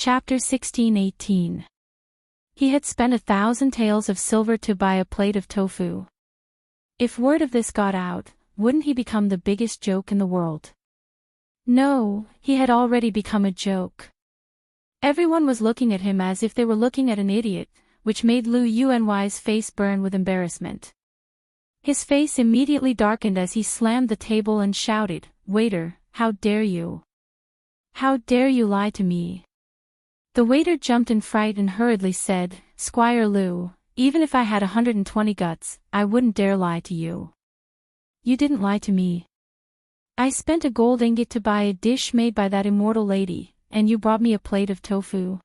Chapter 16:18. He had spent 1,000 taels of silver to buy a plate of tofu. If word of this got out, wouldn't he become the biggest joke in the world? No, he had already become a joke. Everyone was looking at him as if they were looking at an idiot, which made Lu Yuany's face burn with embarrassment. His face immediately darkened as he slammed the table and shouted, "Waiter, how dare you? How dare you lie to me?" The waiter jumped in fright and hurriedly said, "Squire Lu, even if I had 120 guts, I wouldn't dare lie to you." "You didn't lie to me. I spent a gold ingot to buy a dish made by that immortal lady, and you brought me a plate of tofu.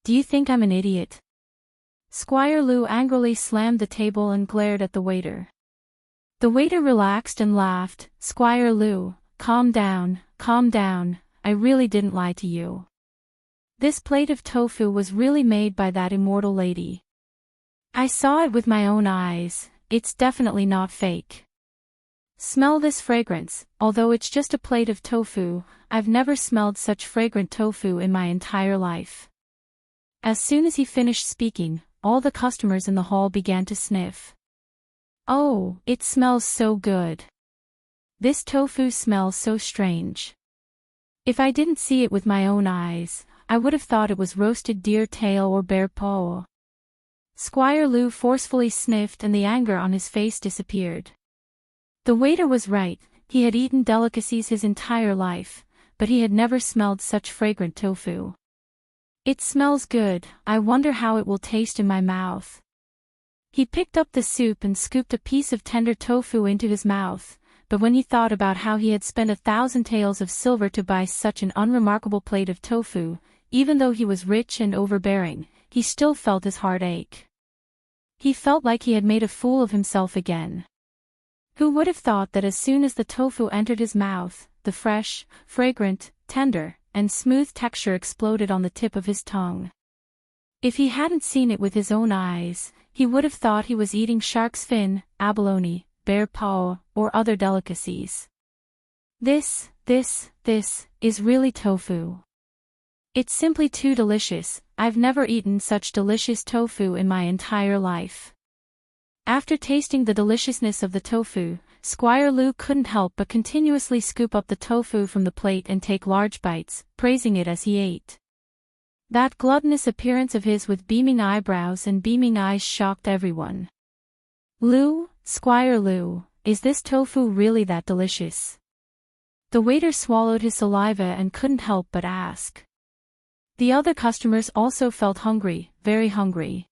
Do you think I'm an idiot?" Squire Lu angrily slammed the table and glared at the waiter. The waiter relaxed and laughed. "Squire Lu, calm down, I really didn't lie to you. This plate of tofu was really made by that immortal lady. I saw it with my own eyes, it's definitely not fake. Smell this fragrance, although it's just a plate of tofu, I've never smelled such fragrant tofu in my entire life." As soon as he finished speaking, all the customers in the hall began to sniff. "Oh, it smells so good. This tofu smells so strange. If I didn't see it with my own eyes, I would have thought it was roasted deer tail or bear paw." Squire Lu forcefully sniffed and the anger on his face disappeared. The waiter was right, he had eaten delicacies his entire life, but he had never smelled such fragrant tofu. "It smells good, I wonder how it will taste in my mouth." He picked up the soup and scooped a piece of tender tofu into his mouth, but when he thought about how he had spent 1,000 taels of silver to buy such an unremarkable plate of tofu, even though he was rich and overbearing, he still felt his heart ache. He felt like he had made a fool of himself again. Who would have thought that as soon as the tofu entered his mouth, the fresh, fragrant, tender, and smooth texture exploded on the tip of his tongue? If he hadn't seen it with his own eyes, he would have thought he was eating shark's fin, abalone, bear paw, or other delicacies. This is really tofu. It's simply too delicious, I've never eaten such delicious tofu in my entire life. After tasting the deliciousness of the tofu, Squire Lu couldn't help but continuously scoop up the tofu from the plate and take large bites, praising it as he ate. That gluttonous appearance of his with beaming eyebrows and beaming eyes shocked everyone. "Lu, Squire Lu, is this tofu really that delicious?" The waiter swallowed his saliva and couldn't help but ask. The other customers also felt hungry, very hungry.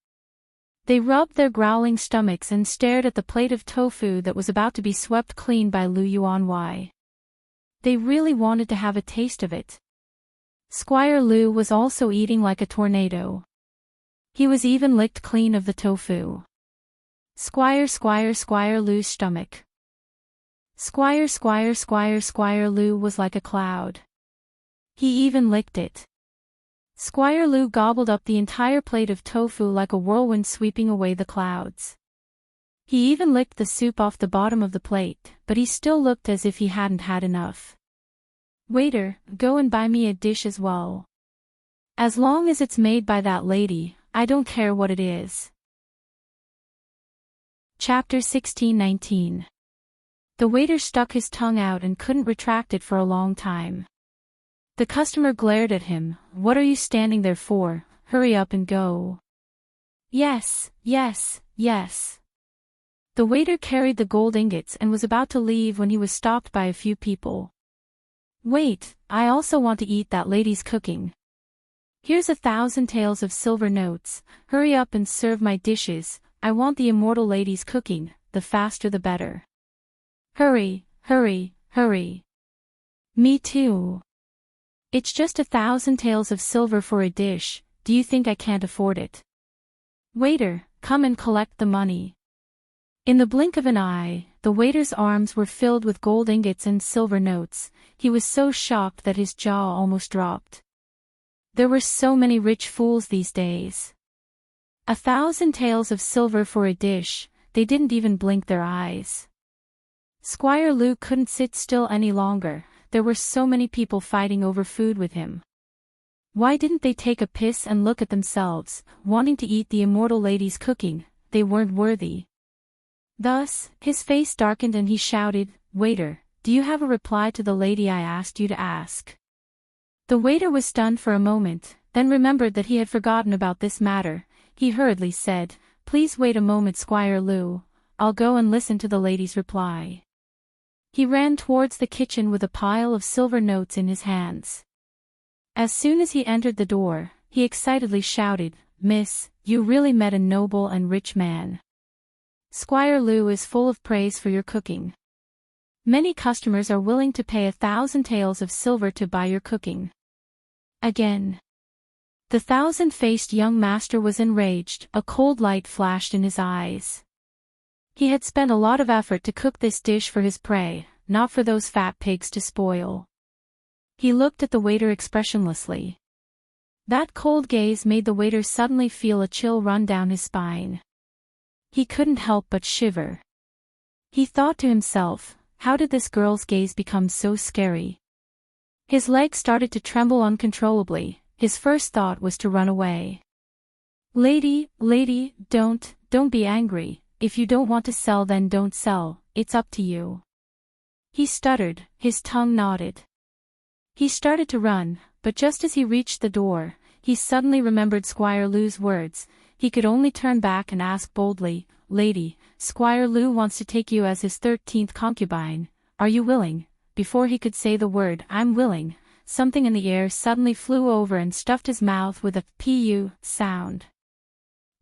They rubbed their growling stomachs and stared at the plate of tofu that was about to be swept clean by Lu Yuany. They really wanted to have a taste of it. Squire Lu was also eating like a tornado. He was even licked clean of the tofu. Squire Lu's stomach. Squire Lu was like a cloud. He even licked it. Squire Lu gobbled up the entire plate of tofu like a whirlwind sweeping away the clouds. He even licked the soup off the bottom of the plate, but he still looked as if he hadn't had enough. "Waiter, go and buy me a dish as well. As long as it's made by that lady, I don't care what it is." Chapter 16:19. The waiter stuck his tongue out and couldn't retract it for a long time. The customer glared at him. "What are you standing there for? Hurry up and go." Yes. The waiter carried the gold ingots and was about to leave when he was stopped by a few people. "Wait, I also want to eat that lady's cooking. Here's 1,000 taels of silver notes, hurry up and serve my dishes, I want the immortal lady's cooking, the faster the better. Hurry. Me too. It's just 1,000 taels of silver for a dish, do you think I can't afford it? Waiter, come and collect the money." In the blink of an eye, the waiter's arms were filled with gold ingots and silver notes. He was so shocked that his jaw almost dropped. There were so many rich fools these days. 1,000 taels of silver for a dish, they didn't even blink their eyes. Squire Lu couldn't sit still any longer, there were so many people fighting over food with him. Why didn't they take a piss and look at themselves, wanting to eat the immortal lady's cooking? They weren't worthy. Thus, his face darkened and he shouted, "Waiter, do you have a reply to the lady I asked you to ask?" The waiter was stunned for a moment, then remembered that he had forgotten about this matter. He hurriedly said, "Please wait a moment, Squire Lou. I'll go and listen to the lady's reply." He ran towards the kitchen with a pile of silver notes in his hands. As soon as he entered the door, he excitedly shouted, "Miss, you really met a noble and rich man. Squire Lou is full of praise for your cooking. Many customers are willing to pay 1,000 taels of silver to buy your cooking." Again. The thousand-faced young master was enraged. A cold light flashed in his eyes. He had spent a lot of effort to cook this dish for his prey, not for those fat pigs to spoil. He looked at the waiter expressionlessly. That cold gaze made the waiter suddenly feel a chill run down his spine. He couldn't help but shiver. He thought to himself, how did this girl's gaze become so scary? His legs started to tremble uncontrollably. His first thought was to run away. Lady, don't be angry. If you don't want to sell, then don't sell, it's up to you." He stuttered, his tongue knotted. He started to run, but just as he reached the door, he suddenly remembered Squire Lou's words. He could only turn back and ask boldly, "Lady, Squire Lou wants to take you as his 13th concubine. Are you willing?" Before he could say the word, "I'm willing," something in the air suddenly flew over and stuffed his mouth with a "pu" sound.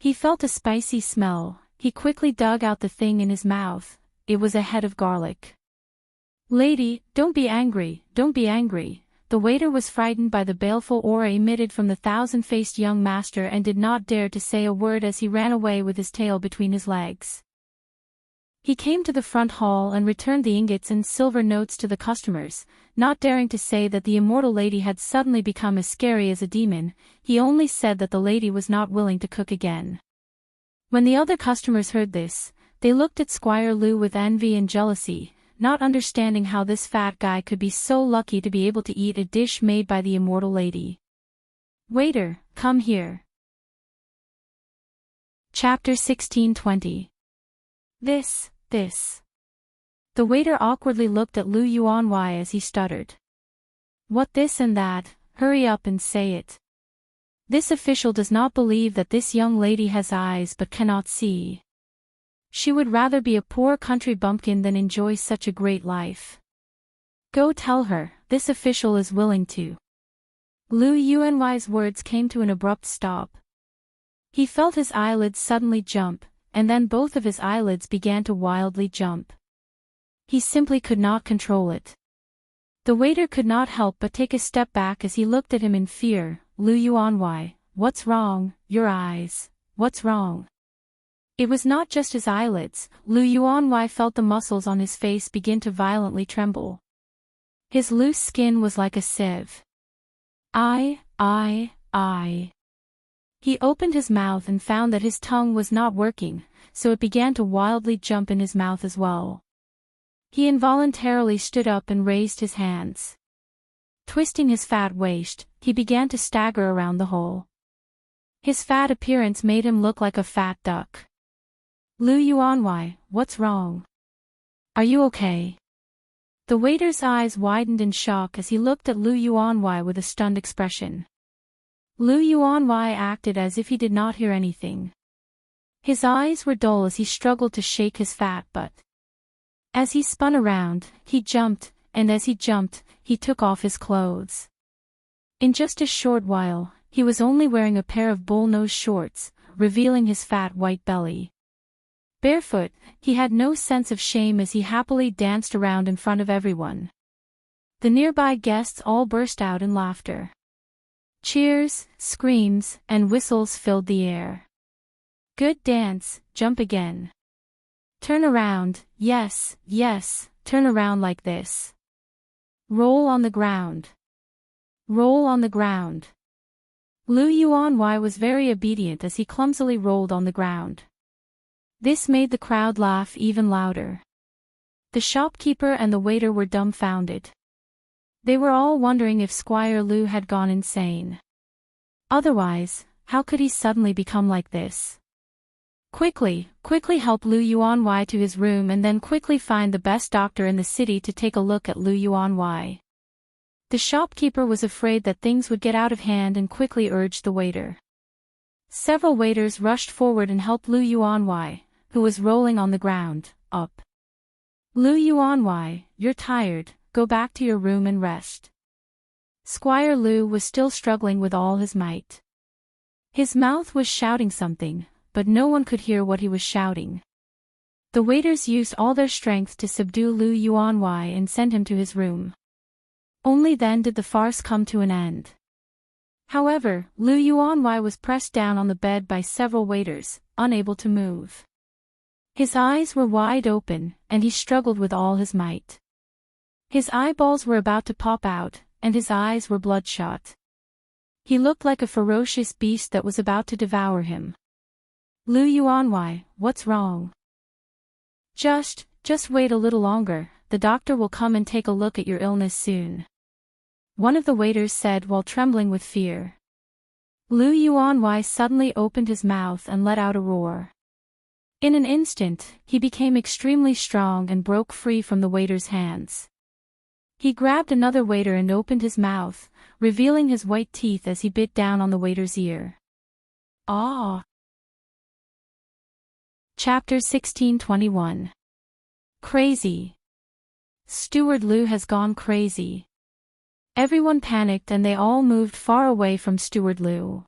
He felt a spicy smell. He quickly dug out the thing in his mouth. It was a head of garlic. "Lady, don't be angry, don't be angry." The waiter was frightened by the baleful aura emitted from the thousand-faced young master and did not dare to say a word as he ran away with his tail between his legs. He came to the front hall and returned the ingots and silver notes to the customers, not daring to say that the immortal lady had suddenly become as scary as a demon. He only said that the lady was not willing to cook again. When the other customers heard this, they looked at Squire Lou with envy and jealousy, not understanding how this fat guy could be so lucky to be able to eat a dish made by the immortal lady. "Waiter, come here." Chapter 16:20. This. The waiter awkwardly looked at Lu Yuanwei as he stuttered. "What this and that, hurry up and say it. This official does not believe that this young lady has eyes but cannot see. She would rather be a poor country bumpkin than enjoy such a great life. Go tell her, this official is willing to." Lu Yuanwei's words came to an abrupt stop. He felt his eyelids suddenly jump, and then both of his eyelids began to wildly jump. He simply could not control it. The waiter could not help but take a step back as he looked at him in fear. "Lu Yuanwei, what's wrong? Your eyes, what's wrong?" It was not just his eyelids. Lu Yuanwei felt the muscles on his face begin to violently tremble. His loose skin was like a sieve. I. He opened his mouth and found that his tongue was not working, so it began to wildly jump in his mouth as well. He involuntarily stood up and raised his hands. Twisting his fat waist, he began to stagger around the hole. His fat appearance made him look like a fat duck. "Lu Yuanwei, what's wrong? Are you okay?" The waiter's eyes widened in shock as he looked at Lu Yuanwei with a stunned expression. Lu Yuanwei acted as if he did not hear anything. His eyes were dull as he struggled to shake his fat butt. As he spun around, he jumped, and as he jumped, he took off his clothes. In just a short while, he was only wearing a pair of bull-nose shorts, revealing his fat white belly. Barefoot, he had no sense of shame as he happily danced around in front of everyone. The nearby guests all burst out in laughter. Cheers, screams, and whistles filled the air. "Good dance, jump again. Turn around, yes, turn around like this. Roll on the ground. Roll on the ground." Lu Yuanwei was very obedient as he clumsily rolled on the ground. This made the crowd laugh even louder. The shopkeeper and the waiter were dumbfounded. They were all wondering if Squire Lu had gone insane. Otherwise, how could he suddenly become like this? Quickly help Lu Yuanwei to his room and then quickly find the best doctor in the city to take a look at Lu Yuanwei. The shopkeeper was afraid that things would get out of hand and quickly urged the waiter. Several waiters rushed forward and helped Lu Yuanwei, who was rolling on the ground, up. Lu Yuanwei, you're tired, go back to your room and rest. Squire Lu was still struggling with all his might. His mouth was shouting something, but no one could hear what he was shouting. The waiters used all their strength to subdue Lu Yuanwei and send him to his room. Only then did the farce come to an end. However, Lu Yuanwei was pressed down on the bed by several waiters, unable to move. His eyes were wide open, and he struggled with all his might. His eyeballs were about to pop out, and his eyes were bloodshot. He looked like a ferocious beast that was about to devour him. Lu Yuanwei, what's wrong? Just wait a little longer, the doctor will come and take a look at your illness soon. One of the waiters said while trembling with fear. Lu Yuanwei suddenly opened his mouth and let out a roar. In an instant, he became extremely strong and broke free from the waiter's hands. He grabbed another waiter and opened his mouth, revealing his white teeth as he bit down on the waiter's ear. Ah! Chapter 1621. Crazy. Steward Lu has gone crazy. Everyone panicked and they all moved far away from Steward Lu.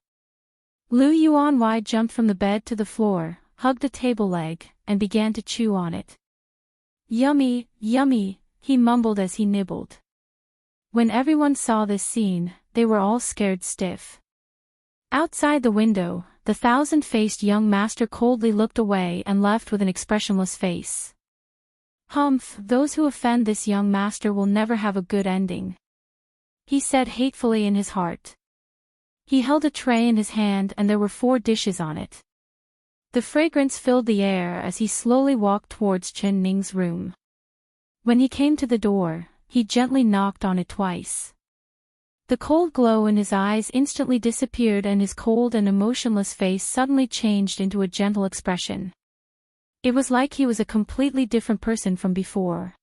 Lu Yuanwei jumped from the bed to the floor, hugged a table leg, and began to chew on it. Yummy, yummy, he mumbled as he nibbled. When everyone saw this scene, they were all scared stiff. Outside the window, the thousand-faced young master coldly looked away and left with an expressionless face. Humph, those who offend this young master will never have a good ending, he said hatefully in his heart. He held a tray in his hand and there were 4 dishes on it. The fragrance filled the air as he slowly walked towards Chen Ning's room. When he came to the door, he gently knocked on it twice. The cold glow in his eyes instantly disappeared and his cold and emotionless face suddenly changed into a gentle expression. It was like he was a completely different person from before.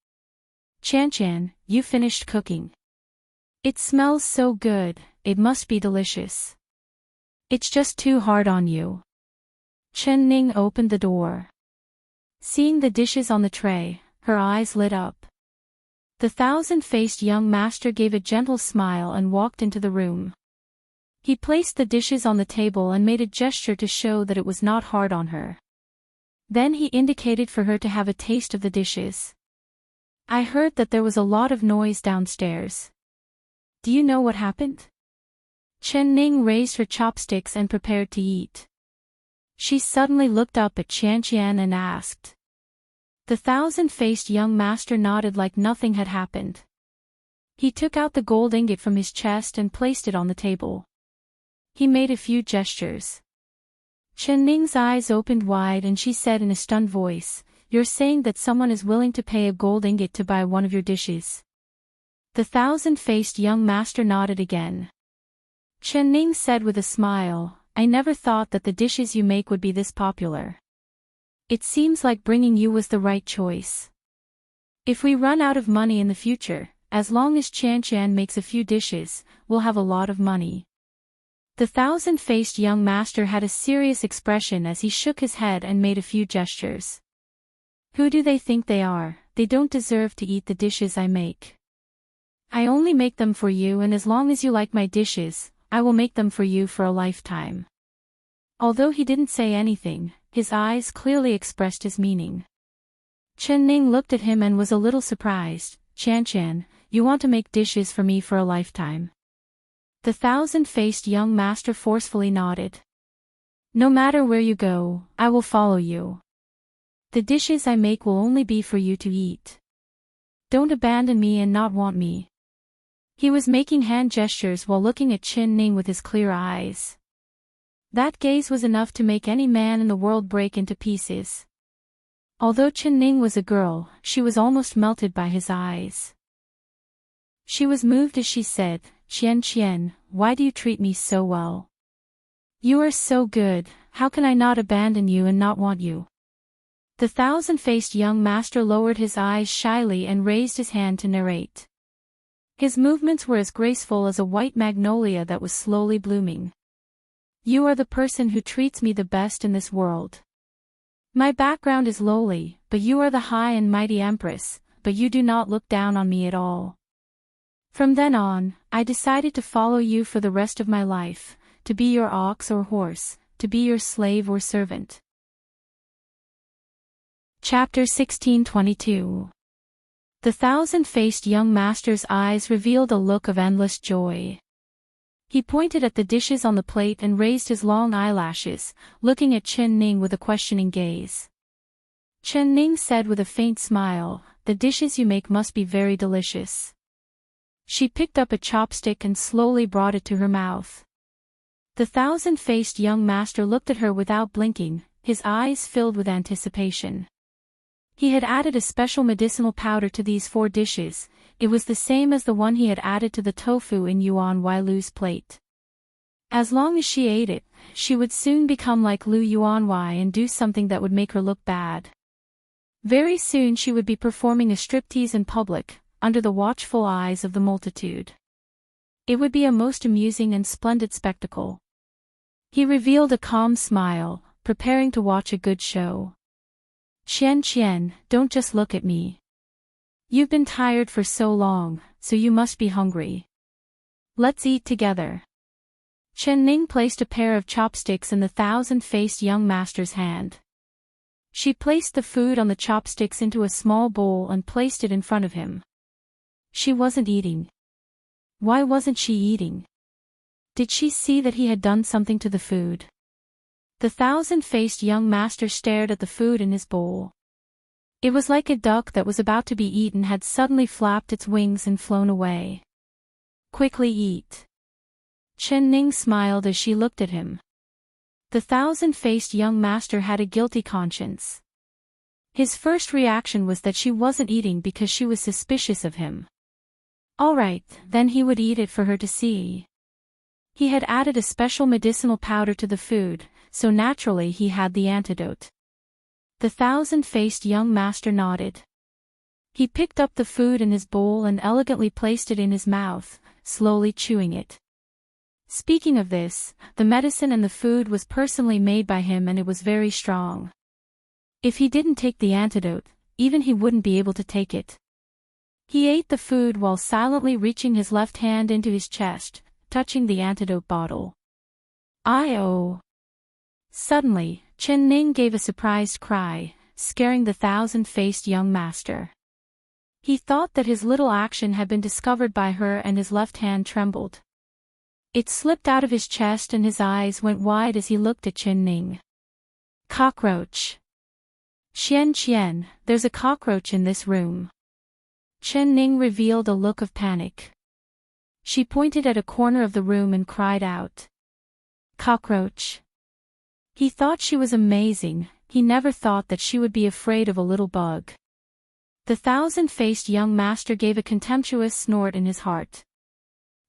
Chan, you finished cooking. It smells so good, it must be delicious. It's just too hard on you. Chen Ning opened the door. Seeing the dishes on the tray, her eyes lit up. The thousand-faced young master gave a gentle smile and walked into the room. He placed the dishes on the table and made a gesture to show that it was not hard on her. Then he indicated for her to have a taste of the dishes. I heard that there was a lot of noise downstairs. Do you know what happened? Chen Ning raised her chopsticks and prepared to eat. She suddenly looked up at Qian and asked. The thousand-faced young master nodded like nothing had happened. He took out the gold ingot from his chest and placed it on the table. He made a few gestures. Chen Ning's eyes opened wide and she said in a stunned voice, You're saying that someone is willing to pay a gold ingot to buy one of your dishes? The thousand-faced young master nodded again. Chen Ning said with a smile, I never thought that the dishes you make would be this popular. It seems like bringing you was the right choice. If we run out of money in the future, as long as Chan makes a few dishes, we'll have a lot of money. The thousand-faced young master had a serious expression as he shook his head and made a few gestures. Who do they think they are? They don't deserve to eat the dishes I make. I only make them for you, and as long as you like my dishes, I will make them for you for a lifetime. Although he didn't say anything, his eyes clearly expressed his meaning. Chen Ning looked at him and was a little surprised. Chan, you want to make dishes for me for a lifetime? The thousand-faced young master forcefully nodded. No matter where you go, I will follow you. The dishes I make will only be for you to eat. Don't abandon me and not want me. He was making hand gestures while looking at Chen Ning with his clear eyes. That gaze was enough to make any man in the world break into pieces. Although Chen Ning was a girl, she was almost melted by his eyes. She was moved as she said, Qian, why do you treat me so well? You are so good, how can I not abandon you and not want you? The thousand-faced young master lowered his eyes shyly and raised his hand to narrate. His movements were as graceful as a white magnolia that was slowly blooming. You are the person who treats me the best in this world. My background is lowly, but you are the high and mighty Empress, but you do not look down on me at all. From then on, I decided to follow you for the rest of my life, to be your ox or horse, to be your slave or servant. Chapter 1622. The thousand-faced young master's eyes revealed a look of endless joy. He pointed at the dishes on the plate and raised his long eyelashes, looking at Chen Ning with a questioning gaze. Chen Ning said with a faint smile, "The dishes you make must be very delicious." She picked up a chopstick and slowly brought it to her mouth. The thousand-faced young master looked at her without blinking, his eyes filled with anticipation. He had added a special medicinal powder to these 4 dishes. It was the same as the one he had added to the tofu in Yuan Wailu's plate. As long as she ate it, she would soon become like Lu Yuanwei and do something that would make her look bad. Very soon she would be performing a striptease in public, under the watchful eyes of the multitude. It would be a most amusing and splendid spectacle. He revealed a calm smile, preparing to watch a good show. Qian, don't just look at me. You've been tired for so long, so you must be hungry. Let's eat together. Chen Ning placed a pair of chopsticks in the thousand-faced young master's hand. She placed the food on the chopsticks into a small bowl and placed it in front of him. She wasn't eating. Why wasn't she eating? Did she see that he had done something to the food? The thousand-faced young master stared at the food in his bowl. It was like a duck that was about to be eaten had suddenly flapped its wings and flown away. Quickly eat. Chen Ning smiled as she looked at him. The thousand-faced young master had a guilty conscience. His first reaction was that she wasn't eating because she was suspicious of him. All right, then he would eat it for her to see. He had added a special medicinal powder to the food, so naturally he had the antidote. The thousand-faced young master nodded. He picked up the food in his bowl and elegantly placed it in his mouth, slowly chewing it. Speaking of this, the medicine and the food was personally made by him and it was very strong. If he didn't take the antidote, even he wouldn't be able to take it. He ate the food while silently reaching his left hand into his chest, touching the antidote bottle. "I-oh." Suddenly, Chen Ning gave a surprised cry, scaring the thousand-faced young master. He thought that his little action had been discovered by her and his left hand trembled. It slipped out of his chest and his eyes went wide as he looked at Chen Ning. "Cockroach. Qian, there's a cockroach in this room." Chen Ning revealed a look of panic. She pointed at a corner of the room and cried out. "Cockroach." He thought she was amazing, he never thought that she would be afraid of a little bug. The thousand-faced young master gave a contemptuous snort in his heart.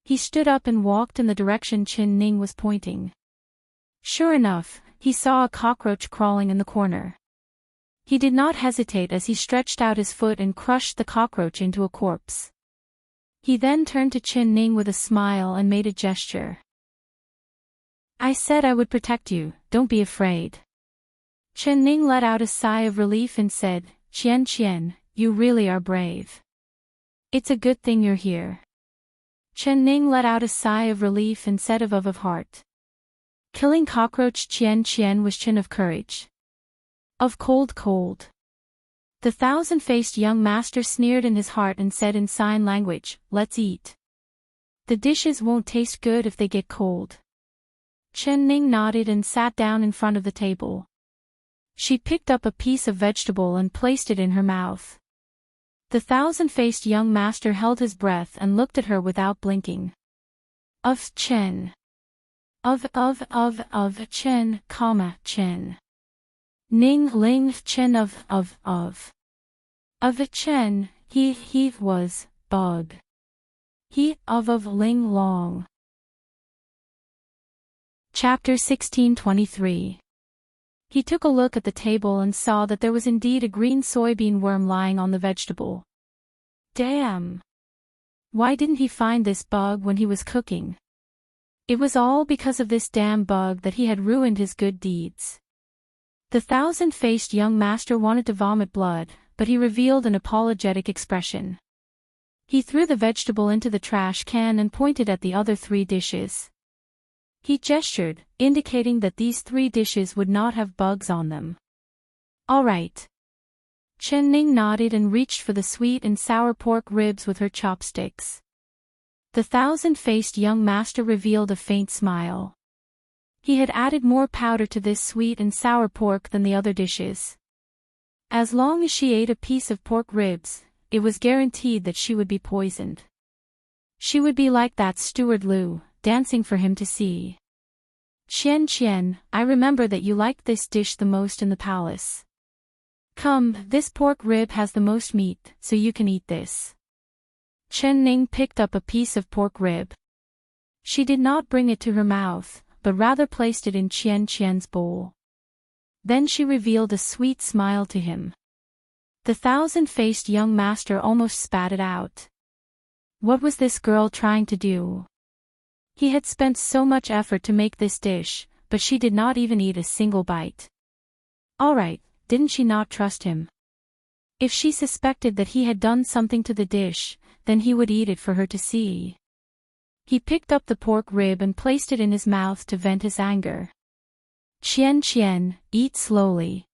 He stood up and walked in the direction Chen Ning was pointing. Sure enough, he saw a cockroach crawling in the corner. He did not hesitate as he stretched out his foot and crushed the cockroach into a corpse. He then turned to Chen Ning with a smile and made a gesture. "I said I would protect you, don't be afraid." Chen Ning let out a sigh of relief and said, Qian, you really are brave. It's a good thing you're here." Chen Ning let out a sigh of relief and said of heart. Killing cockroach Qian was chin of courage. Of cold. The thousand-faced young master sneered in his heart and said in sign language, "Let's eat. The dishes won't taste good if they get cold." Chen Ning nodded and sat down in front of the table. She picked up a piece of vegetable and placed it in her mouth. The thousand-faced young master held his breath and looked at her without blinking. Of Chen. Of Chen, Chen. Ning Ling Chen of Chen, he was, bug. He of Ling Long. Chapter 1623. He took a look at the table and saw that there was indeed a green soybean worm lying on the vegetable. Damn! Why didn't he find this bug when he was cooking? It was all because of this damn bug that he had ruined his good deeds. The thousand-faced young master wanted to vomit blood, but he revealed an apologetic expression. He threw the vegetable into the trash can and pointed at the other 3 dishes. He gestured, indicating that these 3 dishes would not have bugs on them. All right. Chen Ning nodded and reached for the sweet and sour pork ribs with her chopsticks. The thousand-faced young master revealed a faint smile. He had added more powder to this sweet and sour pork than the other dishes. As long as she ate a piece of pork ribs, it was guaranteed that she would be poisoned. She would be like that steward Lu, dancing for him to see. Qian, I remember that you liked this dish the most in the palace. Come, this pork rib has the most meat, so you can eat this. Chen Ning picked up a piece of pork rib. She did not bring it to her mouth, but rather placed it in Qian's bowl. Then she revealed a sweet smile to him. The thousand-faced young master almost spat it out. What was this girl trying to do? He had spent so much effort to make this dish, but she did not even eat a single bite. Alright, didn't she not trust him? If she suspected that he had done something to the dish, then he would eat it for her to see. He picked up the pork rib and placed it in his mouth to vent his anger. Qian, eat slowly.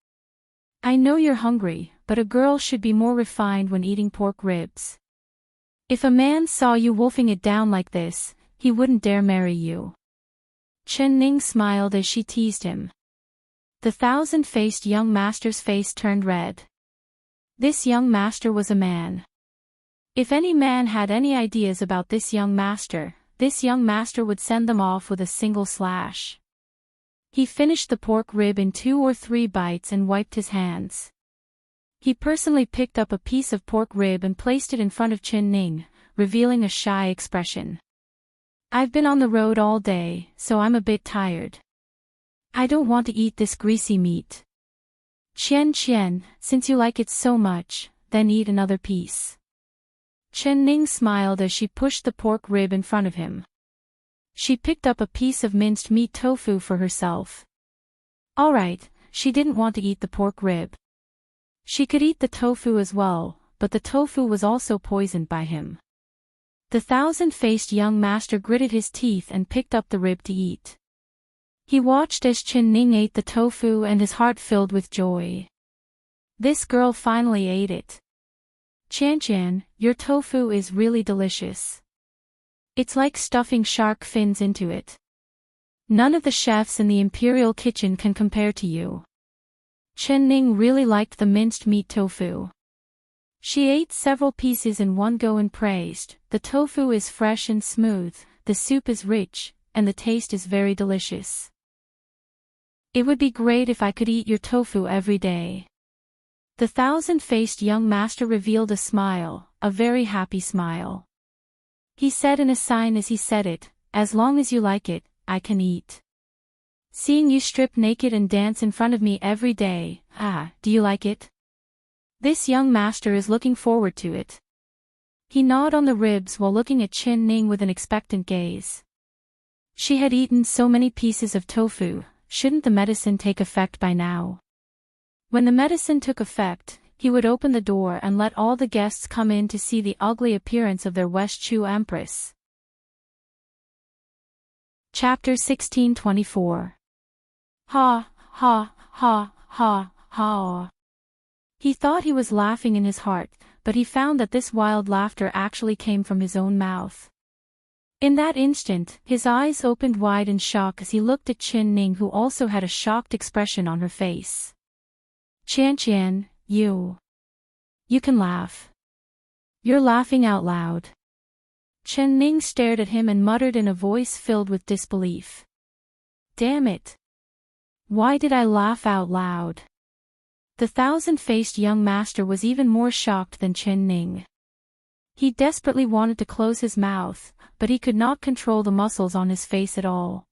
I know you're hungry, but a girl should be more refined when eating pork ribs. If a man saw you wolfing it down like this, he wouldn't dare marry you. Chen Ning smiled as she teased him. The thousand-faced young master's face turned red. This young master was a man. If any man had any ideas about this young master would send them off with a single slash. He finished the pork rib in 2 or 3 bites and wiped his hands. He personally picked up a piece of pork rib and placed it in front of Chen Ning, revealing a shy expression. I've been on the road all day, so I'm a bit tired. I don't want to eat this greasy meat. Qian, since you like it so much, then eat another piece. Chen Ning smiled as she pushed the pork rib in front of him. She picked up a piece of minced meat tofu for herself. Alright, she didn't want to eat the pork rib. She could eat the tofu as well, but the tofu was also poisoned by him. The thousand-faced young master gritted his teeth and picked up the rib to eat. He watched as Chen Ning ate the tofu and his heart filled with joy. This girl finally ate it. Qian, your tofu is really delicious. It's like stuffing shark fins into it. None of the chefs in the imperial kitchen can compare to you. Chen Ning really liked the minced meat tofu. She ate several pieces in one go and praised, the tofu is fresh and smooth, the soup is rich, and the taste is very delicious. It would be great if I could eat your tofu every day. The thousand-faced young master revealed a smile, a very happy smile. He said in a sign as he said it, as long as you like it, I can eat. Seeing you strip naked and dance in front of me every day, do you like it? This young master is looking forward to it. He gnawed on the ribs while looking at Chen Ning with an expectant gaze. She had eaten so many pieces of tofu, shouldn't the medicine take effect by now? When the medicine took effect, he would open the door and let all the guests come in to see the ugly appearance of their West Chu Empress. Chapter 1624. Ha, ha, ha, ha, ha. He thought he was laughing in his heart, but he found that this wild laughter actually came from his own mouth. In that instant, his eyes opened wide in shock as he looked at Chen Ning, who also had a shocked expression on her face. Qian, you can laugh. You're laughing out loud. Chen Ning stared at him and muttered in a voice filled with disbelief. Damn it. Why did I laugh out loud? The thousand-faced young master was even more shocked than Chen Ning. He desperately wanted to close his mouth, but he could not control the muscles on his face at all.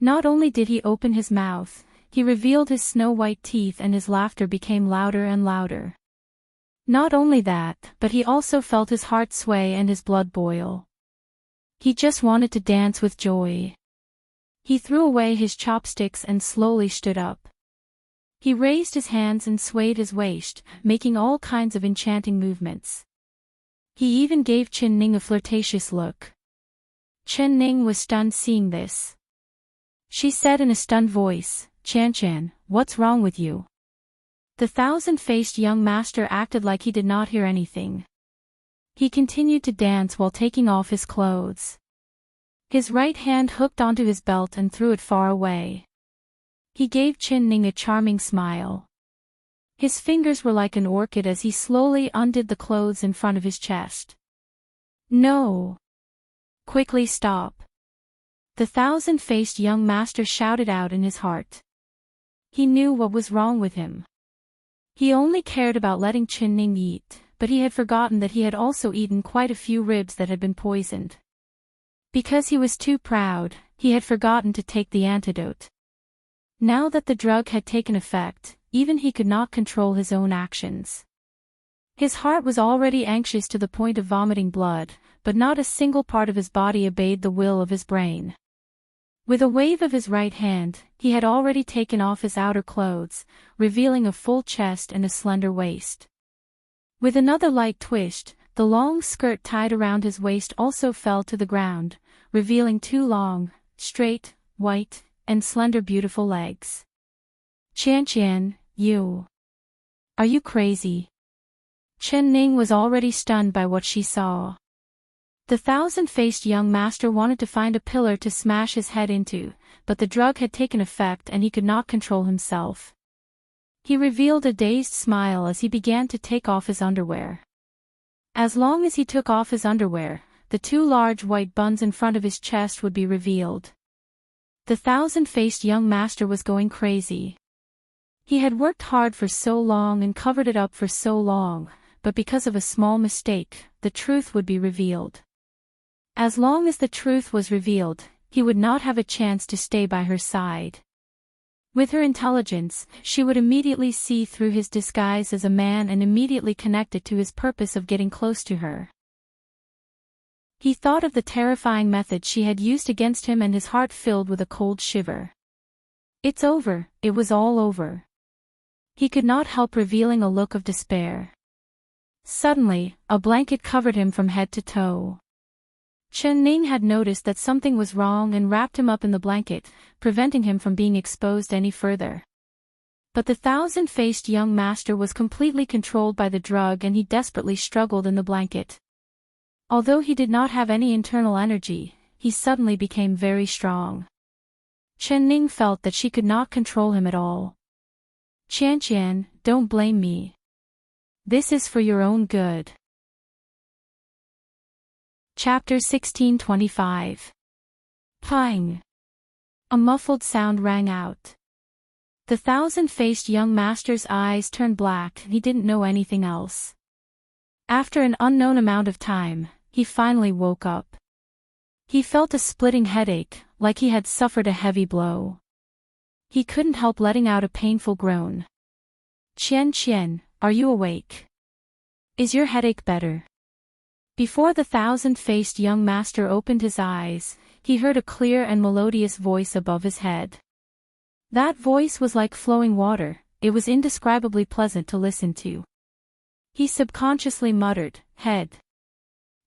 Not only did he open his mouth, he revealed his snow-white teeth and his laughter became louder and louder. Not only that, but he also felt his heart sway and his blood boil. He just wanted to dance with joy. He threw away his chopsticks and slowly stood up. He raised his hands and swayed his waist, making all kinds of enchanting movements. He even gave Chen Ning a flirtatious look. Chen Ning was stunned seeing this. She said in a stunned voice, "Chan, what's wrong with you?" The thousand-faced young master acted like he did not hear anything. He continued to dance while taking off his clothes. His right hand hooked onto his belt and threw it far away. He gave Chen Ning a charming smile. His fingers were like an orchid as he slowly undid the clothes in front of his chest. "No! Quickly stop!" The thousand-faced young master shouted out in his heart. He knew what was wrong with him. He only cared about letting Chen Ning eat, but he had forgotten that he had also eaten quite a few ribs that had been poisoned. Because he was too proud, he had forgotten to take the antidote. Now that the drug had taken effect, even he could not control his own actions. His heart was already anxious to the point of vomiting blood, but not a single part of his body obeyed the will of his brain. With a wave of his right hand, he had already taken off his outer clothes, revealing a full chest and a slender waist. With another light twist, the long skirt tied around his waist also fell to the ground, revealing two long, straight, white, and slender beautiful legs. "Chan, you. Are you crazy?" Chen Ning was already stunned by what she saw. The thousand-faced young master wanted to find a pillar to smash his head into, but the drug had taken effect and he could not control himself. He revealed a dazed smile as he began to take off his underwear. As long as he took off his underwear, the two large white buns in front of his chest would be revealed. The thousand-faced young master was going crazy. He had worked hard for so long and covered it up for so long, but because of a small mistake, the truth would be revealed. As long as the truth was revealed, he would not have a chance to stay by her side. With her intelligence, she would immediately see through his disguise as a man and immediately connect it to his purpose of getting close to her. He thought of the terrifying method she had used against him and his heart filled with a cold shiver. It's over, it was all over. He could not help revealing a look of despair. Suddenly, a blanket covered him from head to toe. Chen Ning had noticed that something was wrong and wrapped him up in the blanket, preventing him from being exposed any further. But the thousand-faced young master was completely controlled by the drug and he desperately struggled in the blanket. Although he did not have any internal energy, he suddenly became very strong. Chen Ning felt that she could not control him at all. "Chan, don't blame me. This is for your own good." Chapter 1625. Pang! A muffled sound rang out. The thousand-faced young master's eyes turned black and he didn't know anything else. After an unknown amount of time, he finally woke up. He felt a splitting headache, like he had suffered a heavy blow. He couldn't help letting out a painful groan. Chen, are you awake? Is your headache better?" Before the thousand-faced young master opened his eyes, he heard a clear and melodious voice above his head. That voice was like flowing water, it was indescribably pleasant to listen to. He subconsciously muttered, "Head.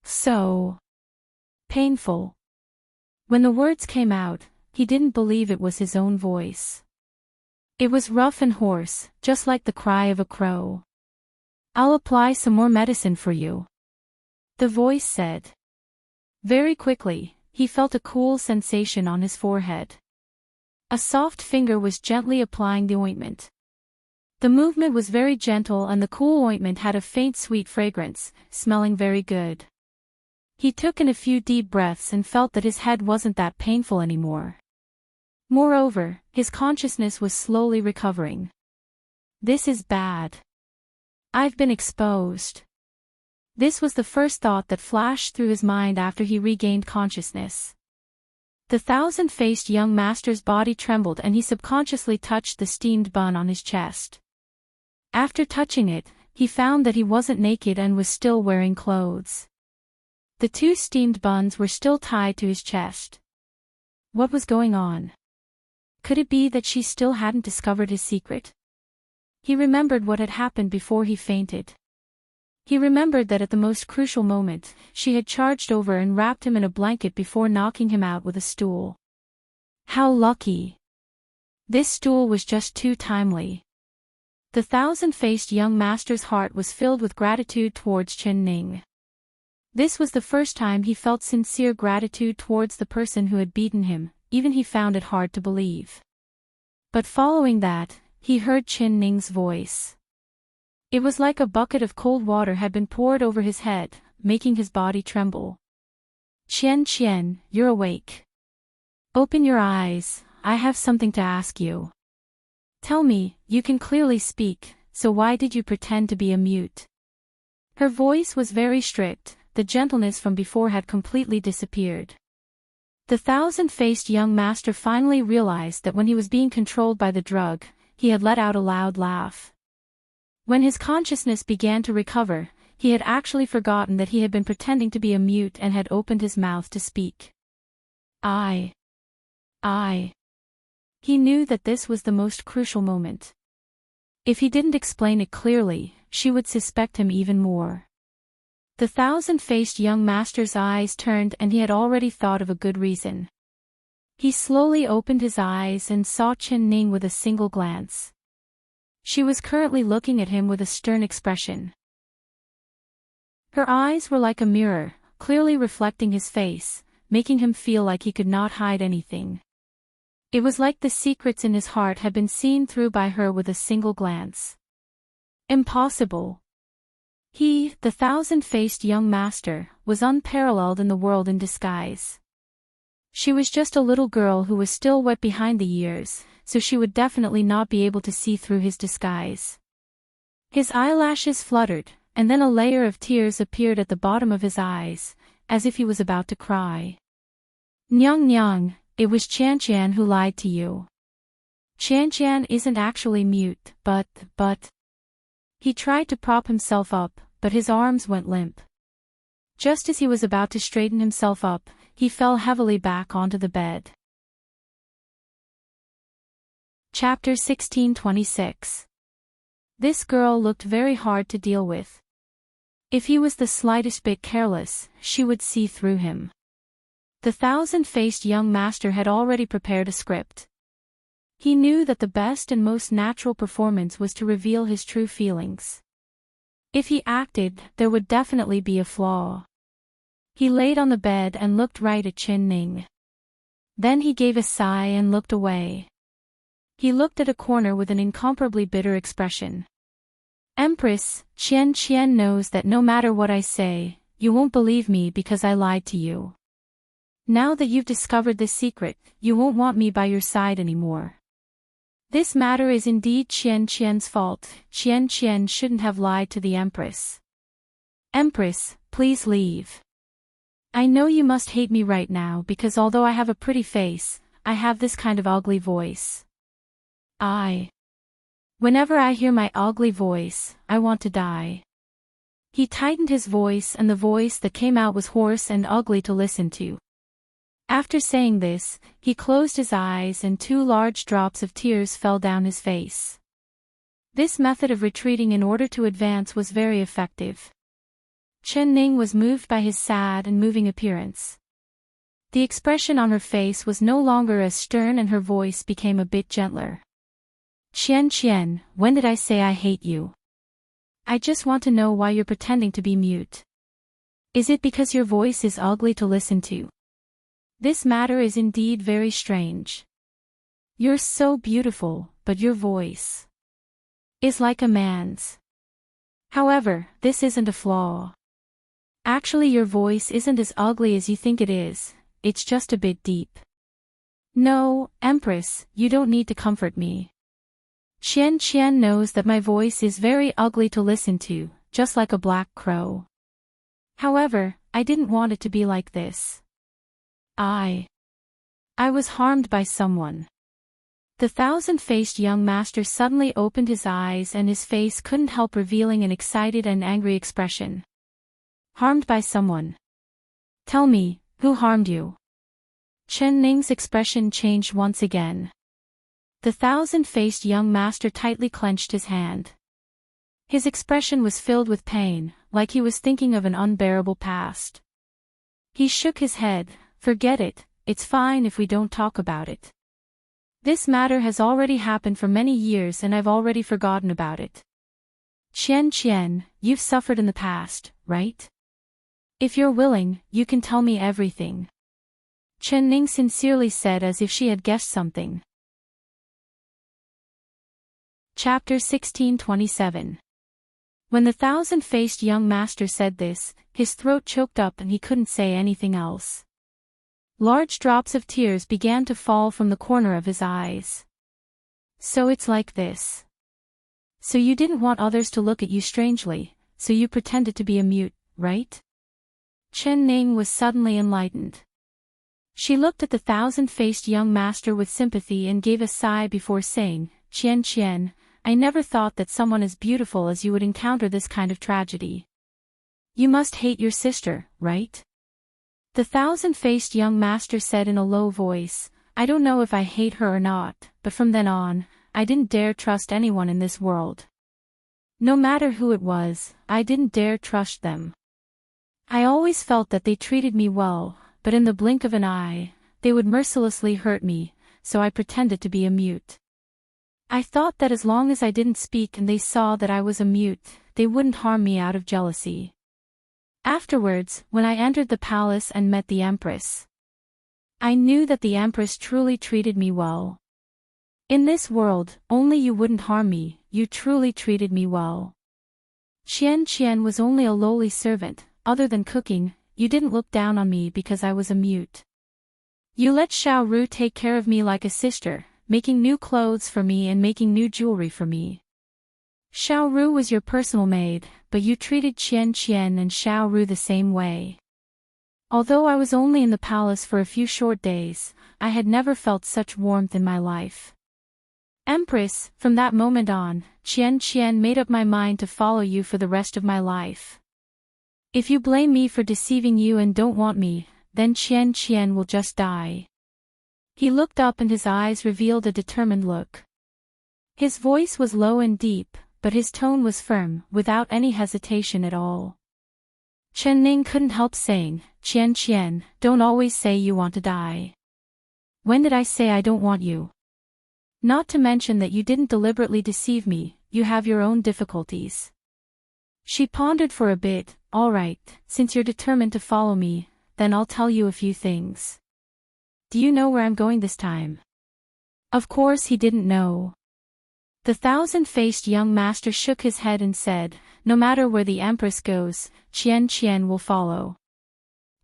So painful." When the words came out, he didn't believe it was his own voice. It was rough and hoarse, just like the cry of a crow. "I'll apply some more medicine for you," the voice said. Very quickly, he felt a cool sensation on his forehead. A soft finger was gently applying the ointment. The movement was very gentle and the cool ointment had a faint sweet fragrance, smelling very good. He took in a few deep breaths and felt that his head wasn't that painful anymore. Moreover, his consciousness was slowly recovering. "This is bad. I've been exposed." This was the first thought that flashed through his mind after he regained consciousness. The thousand-faced young master's body trembled and he subconsciously touched the steamed bun on his chest. After touching it, he found that he wasn't naked and was still wearing clothes. The two steamed buns were still tied to his chest. What was going on? Could it be that she still hadn't discovered his secret? He remembered what had happened before he fainted. He remembered that at the most crucial moment, she had charged over and wrapped him in a blanket before knocking him out with a stool. How lucky! This stool was just too timely. The thousand-faced young master's heart was filled with gratitude towards Chen Ning. This was the first time he felt sincere gratitude towards the person who had beaten him, even he found it hard to believe. But following that, he heard Chen Ning's voice. It was like a bucket of cold water had been poured over his head, making his body tremble. Qian, you're awake. Open your eyes, I have something to ask you. Tell me, you can clearly speak, so why did you pretend to be a mute? Her voice was very strict, the gentleness from before had completely disappeared. The thousand-faced young master finally realized that when he was being controlled by the drug, he had let out a loud laugh. When his consciousness began to recover, he had actually forgotten that he had been pretending to be a mute and had opened his mouth to speak. I. He knew that this was the most crucial moment. If he didn't explain it clearly, she would suspect him even more. The thousand-faced young master's eyes turned and he had already thought of a good reason. He slowly opened his eyes and saw Chen Ning with a single glance. She was currently looking at him with a stern expression. Her eyes were like a mirror, clearly reflecting his face, making him feel like he could not hide anything. It was like the secrets in his heart had been seen through by her with a single glance. Impossible. He, the thousand-faced young master, was unparalleled in the world in disguise. She was just a little girl who was still wet behind the ears, so she would definitely not be able to see through his disguise. His eyelashes fluttered, and then a layer of tears appeared at the bottom of his eyes, as if he was about to cry. Nyang, it was Qian who lied to you. Qian isn't actually mute, but... He tried to prop himself up, but his arms went limp. Just as he was about to straighten himself up, he fell heavily back onto the bed. Chapter 1626. This girl looked very hard to deal with. If he was the slightest bit careless, she would see through him. The thousand-faced young master had already prepared a script. He knew that the best and most natural performance was to reveal his true feelings. If he acted, there would definitely be a flaw. He laid on the bed and looked right at Chen Ning. Then he gave a sigh and looked away. He looked at a corner with an incomparably bitter expression. Empress, Qian knows that no matter what I say, you won't believe me because I lied to you. Now that you've discovered this secret, you won't want me by your side anymore. This matter is indeed Qian's fault. Qian shouldn't have lied to the Empress. Empress, please leave. I know you must hate me right now because although I have a pretty face, I have this kind of ugly voice. Whenever I hear my ugly voice, I want to die. He tightened his voice and the voice that came out was hoarse and ugly to listen to. After saying this, he closed his eyes and 2 large drops of tears fell down his face. This method of retreating in order to advance was very effective. Chen Ning was moved by his sad and moving appearance. The expression on her face was no longer as stern and her voice became a bit gentler. Qian, when did I say I hate you? I just want to know why you're pretending to be mute. Is it because your voice is ugly to listen to? This matter is indeed very strange. You're so beautiful, but your voice is like a man's. However, this isn't a flaw. Actually, your voice isn't as ugly as you think it is, it's just a bit deep. No, Empress, you don't need to comfort me. Qian knows that my voice is very ugly to listen to, just like a black crow. However, I didn't want it to be like this. I was harmed by someone. The thousand-faced young master suddenly opened his eyes and his face couldn't help revealing an excited and angry expression. Harmed by someone. Tell me, who harmed you? Chen Ning's expression changed once again. The thousand-faced young master tightly clenched his hand. His expression was filled with pain, like he was thinking of an unbearable past. He shook his head. Forget it, it's fine if we don't talk about it. This matter has already happened for many years and I've already forgotten about it. Qian, you've suffered in the past, right? If you're willing, you can tell me everything. Chen Ning sincerely said as if she had guessed something. Chapter 1627. When the thousand-faced young master said this, his throat choked up and he couldn't say anything else. Large drops of tears began to fall from the corner of his eyes. So it's like this. So you didn't want others to look at you strangely, so you pretended to be a mute, right? Chen Ning was suddenly enlightened. She looked at the thousand-faced young master with sympathy and gave a sigh before saying, Qian, I never thought that someone as beautiful as you would encounter this kind of tragedy. You must hate your sister, right? The thousand-faced young master said in a low voice, I don't know if I hate her or not, but from then on, I didn't dare trust anyone in this world. No matter who it was, I didn't dare trust them. I always felt that they treated me well, but in the blink of an eye, they would mercilessly hurt me, so I pretended to be a mute. I thought that as long as I didn't speak and they saw that I was a mute, they wouldn't harm me out of jealousy. Afterwards, when I entered the palace and met the Empress, I knew that the Empress truly treated me well. In this world, only you wouldn't harm me, you truly treated me well. Qian was only a lowly servant, other than cooking, you didn't look down on me because I was a mute. You let Xiao Ru take care of me like a sister, making new clothes for me and making new jewelry for me. Xiao Ru was your personal maid, but you treated Qian and Xiao Ru the same way. Although I was only in the palace for a few short days, I had never felt such warmth in my life. Empress, from that moment on, Qian made up my mind to follow you for the rest of my life. If you blame me for deceiving you and don't want me, then Qian will just die. He looked up and his eyes revealed a determined look. His voice was low and deep, but his tone was firm, without any hesitation at all. Chen Ning couldn't help saying, Qian, don't always say you want to die. When did I say I don't want you? Not to mention that you didn't deliberately deceive me, you have your own difficulties. She pondered for a bit. All right, since you're determined to follow me, then I'll tell you a few things. Do you know where I'm going this time? Of course he didn't know. The thousand-faced young master shook his head and said, no matter where the Empress goes, Qian will follow.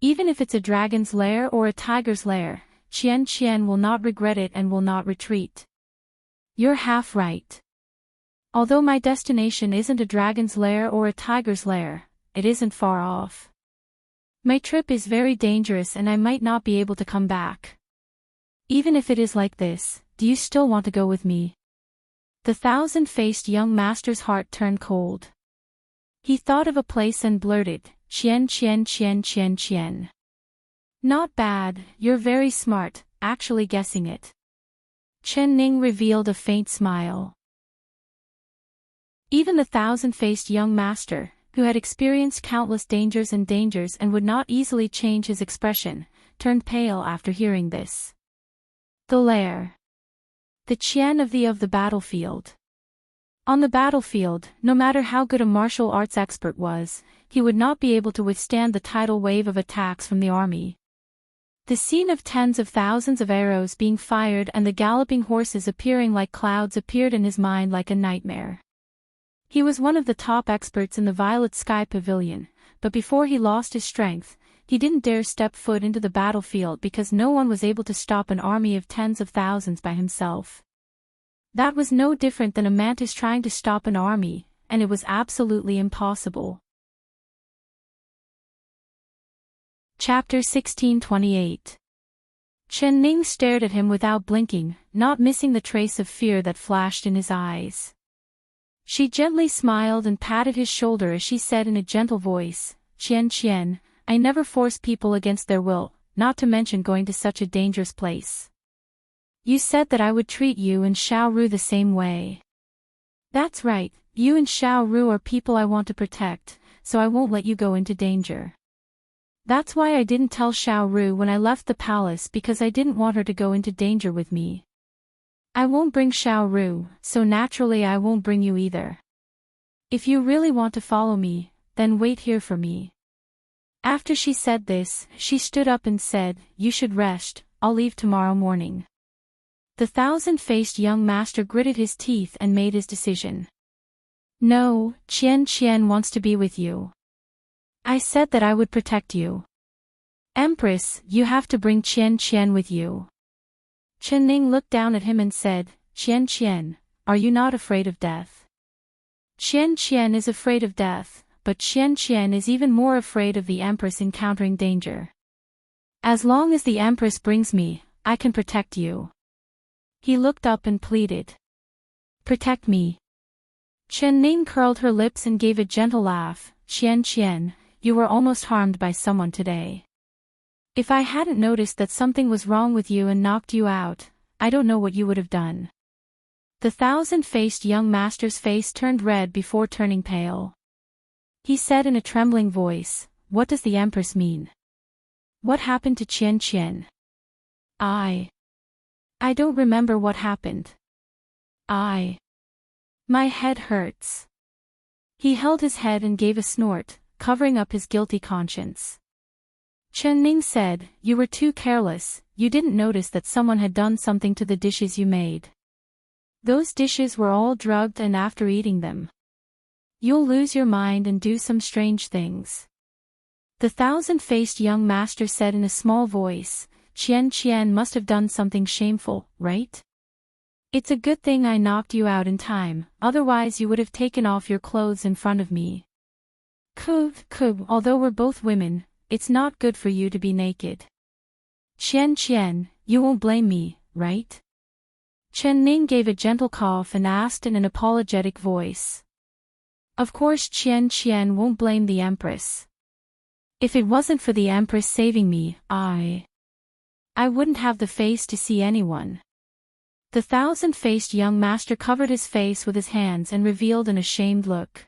Even if it's a dragon's lair or a tiger's lair, Qian will not regret it and will not retreat. You're half right. Although my destination isn't a dragon's lair or a tiger's lair, it isn't far off. My trip is very dangerous and I might not be able to come back. Even if it is like this, do you still want to go with me? The thousand-faced young master's heart turned cold. He thought of a place and blurted, Qian. Not bad, you're very smart, actually guessing it. Chen Ning revealed a faint smile. Even the thousand-faced young master, who had experienced countless dangers and would not easily change his expression, turned pale after hearing this. The lair. The Qian of the battlefield. On the battlefield, no matter how good a martial arts expert was, he would not be able to withstand the tidal wave of attacks from the army. The scene of tens of thousands of arrows being fired and the galloping horses appearing like clouds appeared in his mind like a nightmare. He was one of the top experts in the Violet Sky Pavilion, but before he lost his strength, he didn't dare step foot into the battlefield because no one was able to stop an army of tens of thousands by himself. That was no different than a mantis trying to stop an army, and it was absolutely impossible. Chapter 1628. Chen Ning stared at him without blinking, not missing the trace of fear that flashed in his eyes. She gently smiled and patted his shoulder as she said in a gentle voice, Qian, I never force people against their will, not to mention going to such a dangerous place. You said that I would treat you and Xiao Ru the same way. That's right, you and Xiao Ru are people I want to protect, so I won't let you go into danger. That's why I didn't tell Xiao Ru when I left the palace, because I didn't want her to go into danger with me. I won't bring Xiao Ru, so naturally I won't bring you either. If you really want to follow me, then wait here for me. After she said this, she stood up and said, You should rest, I'll leave tomorrow morning. The thousand-faced young master gritted his teeth and made his decision. No, Qian wants to be with you. I said that I would protect you. Empress, you have to bring Qian with you. Chen Ning looked down at him and said, Qian, are you not afraid of death? Qian is afraid of death, but Qian is even more afraid of the Empress encountering danger. As long as the Empress brings me, I can protect you. He looked up and pleaded. Protect me. Chen Ning curled her lips and gave a gentle laugh. Qian, you were almost harmed by someone today. If I hadn't noticed that something was wrong with you and knocked you out, I don't know what you would have done. The thousand-faced young master's face turned red before turning pale. He said in a trembling voice, What does the Empress mean? What happened to Qian? I don't remember what happened. My head hurts. He held his head and gave a snort, covering up his guilty conscience. Chen Ning said, You were too careless, you didn't notice that someone had done something to the dishes you made. Those dishes were all drugged, and after eating them, you'll lose your mind and do some strange things. The thousand-faced young master said in a small voice, Qian must have done something shameful, right? It's a good thing I knocked you out in time, otherwise you would have taken off your clothes in front of me. Although we're both women, it's not good for you to be naked. Qian, you won't blame me, right? Chen Ning gave a gentle cough and asked in an apologetic voice. Of course Qian won't blame the Empress. If it wasn't for the Empress saving me, I wouldn't have the face to see anyone. The thousand-faced young master covered his face with his hands and revealed an ashamed look.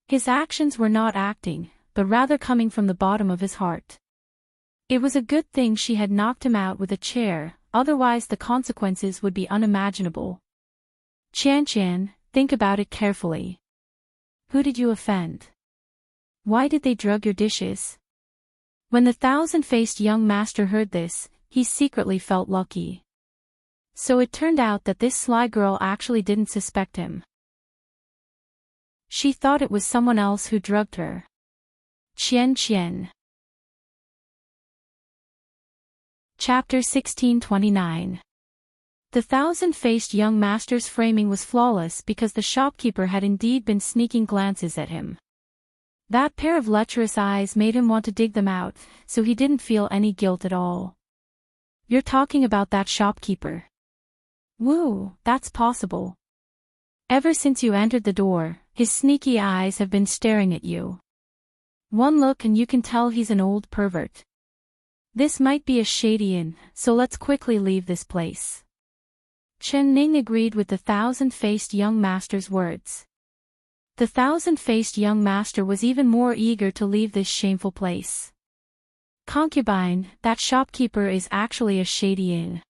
His actions were not acting, but rather coming from the bottom of his heart. It was a good thing she had knocked him out with a chair, otherwise the consequences would be unimaginable. Qian, think about it carefully. Who did you offend? Why did they drug your dishes? When the thousand-faced young master heard this, he secretly felt lucky. So it turned out that this sly girl actually didn't suspect him. She thought it was someone else who drugged her. Qian. Chapter 1629. The thousand-faced young master's framing was flawless because the shopkeeper had indeed been sneaking glances at him. That pair of lecherous eyes made him want to dig them out, so he didn't feel any guilt at all. You're talking about that shopkeeper? Woo, that's possible. Ever since you entered the door, his sneaky eyes have been staring at you. One look and you can tell he's an old pervert. This might be a shady inn, so let's quickly leave this place. Chen Ning agreed with the thousand-faced young master's words. The thousand-faced young master was even more eager to leave this shameful place. Concubine, that shopkeeper is actually a shady inn.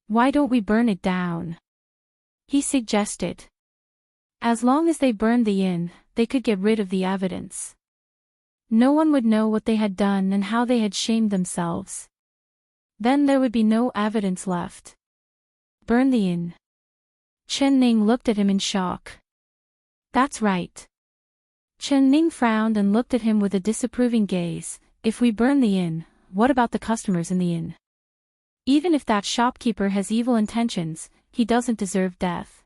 Why don't we burn it down? He suggested. As long as they burned the inn, they could get rid of the evidence. No one would know what they had done and how they had shamed themselves. Then there would be no evidence left. Burn the inn. Chen Ning looked at him in shock. That's right. Chen Ning frowned and looked at him with a disapproving gaze. If we burn the inn, what about the customers in the inn? Even if that shopkeeper has evil intentions, he doesn't deserve death.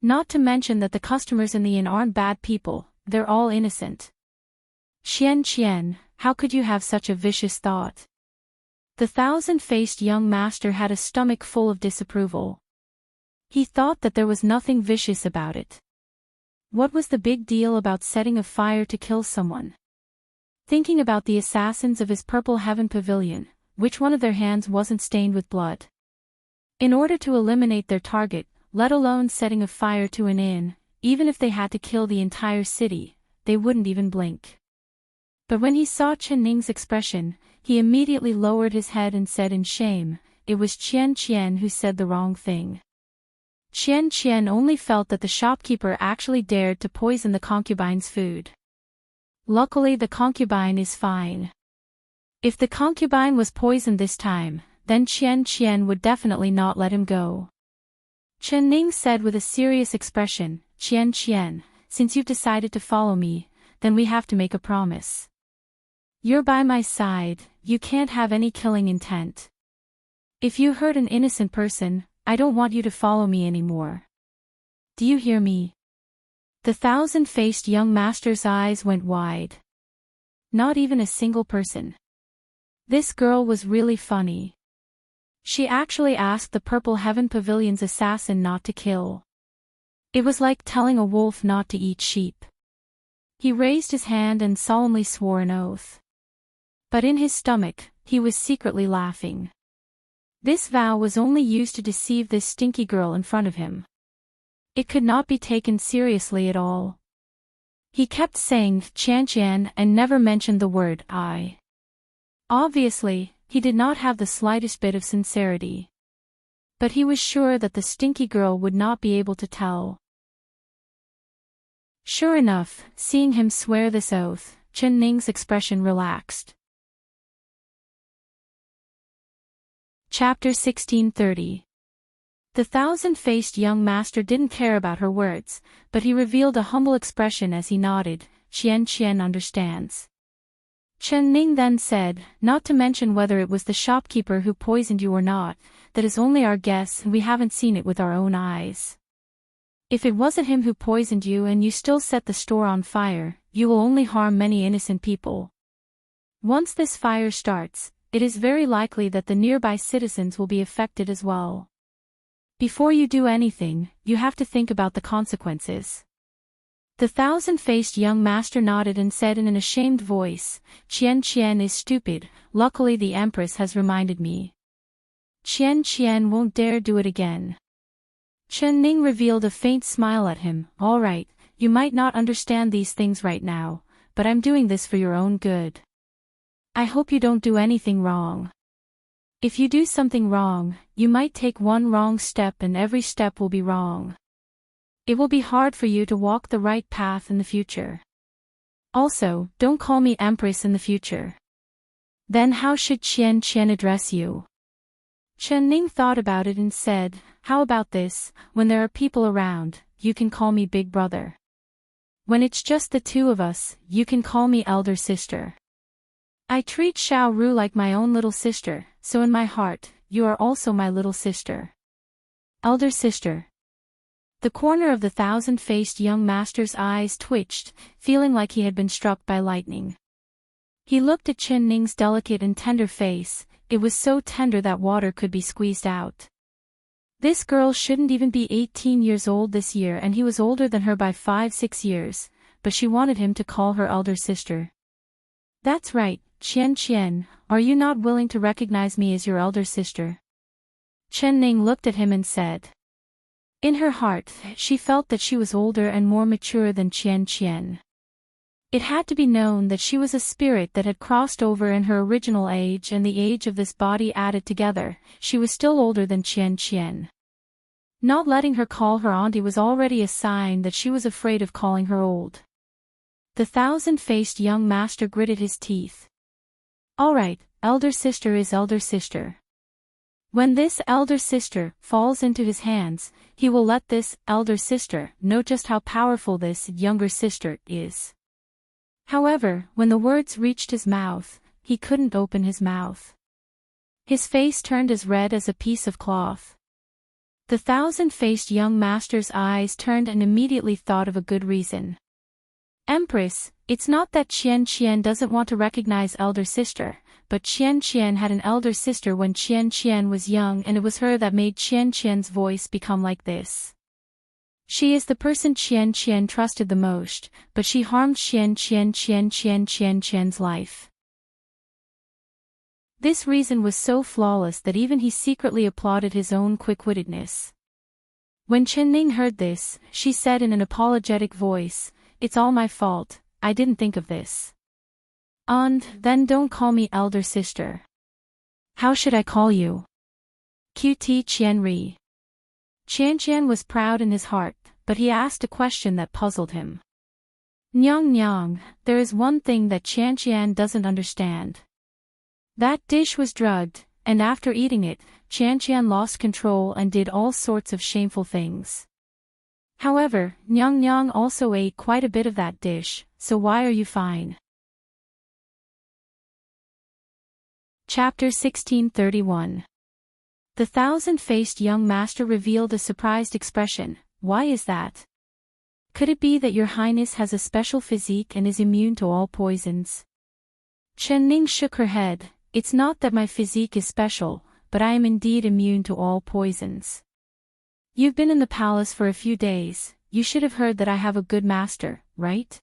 Not to mention that the customers in the inn aren't bad people, they're all innocent. Qian, how could you have such a vicious thought? The thousand-faced young master had a stomach full of disapproval. He thought that there was nothing vicious about it. What was the big deal about setting a fire to kill someone? Thinking about the assassins of his Purple Heaven Pavilion, which one of their hands wasn't stained with blood? In order to eliminate their target, let alone setting a fire to an inn, even if they had to kill the entire city, they wouldn't even blink. But when he saw Chen Ning's expression, he immediately lowered his head and said in shame, "It was Qian who said the wrong thing." Qian only felt that the shopkeeper actually dared to poison the concubine's food. Luckily the concubine is fine. If the concubine was poisoned this time, then Qian would definitely not let him go. Chen Ning said with a serious expression, Qian, since you've decided to follow me, then we have to make a promise. You're by my side, you can't have any killing intent. If you hurt an innocent person, I don't want you to follow me anymore. Do you hear me? The thousand-faced young master's eyes went wide. Not even a single person. This girl was really funny. She actually asked the Purple Heaven Pavilion's assassin not to kill. It was like telling a wolf not to eat sheep. He raised his hand and solemnly swore an oath. But in his stomach, he was secretly laughing. This vow was only used to deceive this stinky girl in front of him. It could not be taken seriously at all. He kept saying Qian and never mentioned the word I. Obviously, he did not have the slightest bit of sincerity. But he was sure that the stinky girl would not be able to tell. Sure enough, seeing him swear this oath, Chen Ning's expression relaxed. Chapter 1630. The thousand-faced young master didn't care about her words, but he revealed a humble expression as he nodded. Qian understands. Chen Ning then said, not to mention whether it was the shopkeeper who poisoned you or not, that is only our guess and we haven't seen it with our own eyes. If it wasn't him who poisoned you and you still set the store on fire, you will only harm many innocent people. Once this fire starts, it is very likely that the nearby citizens will be affected as well. Before you do anything, you have to think about the consequences. The thousand-faced young master nodded and said in an ashamed voice, Qian is stupid, luckily the Empress has reminded me. Qian won't dare do it again. Chen Ning revealed a faint smile at him. All right, you might not understand these things right now, but I'm doing this for your own good. I hope you don't do anything wrong. If you do something wrong, you might take one wrong step and every step will be wrong. It will be hard for you to walk the right path in the future. Also, don't call me Empress in the future. Then how should Qian address you? Chen Ning thought about it and said, how about this, when there are people around, you can call me Big Brother. When it's just the two of us, you can call me Elder Sister. I treat Xiao Ru like my own little sister, so in my heart, you are also my little sister. Elder Sister. The corner of the thousand-faced young master's eyes twitched, feeling like he had been struck by lightning. He looked at Chen Ning's delicate and tender face. It was so tender that water could be squeezed out. This girl shouldn't even be 18 years old this year and he was older than her by 5-6 years, but she wanted him to call her elder sister. That's right, Qian, are you not willing to recognize me as your elder sister? Chen Ning looked at him and said. In her heart, she felt that she was older and more mature than Qian. It had to be known that she was a spirit that had crossed over in her original age and the age of this body added together. She was still older than Qian. Not letting her call her auntie was already a sign that she was afraid of calling her old. The thousand-faced young master gritted his teeth. All right, elder sister is elder sister. When this elder sister falls into his hands, he will let this elder sister know just how powerful this younger sister is. However, when the words reached his mouth, he couldn't open his mouth. His face turned as red as a piece of cloth. The thousand-faced young master's eyes turned and immediately thought of a good reason. Empress, it's not that Qian doesn't want to recognize elder sister, but Qian Qian had an elder sister when Qian Qian was young, and it was her that made Qian Qian's voice become like this. She is the person Qian Qian trusted the most, but she harmed Qian's life. This reason was so flawless that even he secretly applauded his own quick-wittedness. When Chenning heard this, she said in an apologetic voice, "It's all my fault, I didn't think of this." "And then don't call me elder sister. How should I call you?" "Qt Qianri." Qian was proud in his heart, but he asked a question that puzzled him. "Nyang Nyang, there is one thing that Qian doesn't understand. That dish was drugged, and after eating it, Qian lost control and did all sorts of shameful things. However, Nyang Nyang also ate quite a bit of that dish, so why are you fine?" Chapter 1631. The thousand-faced young master revealed a surprised expression. "Why is that? Could it be that your highness has a special physique and is immune to all poisons?" Chen Ning shook her head. "It's not that my physique is special, but I am indeed immune to all poisons. You've been in the palace for a few days, you should have heard that I have a good master, right?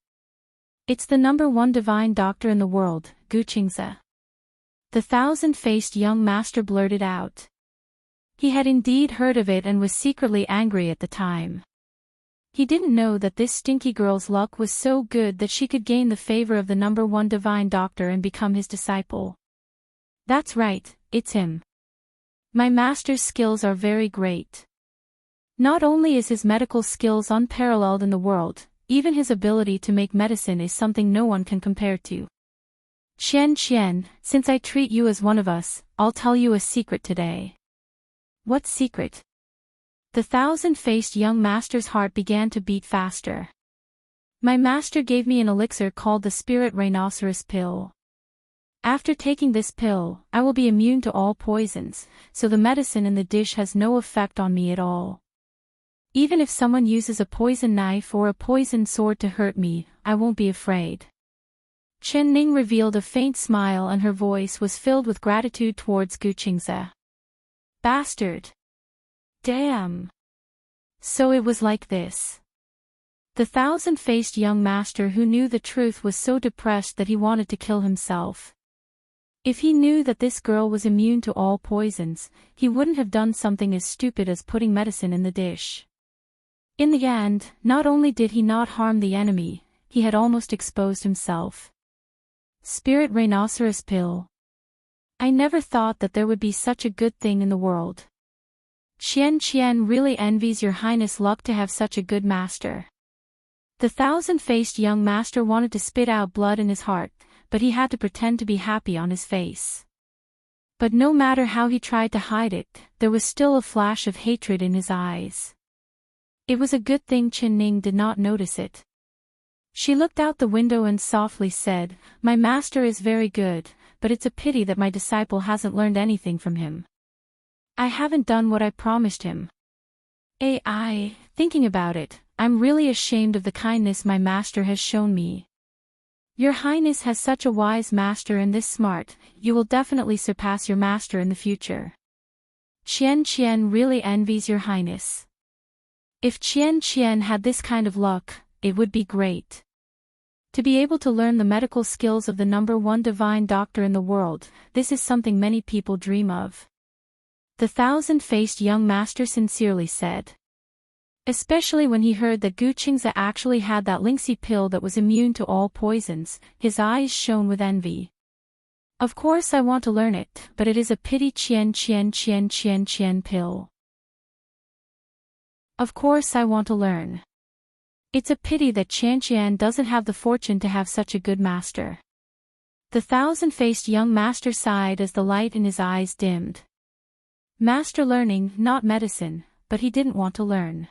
It's the #1 divine doctor in the world, Gu Qingze." The thousand-faced young master blurted out. He had indeed heard of it and was secretly angry at the time. He didn't know that this stinky girl's luck was so good that she could gain the favor of the #1 divine doctor and become his disciple. "That's right, it's him. My master's skills are very great. Not only is his medical skills unparalleled in the world, even his ability to make medicine is something no one can compare to. Qian, since I treat you as one of us, I'll tell you a secret today." "What secret?" The thousand-faced young master's heart began to beat faster. "My master gave me an elixir called the Spirit Rhinoceros Pill. After taking this pill, I will be immune to all poisons, so the medicine in the dish has no effect on me at all. Even if someone uses a poison knife or a poison sword to hurt me, I won't be afraid." Chen Ning revealed a faint smile and her voice was filled with gratitude towards Gu Qingze. "Bastard! Damn! So it was like this." The thousand-faced young master who knew the truth was so depressed that he wanted to kill himself. If he knew that this girl was immune to all poisons, he wouldn't have done something as stupid as putting medicine in the dish. In the end, not only did he not harm the enemy, he had almost exposed himself. Spirit Rhinoceros Pill. I never thought that there would be such a good thing in the world. Qian really envies your highness' luck to have such a good master. The thousand-faced young master wanted to spit out blood in his heart, but he had to pretend to be happy on his face. But no matter how he tried to hide it, there was still a flash of hatred in his eyes. It was a good thing Chen Ning did not notice it. She looked out the window and softly said, "My master is very good, but it's a pity that my disciple hasn't learned anything from him. I haven't done what I promised him. Thinking about it, I'm really ashamed of the kindness my master has shown me. Your highness has such a wise master and this smart, you will definitely surpass your master in the future. Qian really envies your highness. If Qian had this kind of luck, it would be great. To be able to learn the medical skills of the #1 divine doctor in the world, this is something many people dream of." The thousand-faced young master sincerely said. Especially when he heard that Gu Qingze actually had that Lingxi pill that was immune to all poisons, his eyes shone with envy. "Of course I want to learn it, but it is a pity Qian pill. Of course I want to learn. It's a pity that Qian doesn't have the fortune to have such a good master." The thousand-faced young master sighed as the light in his eyes dimmed. Master learning, not medicine, but he didn't want to learn.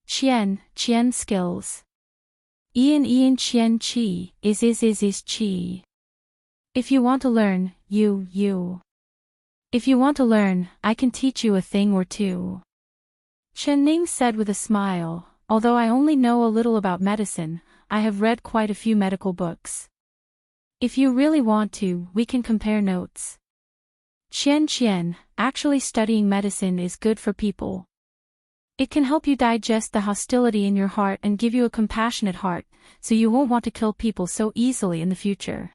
Qian skills. Ian Qian Qi, is Qi. If you want to learn, If you want to learn, I can teach you a thing or two. Chen Ning said with a smile, "Although I only know a little about medicine, I have read quite a few medical books. If you really want to, we can compare notes. Qian, actually studying medicine is good for people. It can help you digest the hostility in your heart and give you a compassionate heart, so you won't want to kill people so easily in the future.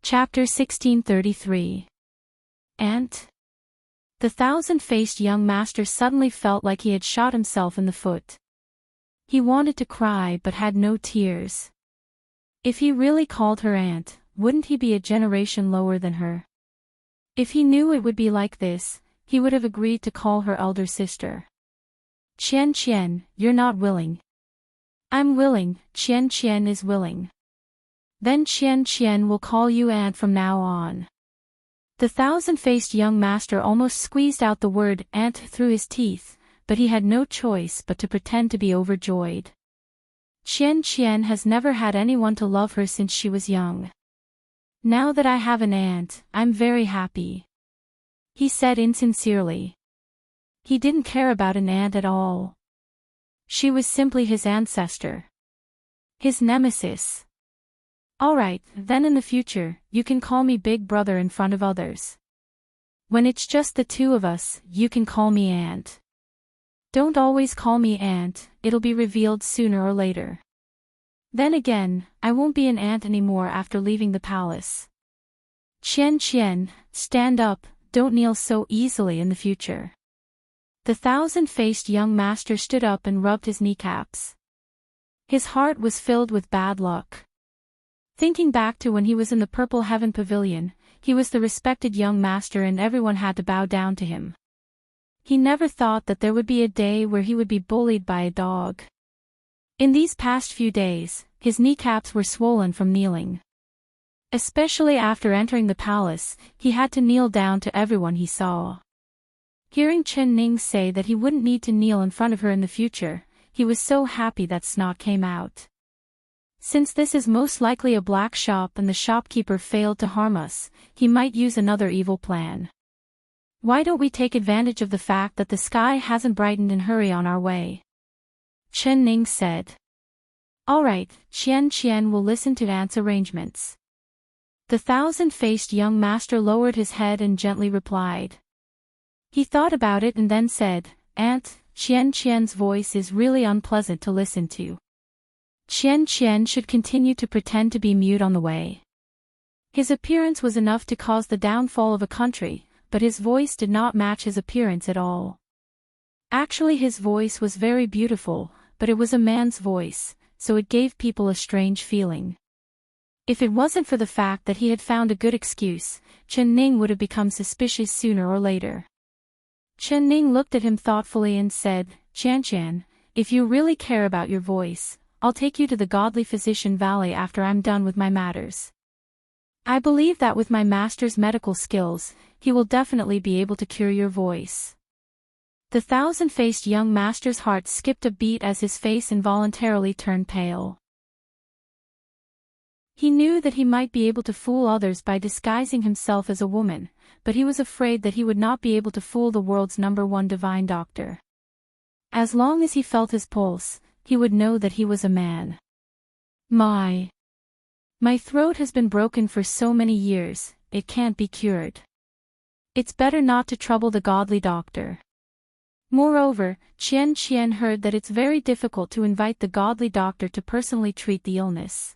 Chapter 1633. Ant. The thousand-faced young master suddenly felt like he had shot himself in the foot. He wanted to cry but had no tears. If he really called her aunt, wouldn't he be a generation lower than her? If he knew it would be like this, he would have agreed to call her elder sister. Qian, you're not willing. I'm willing, Qian is willing. Then Qian will call you aunt from now on. The thousand-faced young master almost squeezed out the word aunt through his teeth, but he had no choice but to pretend to be overjoyed. Qian has never had anyone to love her since she was young. Now that I have an aunt, I'm very happy. He said insincerely. He didn't care about an aunt at all. She was simply his ancestor. His nemesis. Alright, then in the future, you can call me Big Brother in front of others. When it's just the two of us, you can call me aunt. Don't always call me aunt, it'll be revealed sooner or later. Then again, I won't be an aunt anymore after leaving the palace. Qian, stand up, don't kneel so easily in the future. The thousand-faced young master stood up and rubbed his kneecaps. His heart was filled with bad luck. Thinking back to when he was in the Purple Heaven Pavilion, he was the respected young master and everyone had to bow down to him. He never thought that there would be a day where he would be bullied by a dog. In these past few days, his kneecaps were swollen from kneeling. Especially after entering the palace, he had to kneel down to everyone he saw. Hearing Chen Ning say that he wouldn't need to kneel in front of her in the future, he was so happy that snot came out. Since this is most likely a black shop and the shopkeeper failed to harm us, he might use another evil plan. Why don't we take advantage of the fact that the sky hasn't brightened and hurry on our way? Chen Ning said. Alright, Qian will listen to Ant's arrangements. The thousand-faced young master lowered his head and gently replied. He thought about it and then said, Aunt, Qian's voice is really unpleasant to listen to. Qian should continue to pretend to be mute on the way. His appearance was enough to cause the downfall of a country, but his voice did not match his appearance at all. Actually, his voice was very beautiful, but it was a man's voice, so it gave people a strange feeling. If it wasn't for the fact that he had found a good excuse, Chen Ning would have become suspicious sooner or later. Chen Ning looked at him thoughtfully and said, Qian, if you really care about your voice, I'll take you to the Godly Physician Valley after I'm done with my matters. I believe that with my master's medical skills, he will definitely be able to cure your voice. The thousand-faced young master's heart skipped a beat as his face involuntarily turned pale. He knew that he might be able to fool others by disguising himself as a woman, but he was afraid that he would not be able to fool the world's #1 divine doctor. As long as he felt his pulse, he would know that he was a man. My throat has been broken for so many years, it can't be cured. It's better not to trouble the godly doctor. Moreover, Qian heard that it's very difficult to invite the godly doctor to personally treat the illness.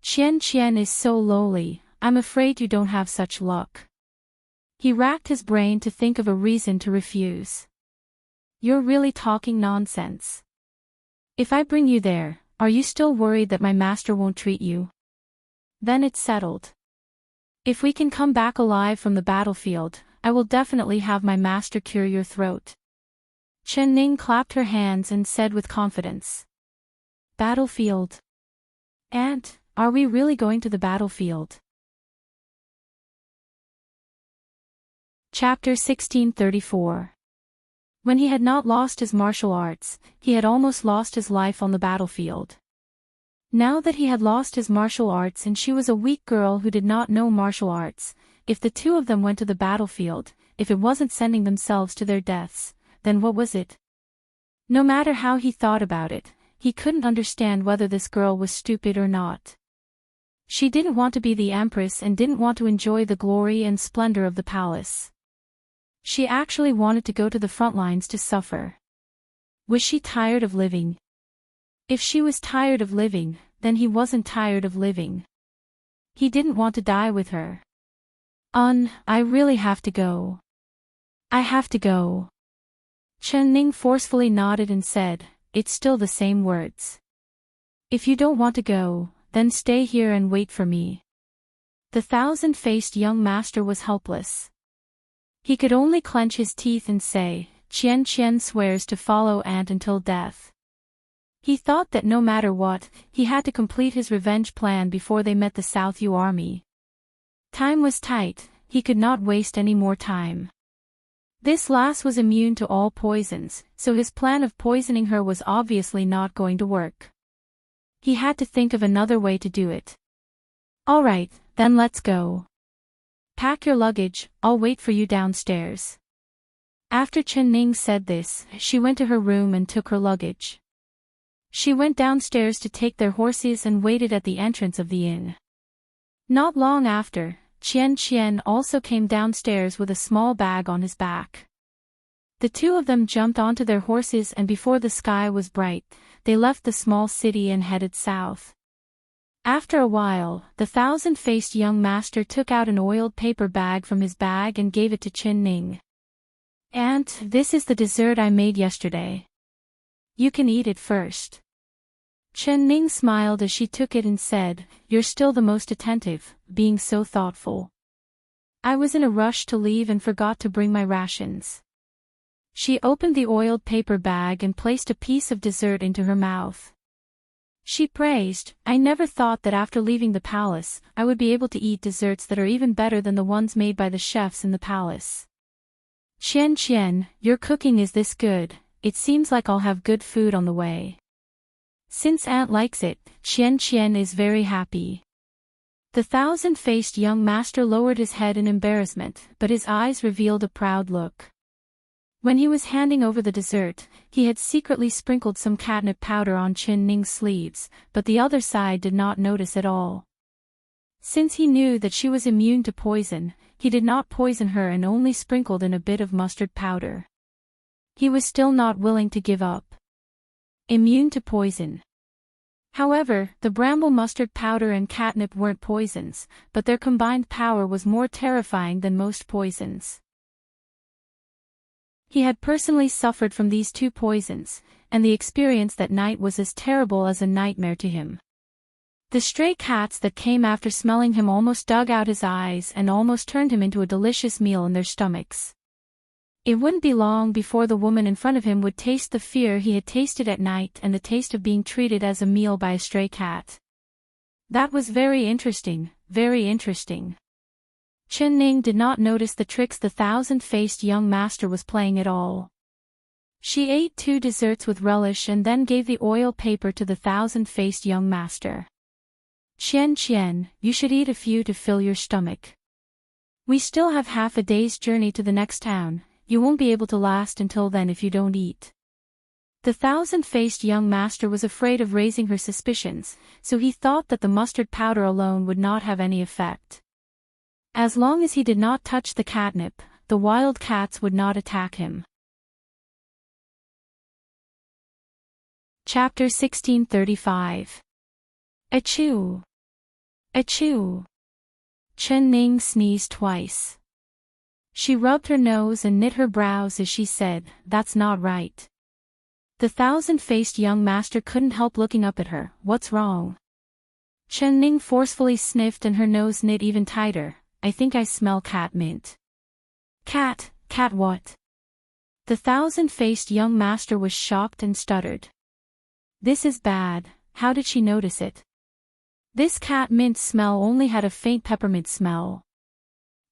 Qian is so lowly, I'm afraid you don't have such luck. He racked his brain to think of a reason to refuse. You're really talking nonsense. If I bring you there, are you still worried that my master won't treat you? Then it's settled. If we can come back alive from the battlefield, I will definitely have my master cure your throat. Chen Ning clapped her hands and said with confidence. Battlefield? Aunt, are we really going to the battlefield? Chapter 1634. When he had not lost his martial arts, he had almost lost his life on the battlefield. Now that he had lost his martial arts and she was a weak girl who did not know martial arts, if the two of them went to the battlefield, if it wasn't sending themselves to their deaths, then what was it? No matter how he thought about it, he couldn't understand whether this girl was stupid or not. She didn't want to be the Empress and didn't want to enjoy the glory and splendor of the palace. She actually wanted to go to the front lines to suffer. Was she tired of living? If she was tired of living, then he wasn't tired of living. He didn't want to die with her. I really have to go. I have to go. Chen Ning forcefully nodded and said, it's still the same words. If you don't want to go, then stay here and wait for me. The thousand-faced young master was helpless. He could only clench his teeth and say, Qian swears to follow Aunt until death. He thought that no matter what, he had to complete his revenge plan before they met the South Yu army. Time was tight, he could not waste any more time. This lass was immune to all poisons, so his plan of poisoning her was obviously not going to work. He had to think of another way to do it. All right, then let's go. Pack your luggage, I'll wait for you downstairs. After Chen Ning said this, she went to her room and took her luggage. She went downstairs to take their horses and waited at the entrance of the inn. Not long after, Qian also came downstairs with a small bag on his back. The two of them jumped onto their horses and before the sky was bright, they left the small city and headed south. After a while, the thousand-faced young master took out an oiled paper bag from his bag and gave it to Chen Ning. Aunt, this is the dessert I made yesterday. You can eat it first. Chen Ning smiled as she took it and said, you're still the most attentive, being so thoughtful. I was in a rush to leave and forgot to bring my rations. She opened the oiled paper bag and placed a piece of dessert into her mouth. She praised, I never thought that after leaving the palace, I would be able to eat desserts that are even better than the ones made by the chefs in the palace. Qian, your cooking is this good, it seems like I'll have good food on the way. Since Aunt likes it, Qian is very happy. The thousand-faced young master lowered his head in embarrassment, but his eyes revealed a proud look. When he was handing over the dessert, he had secretly sprinkled some catnip powder on Chen Ning's sleeves, but the other side did not notice at all. Since he knew that she was immune to poison, he did not poison her and only sprinkled in a bit of mustard powder. He was still not willing to give up. Immune to poison. However, the bramble mustard powder and catnip weren't poisons, but their combined power was more terrifying than most poisons. He had personally suffered from these two poisons, and the experience that night was as terrible as a nightmare to him. The stray cats that came after smelling him almost dug out his eyes and almost turned him into a delicious meal in their stomachs. It wouldn't be long before the woman in front of him would taste the fear he had tasted at night and the taste of being treated as a meal by a stray cat. That was very interesting, very interesting. Chen Ning did not notice the tricks the thousand-faced young master was playing at all. She ate 2 desserts with relish and then gave the oil paper to the thousand-faced young master. Qian, you should eat a few to fill your stomach. We still have half a day's journey to the next town. You won't be able to last until then if you don't eat. The thousand-faced young master was afraid of raising her suspicions, so he thought that the mustard powder alone would not have any effect. As long as he did not touch the catnip, the wild cats would not attack him. Chapter 1635. Achoo! Achoo! Chen Ning sneezed twice. She rubbed her nose and knit her brows as she said, that's not right. The thousand-faced young master couldn't help looking up at her, what's wrong? Chen Ning forcefully sniffed and her nose knit even tighter, I think I smell cat mint. Cat what? The thousand-faced young master was shocked and stuttered. This is bad, how did she notice it? This cat mint smell only had a faint peppermint smell.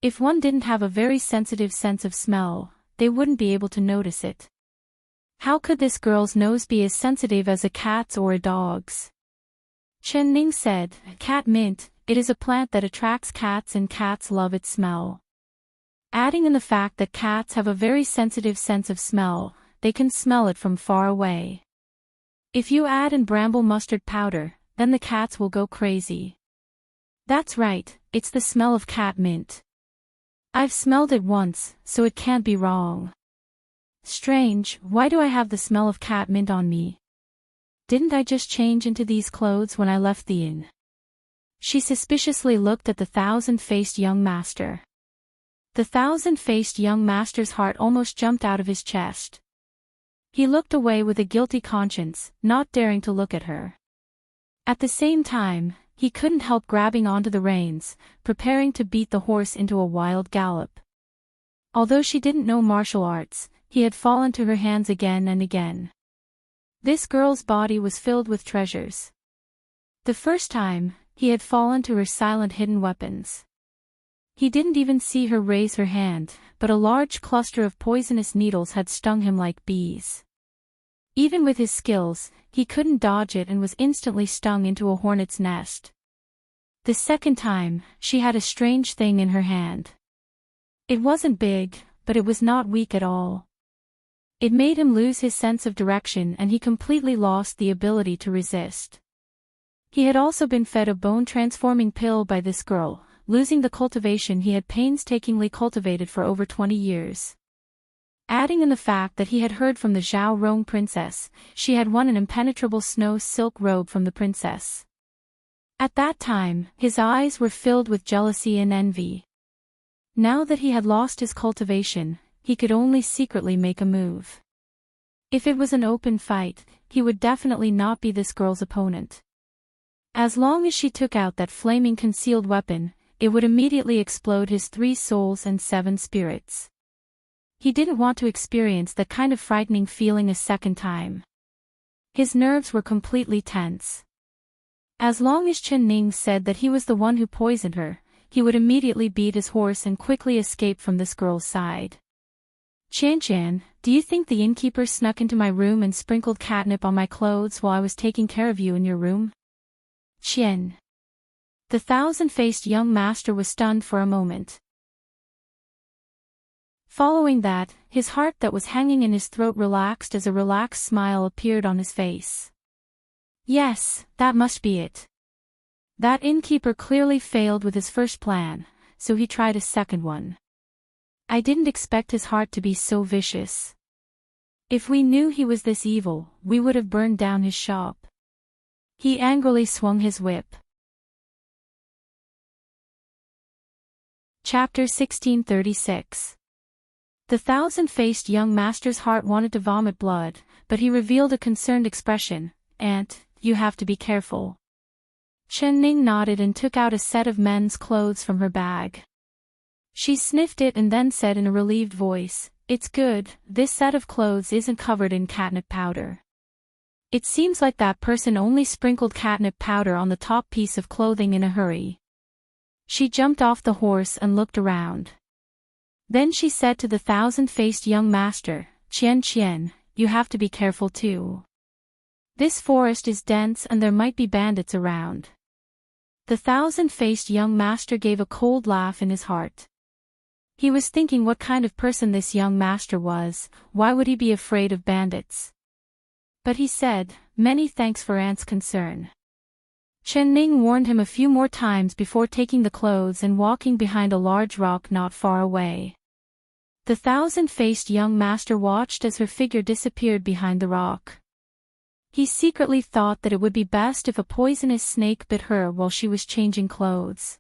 If one didn't have a very sensitive sense of smell, they wouldn't be able to notice it. How could this girl's nose be as sensitive as a cat's or a dog's? Chen Ning said, cat mint, it is a plant that attracts cats and cats love its smell. Adding in the fact that cats have a very sensitive sense of smell, they can smell it from far away. If you add in bramble mustard powder, then the cats will go crazy. That's right, it's the smell of cat mint. I've smelled it once, so it can't be wrong. Strange, why do I have the smell of cat mint on me? Didn't I just change into these clothes when I left the inn? She suspiciously looked at the thousand-faced young master. The thousand-faced young master's heart almost jumped out of his chest. He looked away with a guilty conscience, not daring to look at her. At the same time, he couldn't help grabbing onto the reins, preparing to beat the horse into a wild gallop. Although she didn't know martial arts, he had fallen to her hands again and again. This girl's body was filled with treasures. The first time, he had fallen to her silent hidden weapons. He didn't even see her raise her hand, but a large cluster of poisonous needles had stung him like bees. Even with his skills, he couldn't dodge it and was instantly stung into a hornet's nest. The second time, she had a strange thing in her hand. It wasn't big, but it was not weak at all. It made him lose his sense of direction and he completely lost the ability to resist. He had also been fed a bone-transforming pill by this girl, losing the cultivation he had painstakingly cultivated for over 20 years. Adding in the fact that he had heard from the Zhao Rong princess, she had won an impenetrable snow silk robe from the princess. At that time, his eyes were filled with jealousy and envy. Now that he had lost his cultivation, he could only secretly make a move. If it was an open fight, he would definitely not be this girl's opponent. As long as she took out that flaming concealed weapon, it would immediately explode his 3 souls and 7 spirits. He didn't want to experience that kind of frightening feeling a second time. His nerves were completely tense. As long as Chen Ning said that he was the one who poisoned her, he would immediately beat his horse and quickly escape from this girl's side. Qian, do you think the innkeeper snuck into my room and sprinkled catnip on my clothes while I was taking care of you in your room? Qian. The thousand-faced young master was stunned for a moment. Following that, his heart that was hanging in his throat relaxed as a relaxed smile appeared on his face. Yes, that must be it. That innkeeper clearly failed with his first plan, so he tried a second one. I didn't expect his heart to be so vicious. If we knew he was this evil, we would have burned down his shop. He angrily swung his whip. Chapter 1636. The thousand-faced young master's heart wanted to vomit blood, but he revealed a concerned expression. Aunt, you have to be careful. Chen Ning nodded and took out a set of men's clothes from her bag. She sniffed it and then said in a relieved voice, "It's good, this set of clothes isn't covered in catnip powder. It seems like that person only sprinkled catnip powder on the top piece of clothing in a hurry." She jumped off the horse and looked around. Then she said to the thousand-faced young master, Qian, you have to be careful too. This forest is dense and there might be bandits around. The thousand-faced young master gave a cold laugh in his heart. He was thinking what kind of person this young master was, why would he be afraid of bandits? But he said, "Many thanks for aunt's concern." Chen Ning warned him a few more times before taking the clothes and walking behind a large rock not far away. The thousand-faced young master watched as her figure disappeared behind the rock. He secretly thought that it would be best if a poisonous snake bit her while she was changing clothes.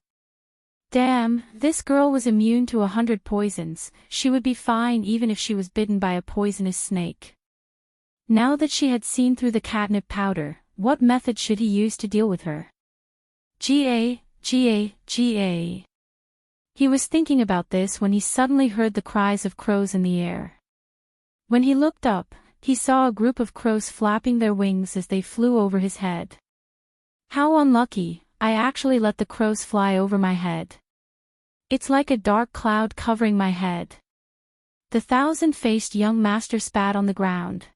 Damn, this girl was immune to 100 poisons, she would be fine even if she was bitten by a poisonous snake. Now that she had seen through the catnip powder, what method should he use to deal with her? Ga. He was thinking about this when he suddenly heard the cries of crows in the air. When he looked up, he saw a group of crows flapping their wings as they flew over his head. How unlucky, I actually let the crows fly over my head. It's like a dark cloud covering my head. The thousand-faced young master spat on the ground.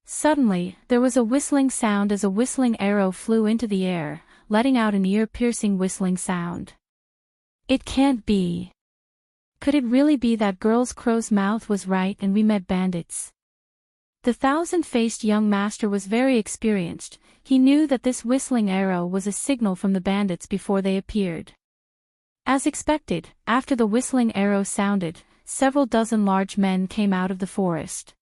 Suddenly, there was a whistling sound as a whistling arrow flew into the air, letting out an ear-piercing whistling sound. It can't be. Could it really be that girl's crow's mouth was right and we met bandits? The thousand-faced young master was very experienced. He knew that this whistling arrow was a signal from the bandits before they appeared. As expected, after the whistling arrow sounded, several dozen large men came out of the forest.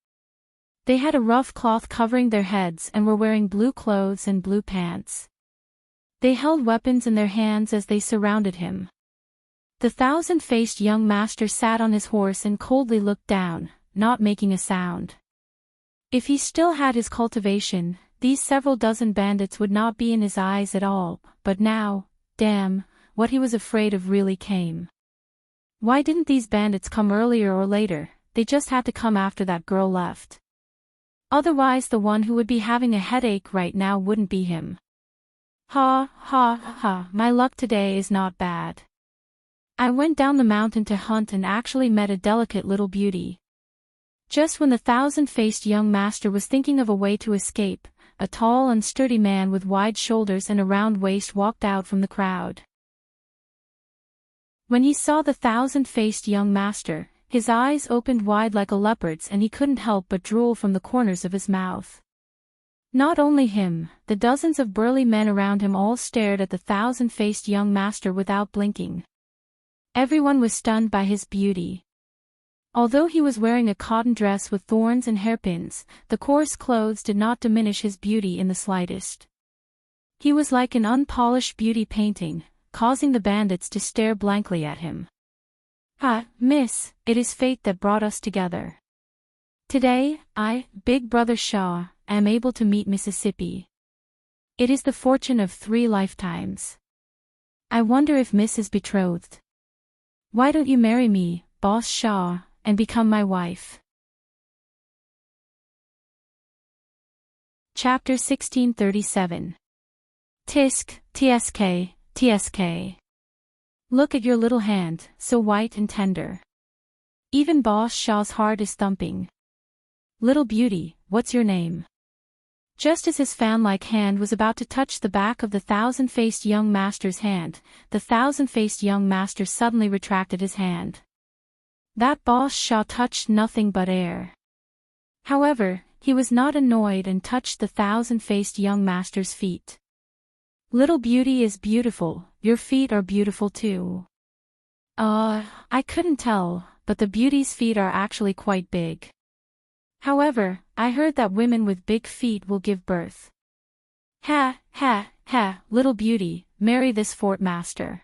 They had a rough cloth covering their heads and were wearing blue clothes and blue pants. They held weapons in their hands as they surrounded him. The thousand-faced young master sat on his horse and coldly looked down, not making a sound. If he still had his cultivation, these several dozen bandits would not be in his eyes at all, but now, damn, what he was afraid of really came. Why didn't these bandits come earlier or later? They just had to come after that girl left. Otherwise the one who would be having a headache right now wouldn't be him. Ha, ha, ha, my luck today is not bad. I went down the mountain to hunt and actually met a delicate little beauty. Just when the thousand-faced young master was thinking of a way to escape, a tall and sturdy man with wide shoulders and a round waist walked out from the crowd. When he saw the thousand-faced young master, his eyes opened wide like a leopard's and he couldn't help but drool from the corners of his mouth. Not only him, the dozens of burly men around him all stared at the thousand-faced young master without blinking. Everyone was stunned by his beauty. Although he was wearing a cotton dress with thorns and hairpins, the coarse clothes did not diminish his beauty in the slightest. He was like an unpolished beauty painting, causing the bandits to stare blankly at him. Ah, miss, it is fate that brought us together. Today, I, Big Brother Shaw, am able to meet Mississippi. It is the fortune of 3 lifetimes. I wonder if Miss is betrothed. Why don't you marry me, Boss Shaw, and become my wife? Chapter 1637. Tisk, tsk, tsk. Look at your little hand, so white and tender. Even Boss Shaw's heart is thumping. Little beauty, what's your name? Just as his fan-like hand was about to touch the back of the thousand-faced young master's hand, the thousand-faced young master suddenly retracted his hand. That Boss Shaw touched nothing but air. However, he was not annoyed and touched the thousand-faced young master's feet. Little beauty is beautiful, your feet are beautiful too. I couldn't tell, but the beauty's feet are actually quite big. However, I heard that women with big feet will give birth. Ha, ha, ha, little beauty, marry this fort master.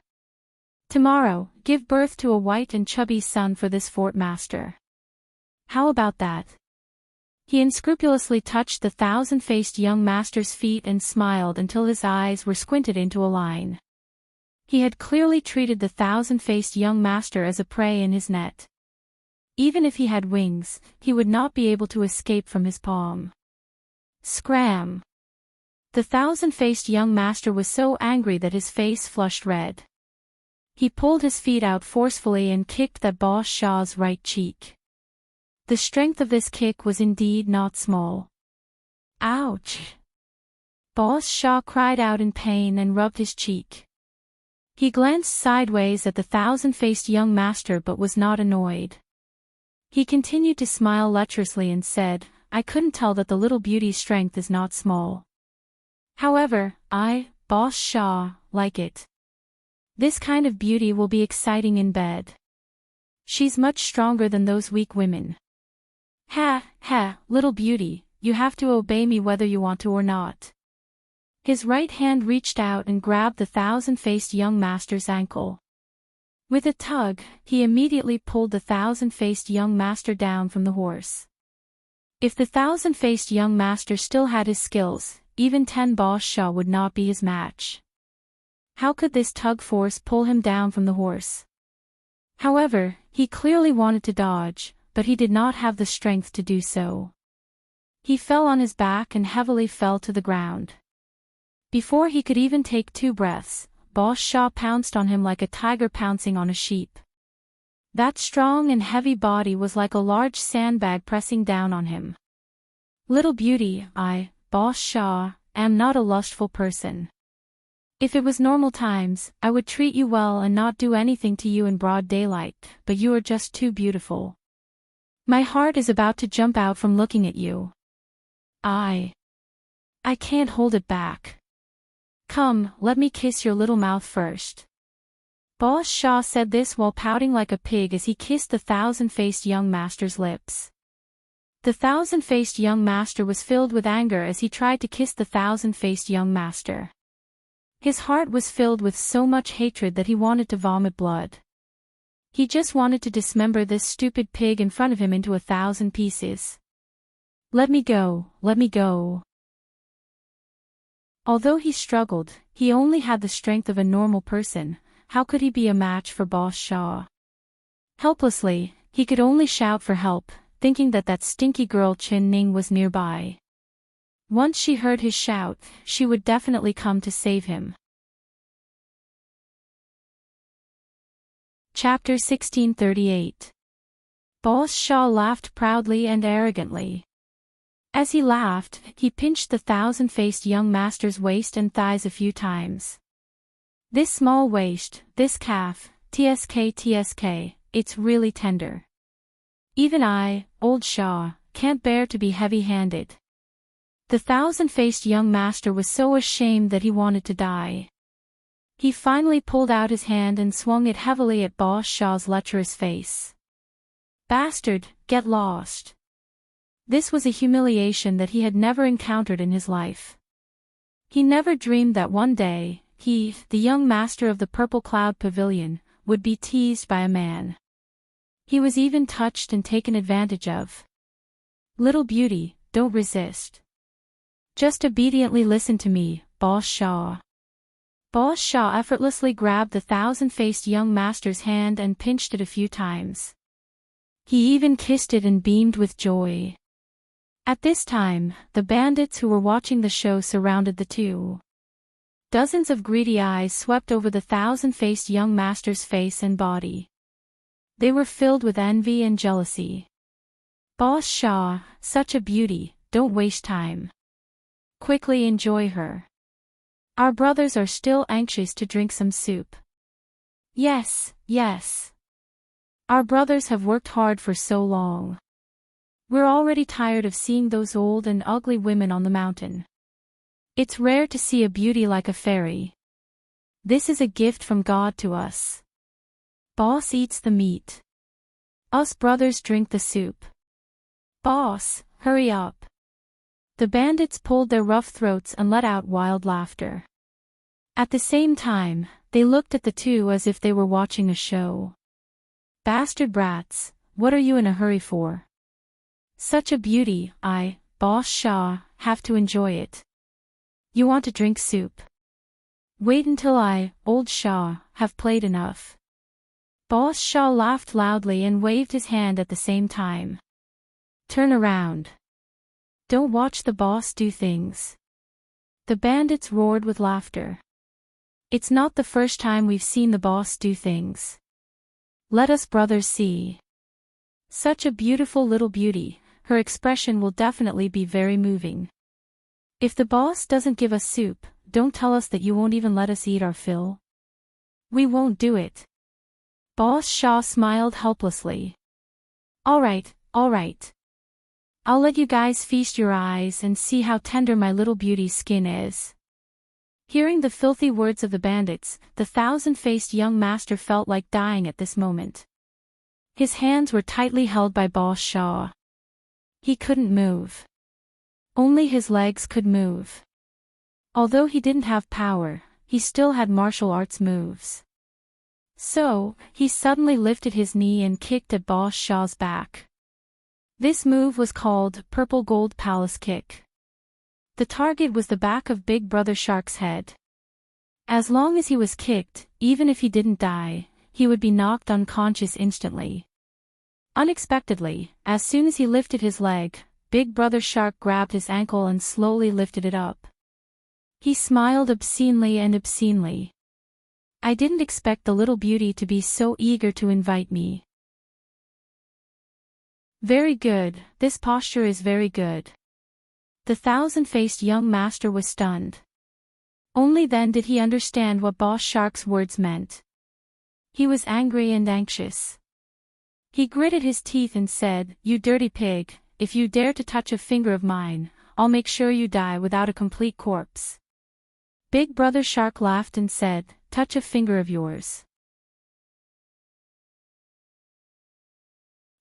Tomorrow, give birth to a white and chubby son for this fort master. How about that? He unscrupulously touched the thousand-faced young master's feet and smiled until his eyes were squinted into a line. He had clearly treated the thousand-faced young master as a prey in his net. Even if he had wings, he would not be able to escape from his palm. Scram! The thousand-faced young master was so angry that his face flushed red. He pulled his feet out forcefully and kicked that Boss Shaw's right cheek. The strength of this kick was indeed not small. Ouch! Boss Shaw cried out in pain and rubbed his cheek. He glanced sideways at the thousand-faced young master but was not annoyed. He continued to smile lecherously and said, I couldn't tell that the little beauty's strength is not small. However, I, Boss Shaw, like it. This kind of beauty will be exciting in bed. She's much stronger than those weak women. Ha, ha, little beauty, you have to obey me whether you want to or not. His right hand reached out and grabbed the thousand-faced young master's ankle. With a tug, he immediately pulled the thousand-faced young master down from the horse. If the thousand-faced young master still had his skills, even 10 Boss Shaw would not be his match. How could this tug force pull him down from the horse? However, he clearly wanted to dodge, but he did not have the strength to do so. He fell on his back and heavily fell to the ground. Before he could even take 2 breaths, Boss Shaw pounced on him like a tiger pouncing on a sheep. That strong and heavy body was like a large sandbag pressing down on him. Little beauty, I, Boss Shaw, am not a lustful person. If it was normal times, I would treat you well and not do anything to you in broad daylight, but you are just too beautiful. My heart is about to jump out from looking at you. I can't hold it back. Come, let me kiss your little mouth first. Boss Shaw said this while pouting like a pig as he kissed the thousand-faced young master's lips. The thousand-faced young master was filled with anger as he tried to kiss the thousand-faced young master. His heart was filled with so much hatred that he wanted to vomit blood. He just wanted to dismember this stupid pig in front of him into 1,000 pieces. Let me go, let me go. Although he struggled, he only had the strength of a normal person. How could he be a match for Boss Shaw? Helplessly, he could only shout for help, thinking that that stinky girl Chin Ning was nearby. Once she heard his shout, she would definitely come to save him. Chapter 1638. Boss Shaw laughed proudly and arrogantly. As he laughed, he pinched the thousand-faced young master's waist and thighs a few times. This small waist, this calf, tsk, it's really tender. Even I, old Shaw, can't bear to be heavy-handed. The thousand-faced young master was so ashamed that he wanted to die. He finally pulled out his hand and swung it heavily at Boss Shaw's lecherous face. Bastard, get lost. This was a humiliation that he had never encountered in his life. He never dreamed that one day, he, the young master of the Purple Cloud Pavilion, would be teased by a man. He was even touched and taken advantage of. Little beauty, don't resist. Just obediently listen to me, Boss Shaw. Boss Shaw effortlessly grabbed the thousand-faced young master's hand and pinched it a few times. He even kissed it and beamed with joy. At this time, the bandits who were watching the show surrounded the two. Dozens of greedy eyes swept over the thousand-faced young master's face and body. They were filled with envy and jealousy. Boss Shaw, such a beauty, don't waste time. Quickly enjoy her. Our brothers are still anxious to drink some soup. Yes, yes. Our brothers have worked hard for so long. We're already tired of seeing those old and ugly women on the mountain. It's rare to see a beauty like a fairy. This is a gift from God to us. Boss eats the meat. Us brothers drink the soup. Boss, hurry up. The bandits pulled their rough throats and let out wild laughter. At the same time, they looked at the two as if they were watching a show. Bastard brats, what are you in a hurry for? Such a beauty, Boss Shaw, have to enjoy it. You want to drink soup? Wait until I, old Shaw, have played enough. Boss Shaw laughed loudly and waved his hand at the same time. Turn around. Don't watch the boss do things. The bandits roared with laughter. It's not the first time we've seen the boss do things. Let us brothers see. Such a beautiful little beauty, her expression will definitely be very moving. If the boss doesn't give us soup, don't tell us that you won't even let us eat our fill. We won't do it. Boss Shaw smiled helplessly. All right. I'll let you guys feast your eyes and see how tender my little beauty's skin is. Hearing the filthy words of the bandits, the thousand-faced young master felt like dying at this moment. His hands were tightly held by Boss Shaw. He couldn't move. Only his legs could move. Although he didn't have power, he still had martial arts moves. So, he suddenly lifted his knee and kicked at Boss Shaw's back. This move was called Purple Gold Palace Kick. The target was the back of Big Brother Shark's head. As long as he was kicked, even if he didn't die, he would be knocked unconscious instantly. Unexpectedly, as soon as he lifted his leg, Big Brother Shark grabbed his ankle and slowly lifted it up. He smiled obscenely. I didn't expect the little beauty to be so eager to invite me. Very good, this posture is very good. The thousand-faced young master was stunned. Only then did he understand what Boss Shark's words meant. He was angry and anxious. He gritted his teeth and said, "You dirty pig, if you dare to touch a finger of mine, I'll make sure you die without a complete corpse. Big Brother Shark laughed and said, touch a finger of yours.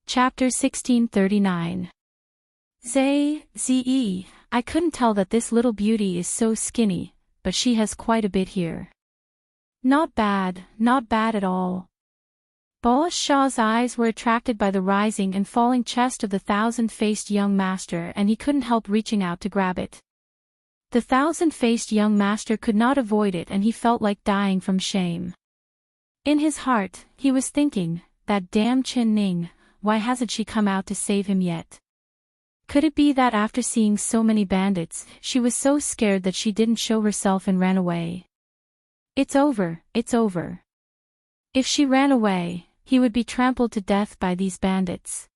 Chapter 1639. Ze, I couldn't tell that this little beauty is so skinny, but she has quite a bit here. Not bad at all. Boss Shaw's eyes were attracted by the rising and falling chest of the thousand-faced young master, and he couldn't help reaching out to grab it. The thousand-faced young master could not avoid it, and he felt like dying from shame. In his heart, he was thinking, that damn Chin Ning, why hasn't she come out to save him yet? Could it be that after seeing so many bandits, she was so scared that she didn't show herself and ran away? It's over. If she ran away, he would be trampled to death by these bandits.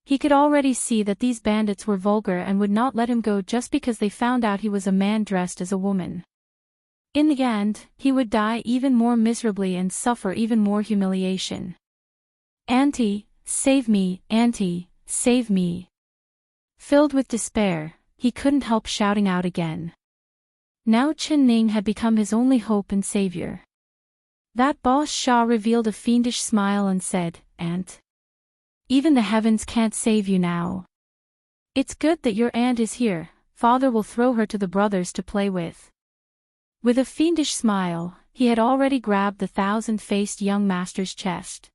He could already see that these bandits were vulgar and would not let him go just because they found out he was a man dressed as a woman. In the end, he would die even more miserably and suffer even more humiliation. Auntie, save me, Auntie, save me. Filled with despair, he couldn't help shouting out again. Now Chin Ning had become his only hope and savior. That Boss Shaw revealed a fiendish smile and said, Aunt. Even the heavens can't save you now. It's good that your aunt is here, father will throw her to the brothers to play with. With a fiendish smile, he had already grabbed the thousand-faced young master's chest.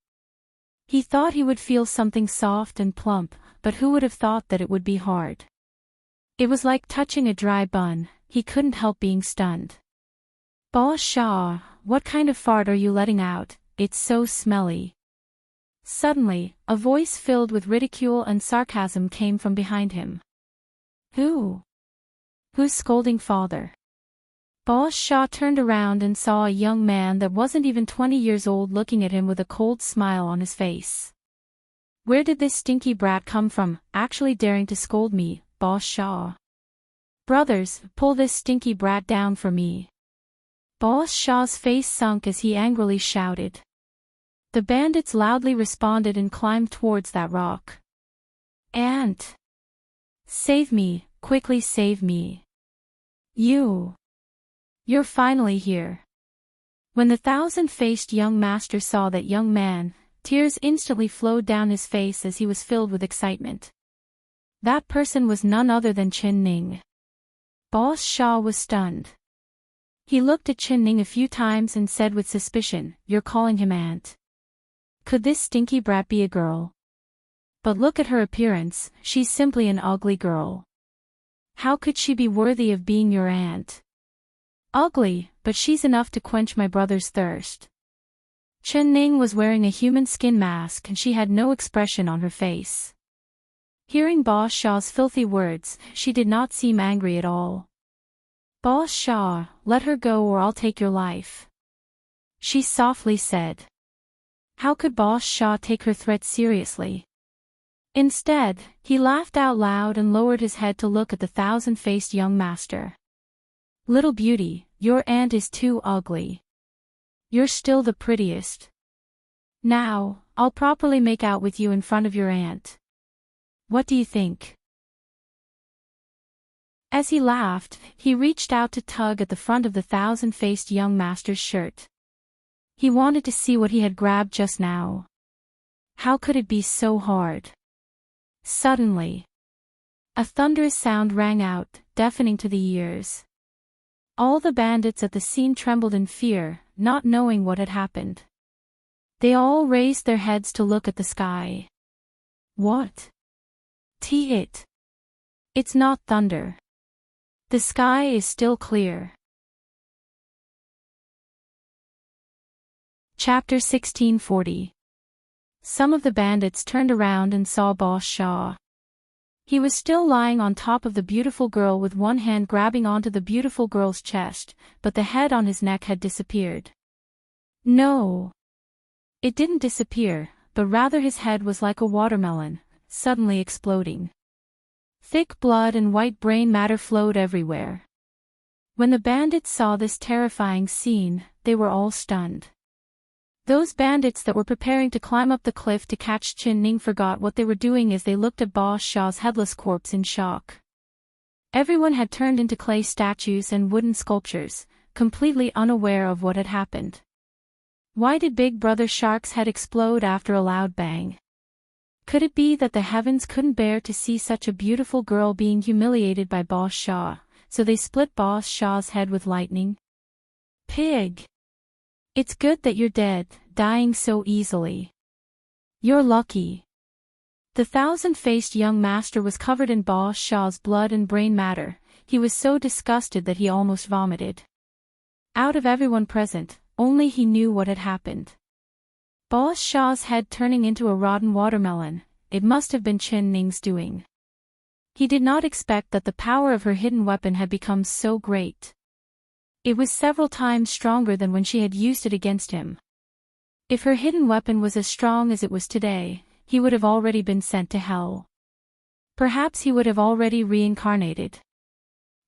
He thought he would feel something soft and plump, but who would have thought that it would be hard? It was like touching a dry bun, he couldn't help being stunned. Boss Shaw, what kind of fart are you letting out? It's so smelly. Suddenly, a voice filled with ridicule and sarcasm came from behind him. Who's scolding father? Boss Shaw turned around and saw a young man that wasn't even 20 years old looking at him with a cold smile on his face. Where did this stinky brat come from, actually daring to scold me, Boss Shaw? Brothers, pull this stinky brat down for me. Boss Shaw's face sunk as he angrily shouted. The bandits loudly responded and climbed towards that rock. Aunt! Save me, quickly save me. You're finally here. When the thousand-faced young master saw that young man, tears instantly flowed down his face as he was filled with excitement. That person was none other than Chin Ning. Boss Shaw was stunned. He looked at Chin Ning a few times and said with suspicion, You're calling him aunt. Could this stinky brat be a girl? But look at her appearance, she's simply an ugly girl. How could she be worthy of being your aunt? Ugly, but she's enough to quench my brother's thirst. Chin Ning was wearing a human skin mask and she had no expression on her face. Hearing Boss Shaw's filthy words, she did not seem angry at all. Boss Shaw, let her go or I'll take your life. She softly said. How could Boss Shaw take her threat seriously? Instead, he laughed out loud and lowered his head to look at the thousand-faced young master. Little beauty, your aunt is too ugly. You're still the prettiest. Now, I'll properly make out with you in front of your aunt. What do you think? As he laughed, he reached out to tug at the front of the thousand-faced young master's shirt. He wanted to see what he had grabbed just now. How could it be so hard? Suddenly, a thunderous sound rang out, deafening to the ears. All the bandits at the scene trembled in fear, not knowing what had happened. They all raised their heads to look at the sky. What? It's not thunder. The sky is still clear. Chapter 1640. Some of the bandits turned around and saw Boss Shaw. He was still lying on top of the beautiful girl with one hand grabbing onto the beautiful girl's chest, but the head on his neck had disappeared. No. It didn't disappear, but rather his head was like a watermelon, suddenly exploding. Thick blood and white brain matter flowed everywhere. When the bandits saw this terrifying scene, they were all stunned. Those bandits that were preparing to climb up the cliff to catch Chin Ning forgot what they were doing as they looked at Boss Shaw's headless corpse in shock. Everyone had turned into clay statues and wooden sculptures, completely unaware of what had happened. Why did Big Brother Shark's head explode after a loud bang? Could it be that the heavens couldn't bear to see such a beautiful girl being humiliated by Boss Shaw, so they split Boss Shaw's head with lightning? Pig! It's good that you're dead, dying so easily. You're lucky. The thousand-faced young master was covered in Boss Shaw's blood and brain matter. He was so disgusted that he almost vomited. Out of everyone present, only he knew what had happened. Boss Shaw's head turning into a rotten watermelon, it must have been Chin Ning's doing. He did not expect that the power of her hidden weapon had become so great. It was several times stronger than when she had used it against him. If her hidden weapon was as strong as it was today, he would have already been sent to hell. Perhaps he would have already reincarnated.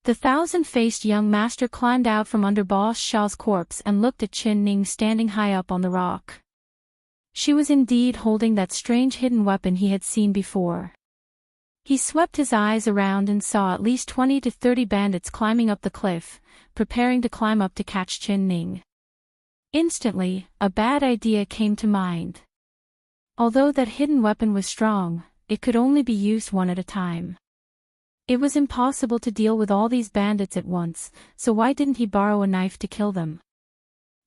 The thousand-faced young master climbed out from under Boss Shaw's corpse and looked at Chin Ning standing high up on the rock. She was indeed holding that strange hidden weapon he had seen before. He swept his eyes around and saw at least 20 to 30 bandits climbing up the cliff, preparing to climb up to catch Chin Ning. Instantly, a bad idea came to mind. Although that hidden weapon was strong, it could only be used one at a time. It was impossible to deal with all these bandits at once, so why didn't he borrow a knife to kill them?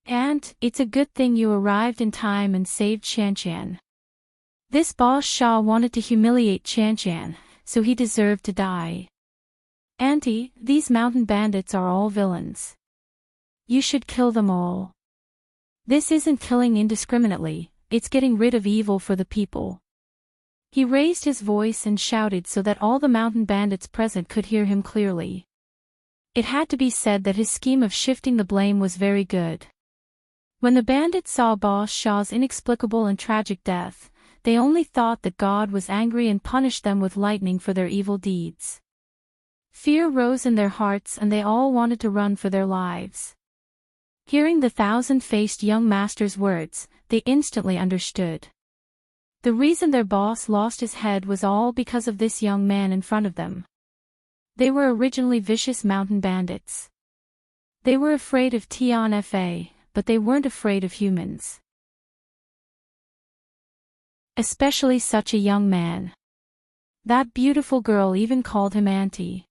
And, it's a good thing you arrived in time and saved Shanshan. This Boss Shaw wanted to humiliate Shanshan, so he deserved to die. Auntie, these mountain bandits are all villains. You should kill them all. This isn't killing indiscriminately, it's getting rid of evil for the people. He raised his voice and shouted so that all the mountain bandits present could hear him clearly. It had to be said that his scheme of shifting the blame was very good. When the bandits saw Boss Shaw's inexplicable and tragic death, they only thought that God was angry and punished them with lightning for their evil deeds. Fear rose in their hearts and they all wanted to run for their lives. Hearing the thousand-faced young master's words, they instantly understood. The reason their boss lost his head was all because of this young man in front of them. They were originally vicious mountain bandits. They were afraid of Tian Fa, but they weren't afraid of humans. Especially such a young man. That beautiful girl even called him auntie.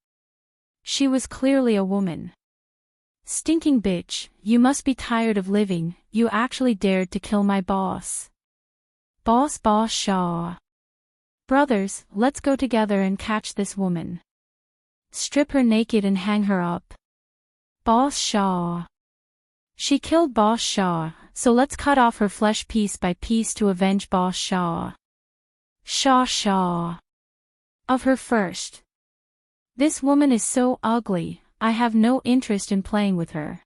She was clearly a woman. Stinking bitch, you must be tired of living, you actually dared to kill my boss. Boss Shaw. Brothers, let's go together and catch this woman. Strip her naked and hang her up. Boss Shaw. She killed Boss Shaw, so let's cut off her flesh piece by piece to avenge Boss Shaw. Shaw. Of her first. This woman is so ugly, I have no interest in playing with her.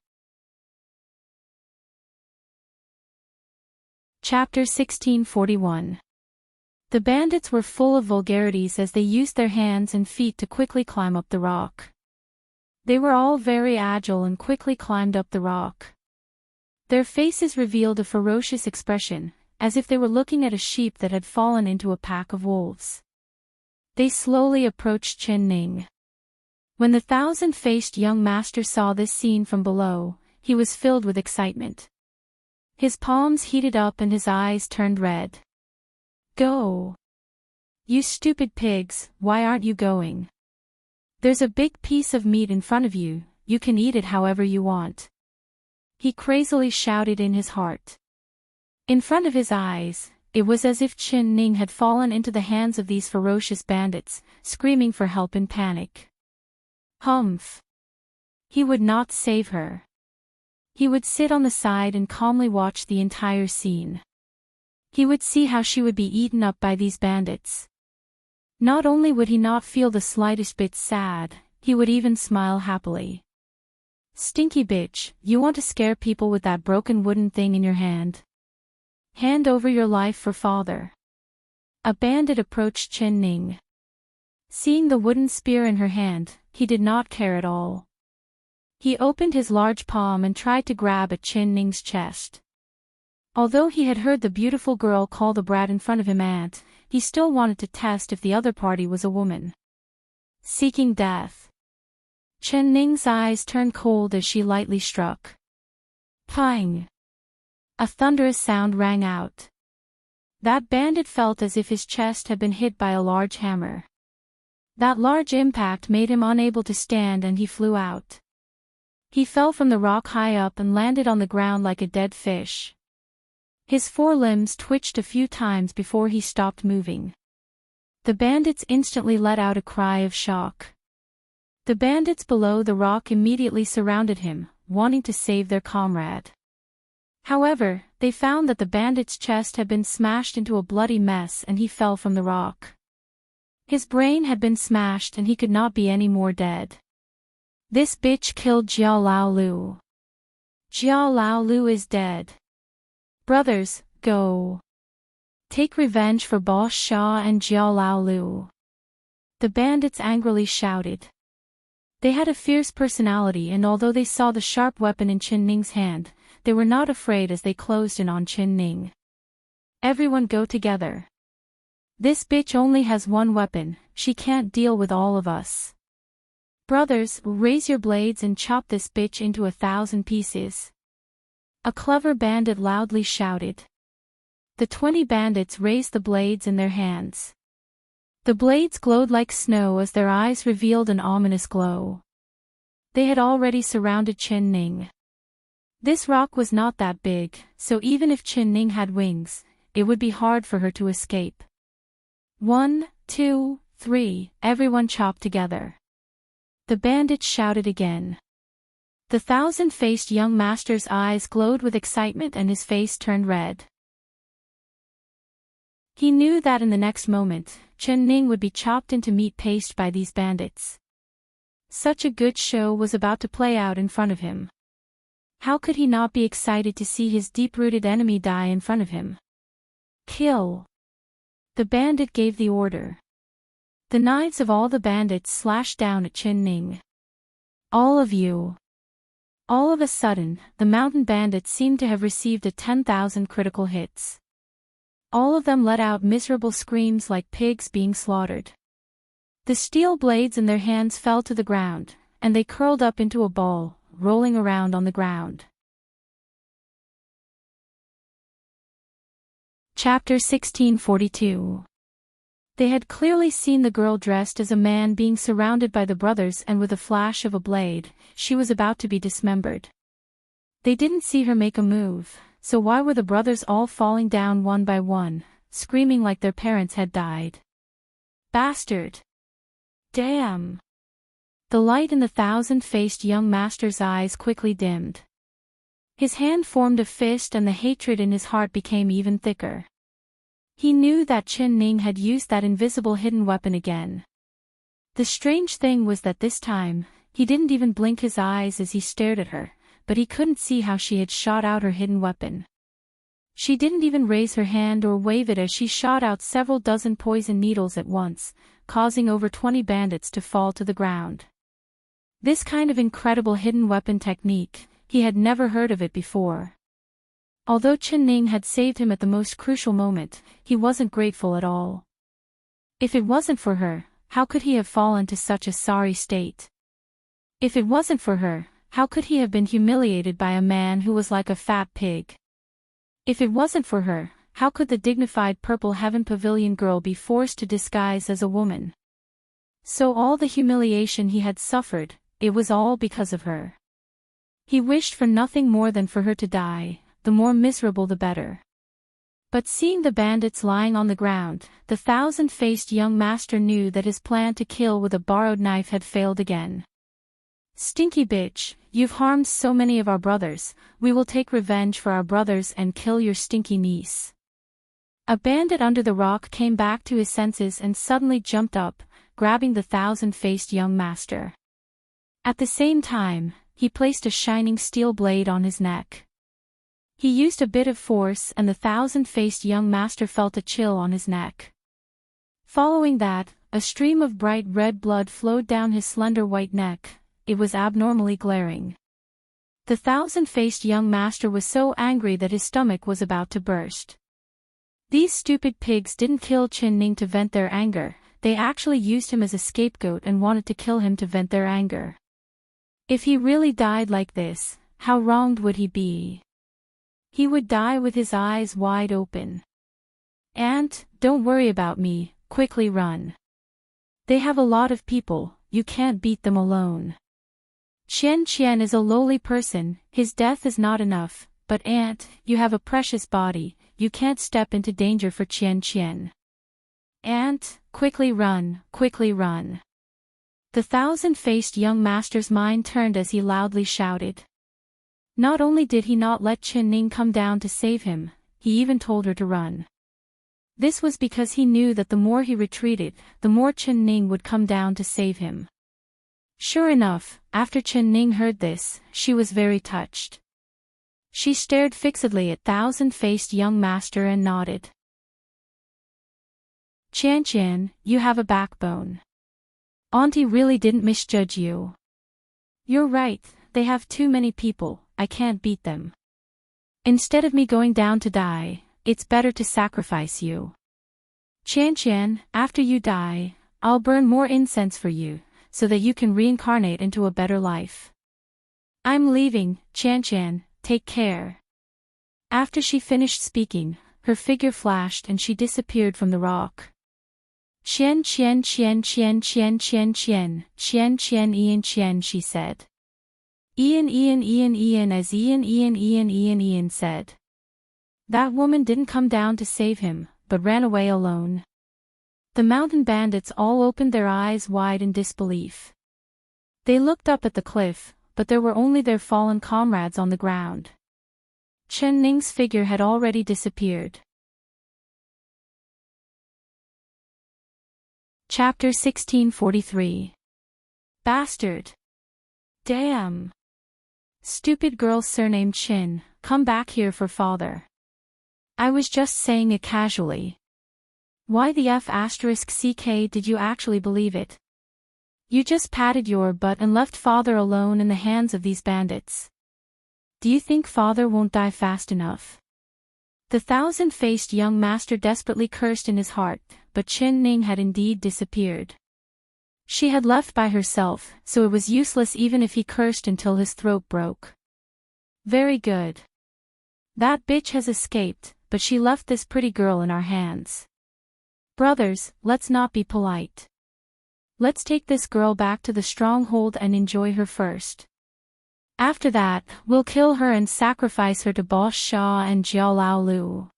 Chapter 1641. The bandits were full of vulgarities as they used their hands and feet to quickly climb up the rock. They were all very agile and quickly climbed up the rock. Their faces revealed a ferocious expression, as if they were looking at a sheep that had fallen into a pack of wolves. They slowly approached Chin Ning. When the thousand-faced young master saw this scene from below, he was filled with excitement. His palms heated up and his eyes turned red. Go! You stupid pigs, why aren't you going? There's a big piece of meat in front of you, you can eat it however you want. He crazily shouted in his heart. In front of his eyes, it was as if Chin Ning had fallen into the hands of these ferocious bandits, screaming for help in panic. Humph! He would not save her. He would sit on the side and calmly watch the entire scene. He would see how she would be eaten up by these bandits. Not only would he not feel the slightest bit sad, he would even smile happily. Stinky bitch, you want to scare people with that broken wooden thing in your hand? Hand over your life for father. A bandit approached Chin Ning. Seeing the wooden spear in her hand, he did not care at all. He opened his large palm and tried to grab at Chin Ning's chest. Although he had heard the beautiful girl call the brat in front of him aunt, he still wanted to test if the other party was a woman. Seeking death. Chen Ning's eyes turned cold as she lightly struck. Pang! A thunderous sound rang out. That bandit felt as if his chest had been hit by a large hammer. That large impact made him unable to stand and he flew out. He fell from the rock high up and landed on the ground like a dead fish. His forelimbs twitched a few times before he stopped moving. The bandits instantly let out a cry of shock. The bandits below the rock immediately surrounded him, wanting to save their comrade. However, they found that the bandit's chest had been smashed into a bloody mess and he fell from the rock. His brain had been smashed and he could not be any more dead. This bitch killed Jiao Lao Lu. Jiao Lao Lu is dead. Brothers, go. Take revenge for Boss Sha and Jiao Lao Lu. The bandits angrily shouted. They had a fierce personality and although they saw the sharp weapon in Chen Ning's hand, they were not afraid as they closed in on Chen Ning. Everyone go together. This bitch only has one weapon, she can't deal with all of us. Brothers, raise your blades and chop this bitch into 1,000 pieces. A clever bandit loudly shouted. The 20 bandits raised the blades in their hands. The blades glowed like snow as their eyes revealed an ominous glow. They had already surrounded Chen Ning. This rock was not that big, so even if Chen Ning had wings, it would be hard for her to escape. 1, 2, 3, everyone chop together. The bandit shouted again. The thousand-faced young master's eyes glowed with excitement and his face turned red. He knew that in the next moment, Chen Ning would be chopped into meat paste by these bandits. Such a good show was about to play out in front of him. How could he not be excited to see his deep-rooted enemy die in front of him? Kill! The bandit gave the order. The knives of all the bandits slashed down at Chen Ning. All of you! All of a sudden, the mountain bandits seemed to have received a 10,000 critical hits. All of them let out miserable screams like pigs being slaughtered. The steel blades in their hands fell to the ground, and they curled up into a ball, rolling around on the ground. Chapter 1642. They had clearly seen the girl dressed as a man being surrounded by the brothers and with a flash of a blade, she was about to be dismembered. They didn't see her make a move, so why were the brothers all falling down one by one, screaming like their parents had died? Bastard! Damn! The light in the thousand-faced young master's eyes quickly dimmed. His hand formed a fist and the hatred in his heart became even thicker. He knew that Chen Ning had used that invisible hidden weapon again. The strange thing was that this time, he didn't even blink his eyes as he stared at her, but he couldn't see how she had shot out her hidden weapon. She didn't even raise her hand or wave it as she shot out several dozen poison needles at once, causing over 20 bandits to fall to the ground. This kind of incredible hidden weapon technique, he had never heard of it before. Although Chen Ning had saved him at the most crucial moment, he wasn't grateful at all. If it wasn't for her, how could he have fallen to such a sorry state? If it wasn't for her, how could he have been humiliated by a man who was like a fat pig? If it wasn't for her, how could the dignified Purple Heaven Pavilion girl be forced to disguise as a woman? So all the humiliation he had suffered, it was all because of her. He wished for nothing more than for her to die, the more miserable the better. But seeing the bandits lying on the ground, the thousand-faced young master knew that his plan to kill with a borrowed knife had failed again. Stinky bitch, you've harmed so many of our brothers, we will take revenge for our brothers and kill your stinky niece. A bandit under the rock came back to his senses and suddenly jumped up, grabbing the thousand-faced young master. At the same time, he placed a shining steel blade on his neck. He used a bit of force and the thousand-faced young master felt a chill on his neck. Following that, a stream of bright red blood flowed down his slender white neck. It was abnormally glaring. The thousand-faced young master was so angry that his stomach was about to burst. These stupid pigs didn't kill Chen Ning to vent their anger, they actually used him as a scapegoat and wanted to kill him to vent their anger. If he really died like this, how wronged would he be? He would die with his eyes wide open. "Aunt, don't worry about me, quickly run. They have a lot of people, you can't beat them alone. Qian is a lowly person, his death is not enough, but aunt, you have a precious body, you can't step into danger for Qian. Aunt, quickly run, quickly run." The thousand-faced young master's mind turned as he loudly shouted. Not only did he not let Ning come down to save him, he even told her to run. This was because he knew that the more he retreated, the more Ning would come down to save him. Sure enough, after Ning heard this, she was very touched. She stared fixedly at thousand-faced young master and nodded. "Qian, you have a backbone. Auntie really didn't misjudge you. You're right, they have too many people, I can't beat them. Instead of me going down to die, it's better to sacrifice you. Qian, after you die, I'll burn more incense for you, so that you can reincarnate into a better life. I'm leaving, Qian, take care." After she finished speaking, her figure flashed and she disappeared from the rock. "Qian, Ian, she said. Ian, as Ian said. That woman didn't come down to save him, but ran away alone. The mountain bandits all opened their eyes wide in disbelief. They looked up at the cliff, but there were only their fallen comrades on the ground. Ning's figure had already disappeared. Chapter 1643. Bastard. Damn. Stupid girl surnamed Qin, come back here for father. I was just saying it casually. Why the F***ck did you actually believe it? You just patted your butt and left father alone in the hands of these bandits. Do you think father won't die fast enough? The thousand-faced young master desperately cursed in his heart, but Ning had indeed disappeared. She had left by herself, so it was useless even if he cursed until his throat broke. Very good. That bitch has escaped, but she left this pretty girl in our hands. Brothers, let's not be polite. Let's take this girl back to the stronghold and enjoy her first. After that, we'll kill her and sacrifice her to Boss Sha and Jiao Lao Lu.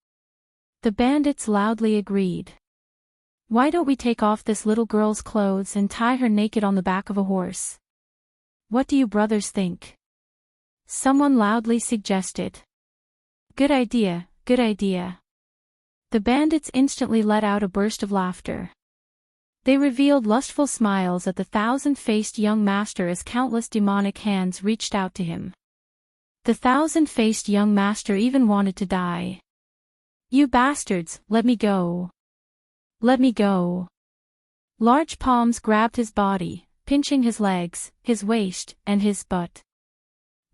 The bandits loudly agreed. Why don't we take off this little girl's clothes and tie her naked on the back of a horse? What do you brothers think? Someone loudly suggested. Good idea, good idea. The bandits instantly let out a burst of laughter. They revealed lustful smiles at the thousand-faced young master as countless demonic hands reached out to him. The thousand-faced young master even wanted to die. You bastards, let me go. Let me go. Large palms grabbed his body, pinching his legs, his waist, and his butt.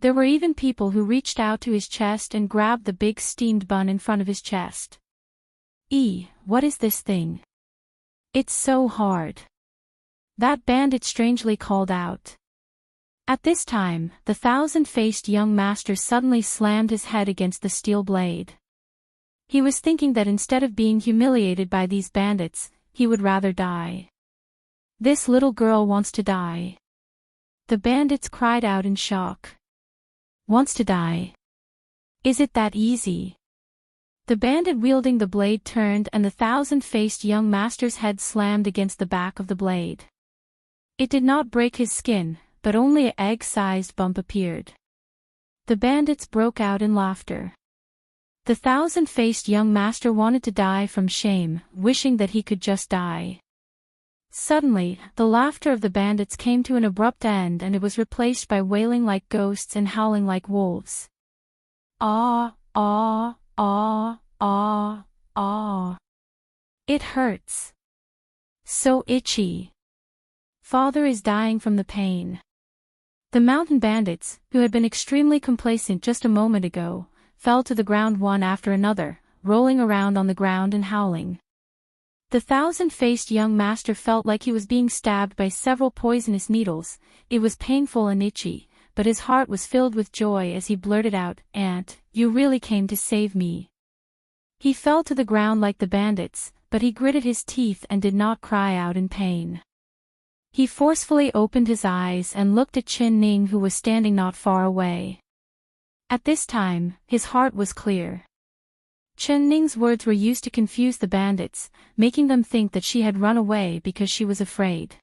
There were even people who reached out to his chest and grabbed the big steamed bun in front of his chest. What is this thing? It's so hard. That bandit strangely called out. At this time, the thousand-faced young master suddenly slammed his head against the steel blade. He was thinking that instead of being humiliated by these bandits, he would rather die. This little girl wants to die. The bandits cried out in shock. Wants to die? Is it that easy? The bandit wielding the blade turned and the thousand-faced young master's head slammed against the back of the blade. It did not break his skin, but only an egg-sized bump appeared. The bandits broke out in laughter. The thousand-faced young master wanted to die from shame, wishing that he could just die. Suddenly, the laughter of the bandits came to an abrupt end and it was replaced by wailing like ghosts and howling like wolves. Ah, ah, ah, ah, ah. It hurts. So itchy. Father is dying from the pain. The mountain bandits, who had been extremely complacent just a moment ago, fell to the ground one after another, rolling around on the ground and howling. The thousand-faced young master felt like he was being stabbed by several poisonous needles. It was painful and itchy, but his heart was filled with joy as he blurted out, "Aunt, you really came to save me." He fell to the ground like the bandits, but he gritted his teeth and did not cry out in pain. He forcefully opened his eyes and looked at Chen Ning, who was standing not far away. At this time, his heart was clear. Chen Ning's words were used to confuse the bandits, making them think that she had run away because she was afraid.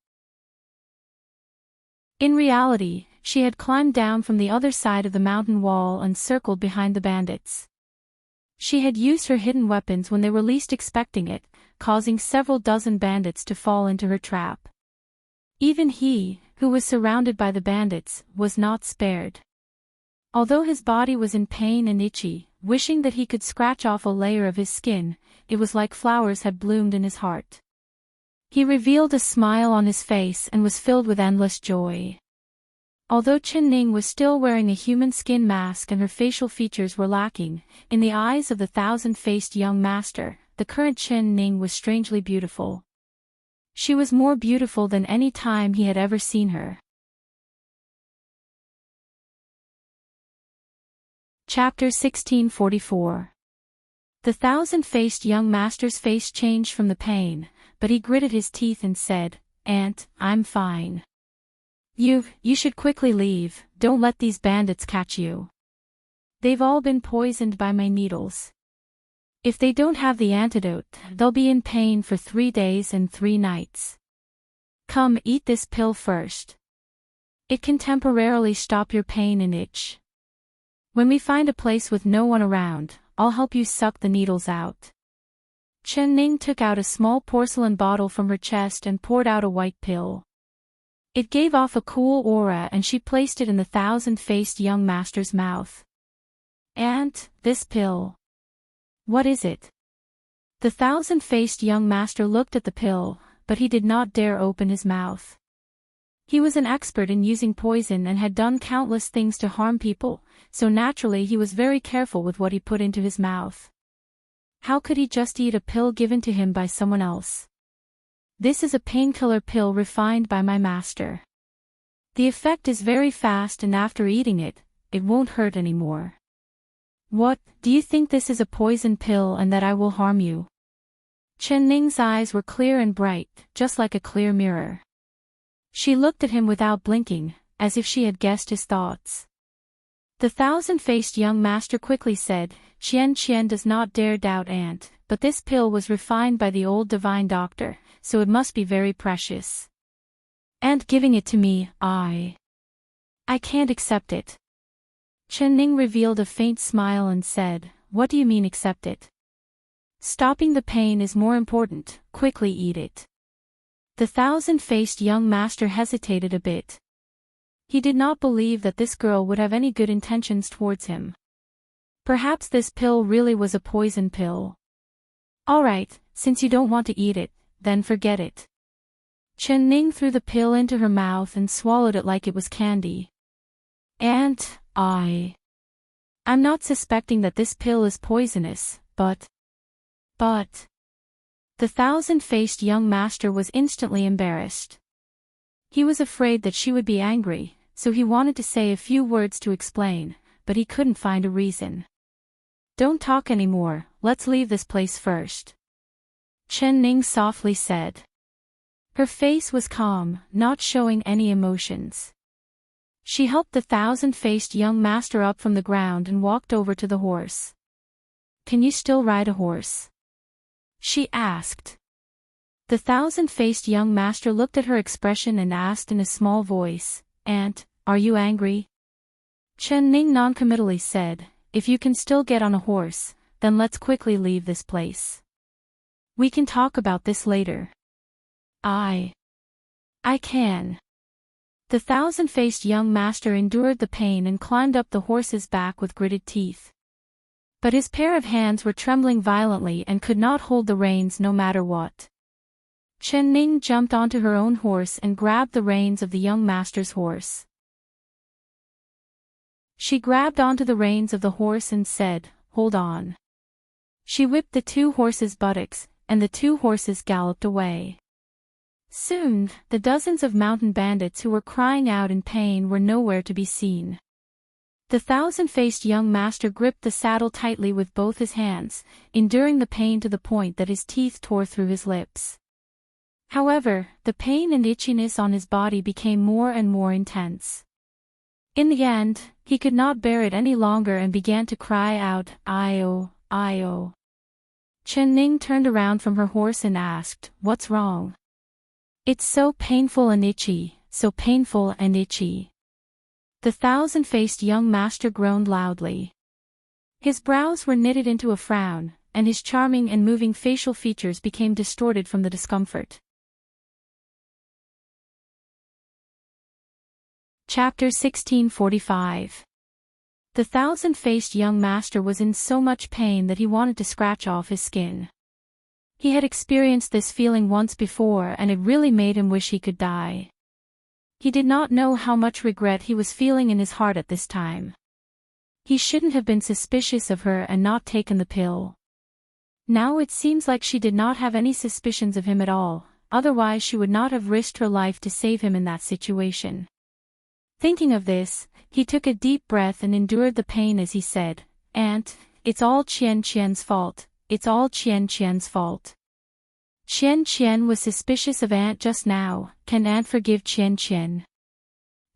In reality, she had climbed down from the other side of the mountain wall and circled behind the bandits. She had used her hidden weapons when they were least expecting it, causing several dozen bandits to fall into her trap. Even he, who was surrounded by the bandits, was not spared. Although his body was in pain and itchy, wishing that he could scratch off a layer of his skin, it was like flowers had bloomed in his heart. He revealed a smile on his face and was filled with endless joy. Although Chen Ning was still wearing a human skin mask and her facial features were lacking, in the eyes of the thousand-faced young master, the current Chen Ning was strangely beautiful. She was more beautiful than any time he had ever seen her. Chapter 1644. The thousand-faced young master's face changed from the pain, but he gritted his teeth and said, "Aunt, I'm fine. You should quickly leave, don't let these bandits catch you. They've all been poisoned by my needles. If they don't have the antidote, they'll be in pain for 3 days and 3 nights. Come, eat this pill first. It can temporarily stop your pain and itch. When we find a place with no one around, I'll help you suck the needles out." Chen Ning took out a small porcelain bottle from her chest and poured out a white pill. It gave off a cool aura and she placed it in the thousand-faced young master's mouth. "Aunt, this pill. What is it?" The thousand-faced young master looked at the pill, but he did not dare open his mouth. He was an expert in using poison and had done countless things to harm people, so naturally he was very careful with what he put into his mouth. How could he just eat a pill given to him by someone else? "This is a painkiller pill refined by my master. The effect is very fast and after eating it, it won't hurt anymore." "What, do you think this is a poison pill and that I will harm you?" Chen Ning's eyes were clear and bright, just like a clear mirror. She looked at him without blinking, as if she had guessed his thoughts. The thousand-faced young master quickly said, Qian does not dare doubt Aunt, but this pill was refined by the old divine doctor, so it must be very precious. Aunt giving it to me, I can't accept it." Chen Ning revealed a faint smile and said, "What do you mean accept it? Stopping the pain is more important, quickly eat it." The thousand-faced young master hesitated a bit. He did not believe that this girl would have any good intentions towards him. Perhaps this pill really was a poison pill. "All right, since you don't want to eat it, then forget it." Chen Ning threw the pill into her mouth and swallowed it like it was candy. "Aunt, I'm not suspecting that this pill is poisonous, but... The thousand-faced young master was instantly embarrassed. He was afraid that she would be angry, so he wanted to say a few words to explain, but he couldn't find a reason. "Don't talk anymore, let's leave this place first," Chen Ning softly said. Her face was calm, not showing any emotions. She helped the thousand-faced young master up from the ground and walked over to the horse. "Can you still ride a horse?" she asked. The thousand-faced young master looked at her expression and asked in a small voice, "Aunt, are you angry?" Chen Ning noncommittally said, "If you can still get on a horse, then let's quickly leave this place. We can talk about this later." I can." The thousand-faced young master endured the pain and climbed up the horse's back with gritted teeth. But his pair of hands were trembling violently and could not hold the reins no matter what. Chen Ning jumped onto her own horse and grabbed the reins of the young master's horse. She grabbed onto the reins of the horse and said, "Hold on." She whipped the two horses' buttocks, and the two horses galloped away. Soon, the dozens of mountain bandits who were crying out in pain were nowhere to be seen. The thousand-faced young master gripped the saddle tightly with both his hands, enduring the pain to the point that his teeth tore through his lips. However, the pain and itchiness on his body became more and more intense. In the end, he could not bear it any longer and began to cry out, "Io, Io." Chen Ning turned around from her horse and asked, "What's wrong?" "It's so painful and itchy, so painful and itchy." The thousand-faced young master groaned loudly. His brows were knitted into a frown, and his charming and moving facial features became distorted from the discomfort. Chapter 1645. The thousand-faced young master was in so much pain that he wanted to scratch off his skin. He had experienced this feeling once before and it really made him wish he could die. He did not know how much regret he was feeling in his heart at this time. He shouldn't have been suspicious of her and not taken the pill. Now it seems like she did not have any suspicions of him at all, otherwise she would not have risked her life to save him in that situation. Thinking of this, he took a deep breath and endured the pain as he said, "Aunt, it's all Qian Qian's fault, it's all Qian Qian's fault." Qian Qian was suspicious of Aunt just now. Can Aunt forgive Qian Qian?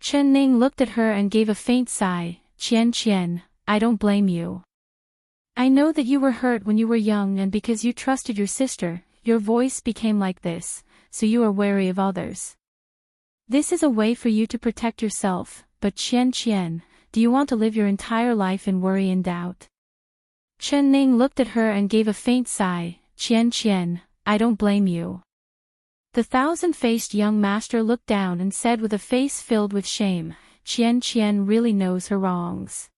Chen Ning looked at her and gave a faint sigh. "Qian Qian, I don't blame you. I know that you were hurt when you were young and because you trusted your sister, your voice became like this, so you are wary of others. This is a way for you to protect yourself, but Qian Qian, do you want to live your entire life in worry and doubt?" Chen Ning looked at her and gave a faint sigh. "Qian Qian, I don't blame you." The thousand-faced young master looked down and said with a face filled with shame, "Qian Qian really knows her wrongs.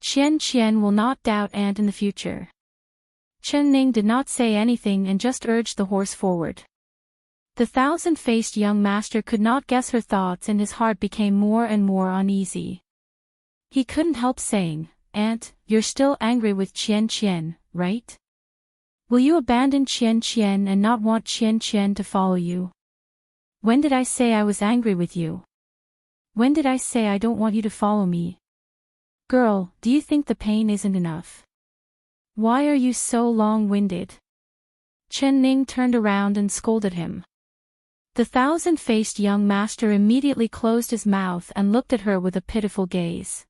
Qian Qian will not doubt Aunt in the future." Chen Ning did not say anything and just urged the horse forward. The thousand-faced young master could not guess her thoughts and his heart became more and more uneasy. He couldn't help saying, "Aunt, you're still angry with Qian Qian, right? Will you abandon Qian Qian and not want Qian Qian to follow you? When did I say I was angry with you? When did I say I don't want you to follow me? Girl, do you think the pain isn't enough? Why are you so long-winded?" Chen Ning turned around and scolded him. The thousand-faced young master immediately closed his mouth and looked at her with a pitiful gaze.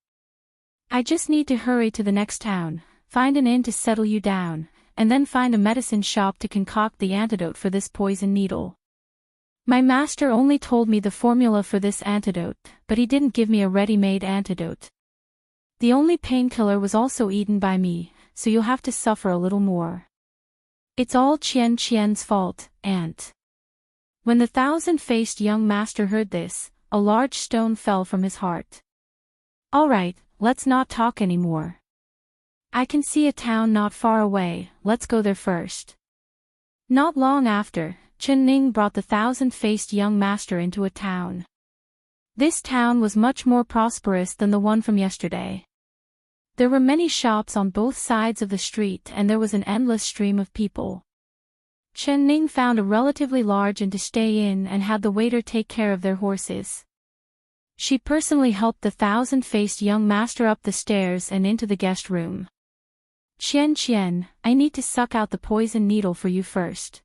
"I just need to hurry to the next town, find an inn to settle you down, and then find a medicine shop to concoct the antidote for this poison needle. My master only told me the formula for this antidote, but he didn't give me a ready-made antidote. The only painkiller was also eaten by me, so you'll have to suffer a little more. It's all Qian Qian's fault, Aunt." When the thousand-faced young master heard this, a large stone fell from his heart. "All right, let's not talk anymore. I can see a town not far away, let's go there first." Not long after, Chen Ning brought the thousand-faced young master into a town. This town was much more prosperous than the one from yesterday. There were many shops on both sides of the street and there was an endless stream of people. Chen Ning found a relatively large inn to stay in and had the waiter take care of their horses. She personally helped the thousand-faced young master up the stairs and into the guest room. "Qian Qian, I need to suck out the poison needle for you first."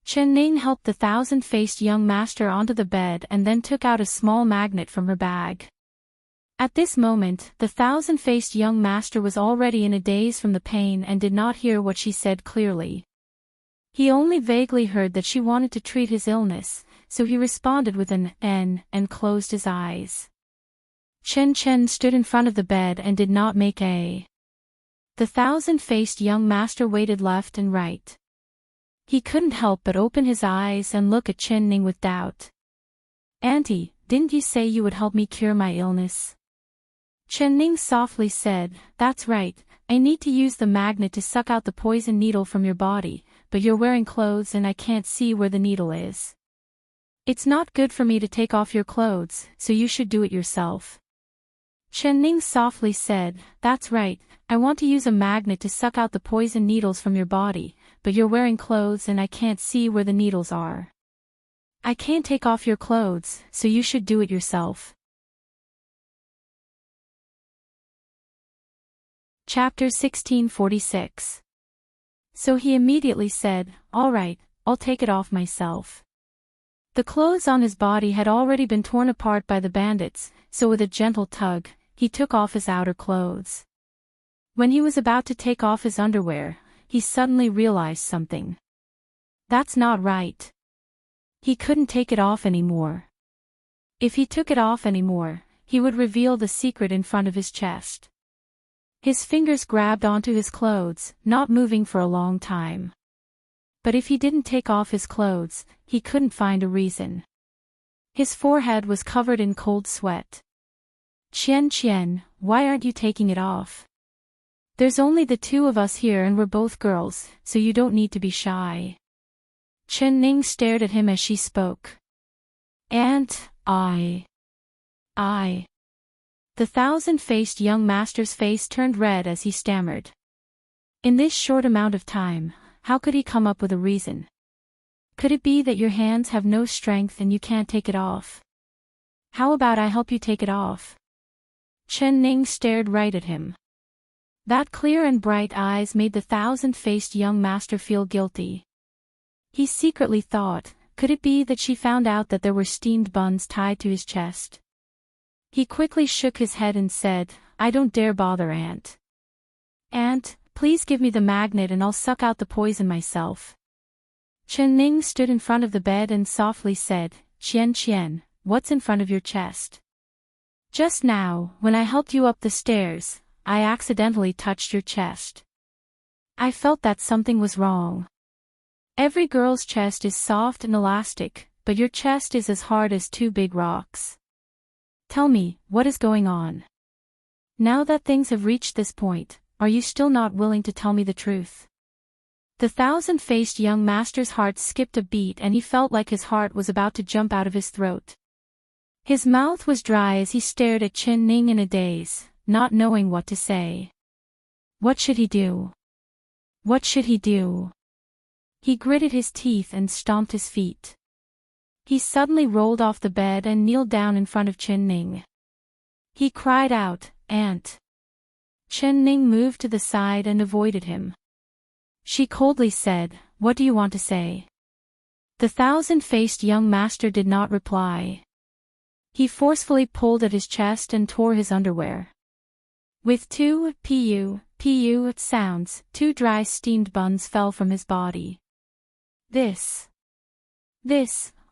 Chen Ning helped the thousand-faced young master onto the bed and then took out a small magnet from her bag. At this moment, the thousand-faced young master was already in a daze from the pain and did not hear what she said clearly. He only vaguely heard that she wanted to treat his illness, so he responded with an "N" and closed his eyes. Chen Chen stood in front of the bed and did not make a. The thousand-faced young master waited left and right. He couldn't help but open his eyes and look at Chen Ning with doubt. "Auntie, didn't you say you would help me cure my illness?" Chen Ning softly said, "That's right, I need to use the magnet to suck out the poison needle from your body, but you're wearing clothes and I can't see where the needle is. It's not good for me to take off your clothes, so you should do it yourself." Chen Ning softly said, "That's right, I want to use a magnet to suck out the poison needles from your body, but you're wearing clothes and I can't see where the needles are. I can't take off your clothes, so you should do it yourself. Chapter 1646. So he immediately said, "All right, I'll take it off myself." The clothes on his body had already been torn apart by the bandits, so with a gentle tug, he took off his outer clothes. When he was about to take off his underwear, he suddenly realized something. That's not right. He couldn't take it off anymore. If he took it off anymore, he would reveal the secret in front of his chest. His fingers grabbed onto his clothes, not moving for a long time. But if he didn't take off his clothes, he couldn't find a reason. His forehead was covered in cold sweat. Qian, why aren't you taking it off? There's only the two of us here and we're both girls, so you don't need to be shy. Ning stared at him as she spoke. And, I. The thousand-faced young master's face turned red as he stammered. In this short amount of time, how could he come up with a reason? Could it be that your hands have no strength and you can't take it off? How about I help you take it off? Ning stared right at him. That clear and bright eyes made the thousand-faced young master feel guilty. He secretly thought, could it be that she found out that there were steamed buns tied to his chest? He quickly shook his head and said, I don't dare bother, Aunt. Aunt, please give me the magnet and I'll suck out the poison myself. Ning stood in front of the bed and softly said, Qian, what's in front of your chest? Just now, when I helped you up the stairs, I accidentally touched your chest. I felt that something was wrong. Every girl's chest is soft and elastic, but your chest is as hard as two big rocks. Tell me, what is going on? Now that things have reached this point, are you still not willing to tell me the truth? The thousand-faced young master's heart skipped a beat and he felt like his heart was about to jump out of his throat. His mouth was dry as he stared at Ning in a daze, not knowing what to say. What should he do? What should he do? He gritted his teeth and stomped his feet. He suddenly rolled off the bed and kneeled down in front of Ning. He cried out, Aunt. Ning moved to the side and avoided him. She coldly said, What do you want to say? The thousand-faced young master did not reply. He forcefully pulled at his chest and tore his underwear. With two pu sounds, two dry steamed buns fell from his body. This,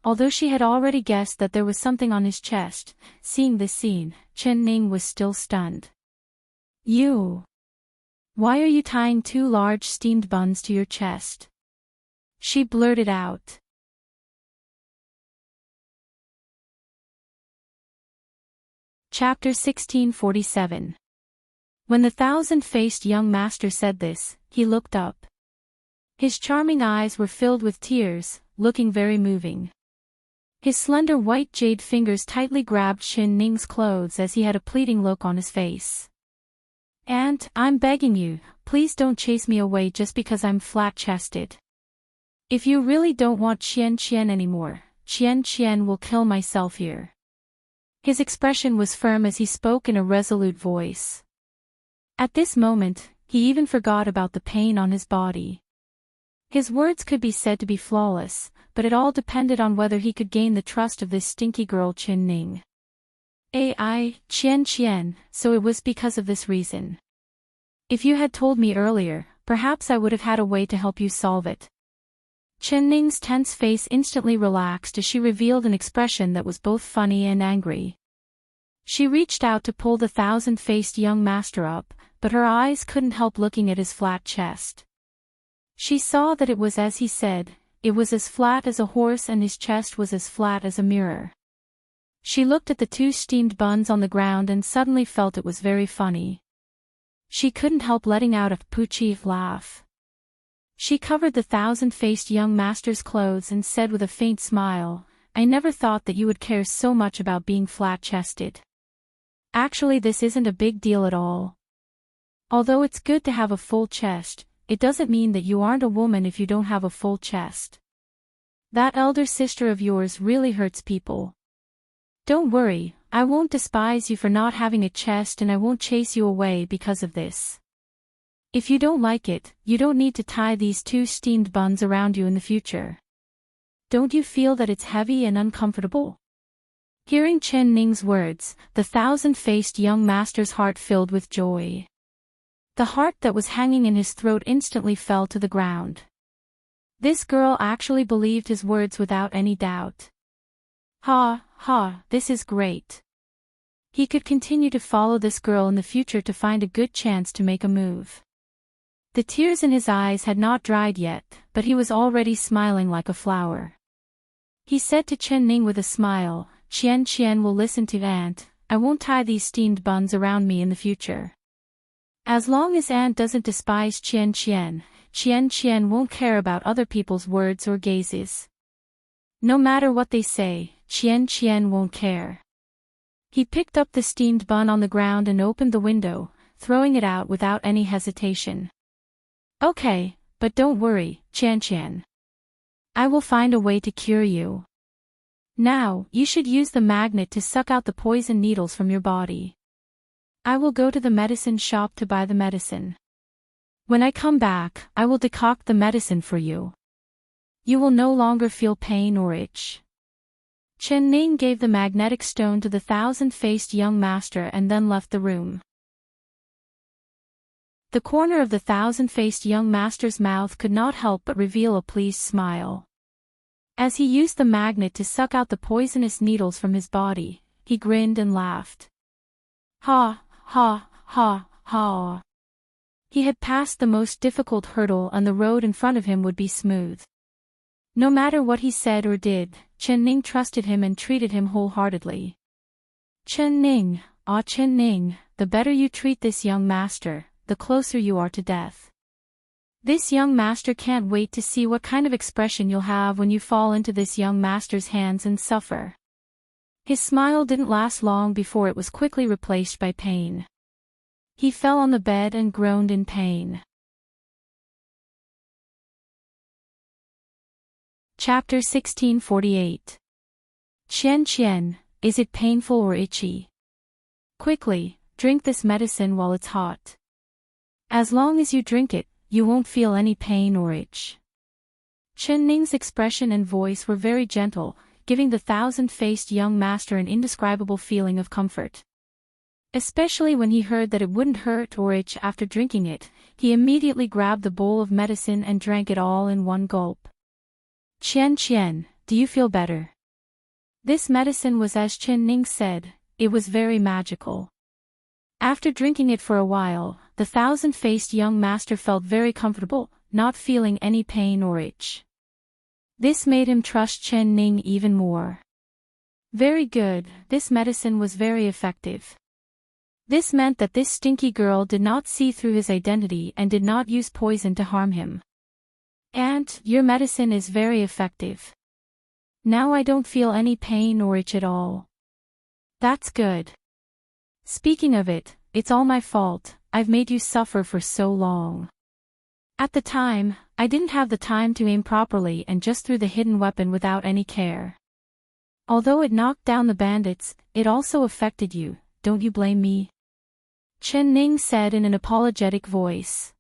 although she had already guessed that there was something on his chest, seeing this scene, Ning was still stunned. Why are you tying two large steamed buns to your chest? She blurted out. Chapter 1647. When the thousand-faced young master said this, he looked up. His charming eyes were filled with tears, looking very moving. His slender white jade fingers tightly grabbed Ning's clothes as he had a pleading look on his face. Aunt, I'm begging you, please don't chase me away just because I'm flat-chested. If you really don't want Qian anymore, Qian will kill myself here. His expression was firm as he spoke in a resolute voice. At this moment, he even forgot about the pain on his body. His words could be said to be flawless, but it all depended on whether he could gain the trust of this stinky girl Ning. Qian, so it was because of this reason. If you had told me earlier, perhaps I would have had a way to help you solve it. Ning's tense face instantly relaxed as she revealed an expression that was both funny and angry. She reached out to pull the thousand-faced young master up, but her eyes couldn't help looking at his flat chest. She saw that it was as he said, it was as flat as a horse and his chest was as flat as a mirror. She looked at the two steamed buns on the ground and suddenly felt it was very funny. She couldn't help letting out a poochie laugh. She covered the thousand-faced young master's clothes and said with a faint smile, I never thought that you would care so much about being flat-chested. Actually, this isn't a big deal at all. Although it's good to have a full chest, it doesn't mean that you aren't a woman if you don't have a full chest. That elder sister of yours really hurts people. Don't worry, I won't despise you for not having a chest and I won't chase you away because of this. If you don't like it, you don't need to tie these 2 steamed buns around you in the future. Don't you feel that it's heavy and uncomfortable? Hearing Chen Ning's words, the thousand-faced young master's heart filled with joy. The heart that was hanging in his throat instantly fell to the ground. This girl actually believed his words without any doubt. This is great. He could continue to follow this girl in the future to find a good chance to make a move. The tears in his eyes had not dried yet, but he was already smiling like a flower. He said to Chen Ning with a smile, Chen will listen to Aunt, I won't tie these steamed buns around me in the future. As long as Aunt doesn't despise Chen won't care about other people's words or gazes. No matter what they say, Chen won't care. He picked up the steamed bun on the ground and opened the window, throwing it out without any hesitation. Okay, but don't worry, Chen. I will find a way to cure you. Now, you should use the magnet to suck out the poison needles from your body. I will go to the medicine shop to buy the medicine. When I come back, I will decoct the medicine for you. You will no longer feel pain or itch. Chen Ning gave the magnetic stone to the thousand-faced young master and then left the room. The corner of the thousand-faced young master's mouth could not help but reveal a pleased smile. As he used the magnet to suck out the poisonous needles from his body, he grinned and laughed. Ha. He had passed the most difficult hurdle and the road in front of him would be smooth. No matter what he said or did, Chen Ning trusted him and treated him wholeheartedly. Chen Ning, the better you treat this young master, the closer you are to death. This young master can't wait to see what kind of expression you'll have when you fall into this young master's hands and suffer. His smile didn't last long before it was quickly replaced by pain. He fell on the bed and groaned in pain. Chapter 1648. Chen, is it painful or itchy? Quickly, drink this medicine while it's hot. As long as you drink it, you won't feel any pain or itch. Chen Ning's expression and voice were very gentle, giving the thousand-faced young master an indescribable feeling of comfort. Especially when he heard that it wouldn't hurt or itch after drinking it, he immediately grabbed the bowl of medicine and drank it all in one gulp. Chen, do you feel better? This medicine was as Chen Ning said, it was very magical. After drinking it for a while, the thousand-faced young master felt very comfortable, not feeling any pain or itch. This made him trust Chen Ning even more. Very good, this medicine was very effective. This meant that this stinky girl did not see through his identity and did not use poison to harm him. Aunt, your medicine is very effective. Now I don't feel any pain or itch at all. That's good. Speaking of it, it's all my fault, I've made you suffer for so long. At the time, I didn't have the time to aim properly and just threw the hidden weapon without any care. Although it knocked down the bandits, it also affected you, don't you blame me? Chen Ning said in an apologetic voice.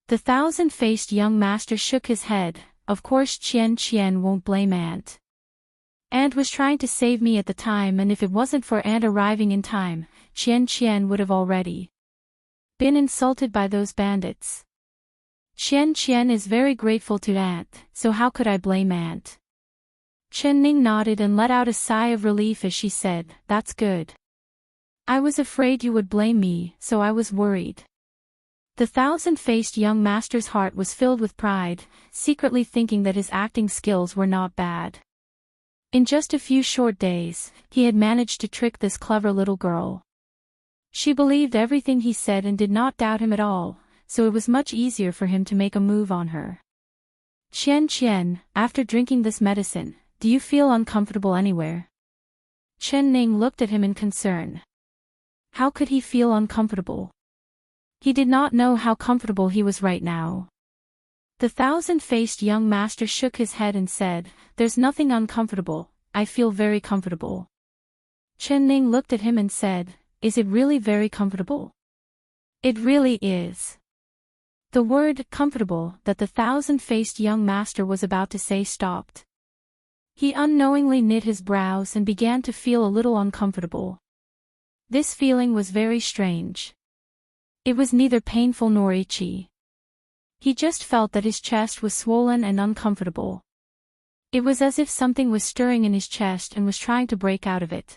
The thousand-faced young master shook his head, of course Chen won't blame Aunt. Aunt was trying to save me at the time and if it wasn't for Aunt arriving in time, Chen would have already been insulted by those bandits. Chen is very grateful to Aunt, so how could I blame Aunt? Chen Ning nodded and let out a sigh of relief as she said, that's good. I was afraid you would blame me, so I was worried. The thousand-faced young master's heart was filled with pride, secretly thinking that his acting skills were not bad. In just a few short days, he had managed to trick this clever little girl. She believed everything he said and did not doubt him at all, so it was much easier for him to make a move on her. Chen, after drinking this medicine, do you feel uncomfortable anywhere? Chen Ning looked at him in concern. How could he feel uncomfortable? He did not know how comfortable he was right now. The thousand-faced young master shook his head and said, "There's nothing uncomfortable, I feel very comfortable." Chen-Ning looked at him and said, "Is it really very comfortable?" "It really is." The word comfortable that the thousand-faced young master was about to say stopped. He unknowingly knit his brows and began to feel a little uncomfortable. This feeling was very strange. It was neither painful nor itchy. He just felt that his chest was swollen and uncomfortable. It was as if something was stirring in his chest and was trying to break out of it.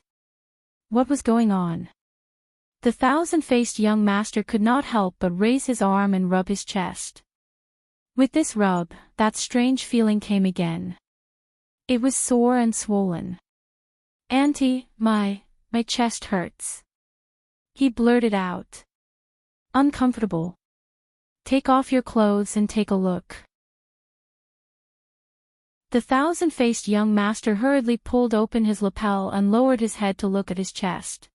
What was going on? The thousand-faced young master could not help but raise his arm and rub his chest. With this rub, that strange feeling came again. It was sore and swollen. "Auntie, my chest hurts." He blurted out. "Uncomfortable. Take off your clothes and take a look." The thousand-faced young master hurriedly pulled open his lapel and lowered his head to look at his chest.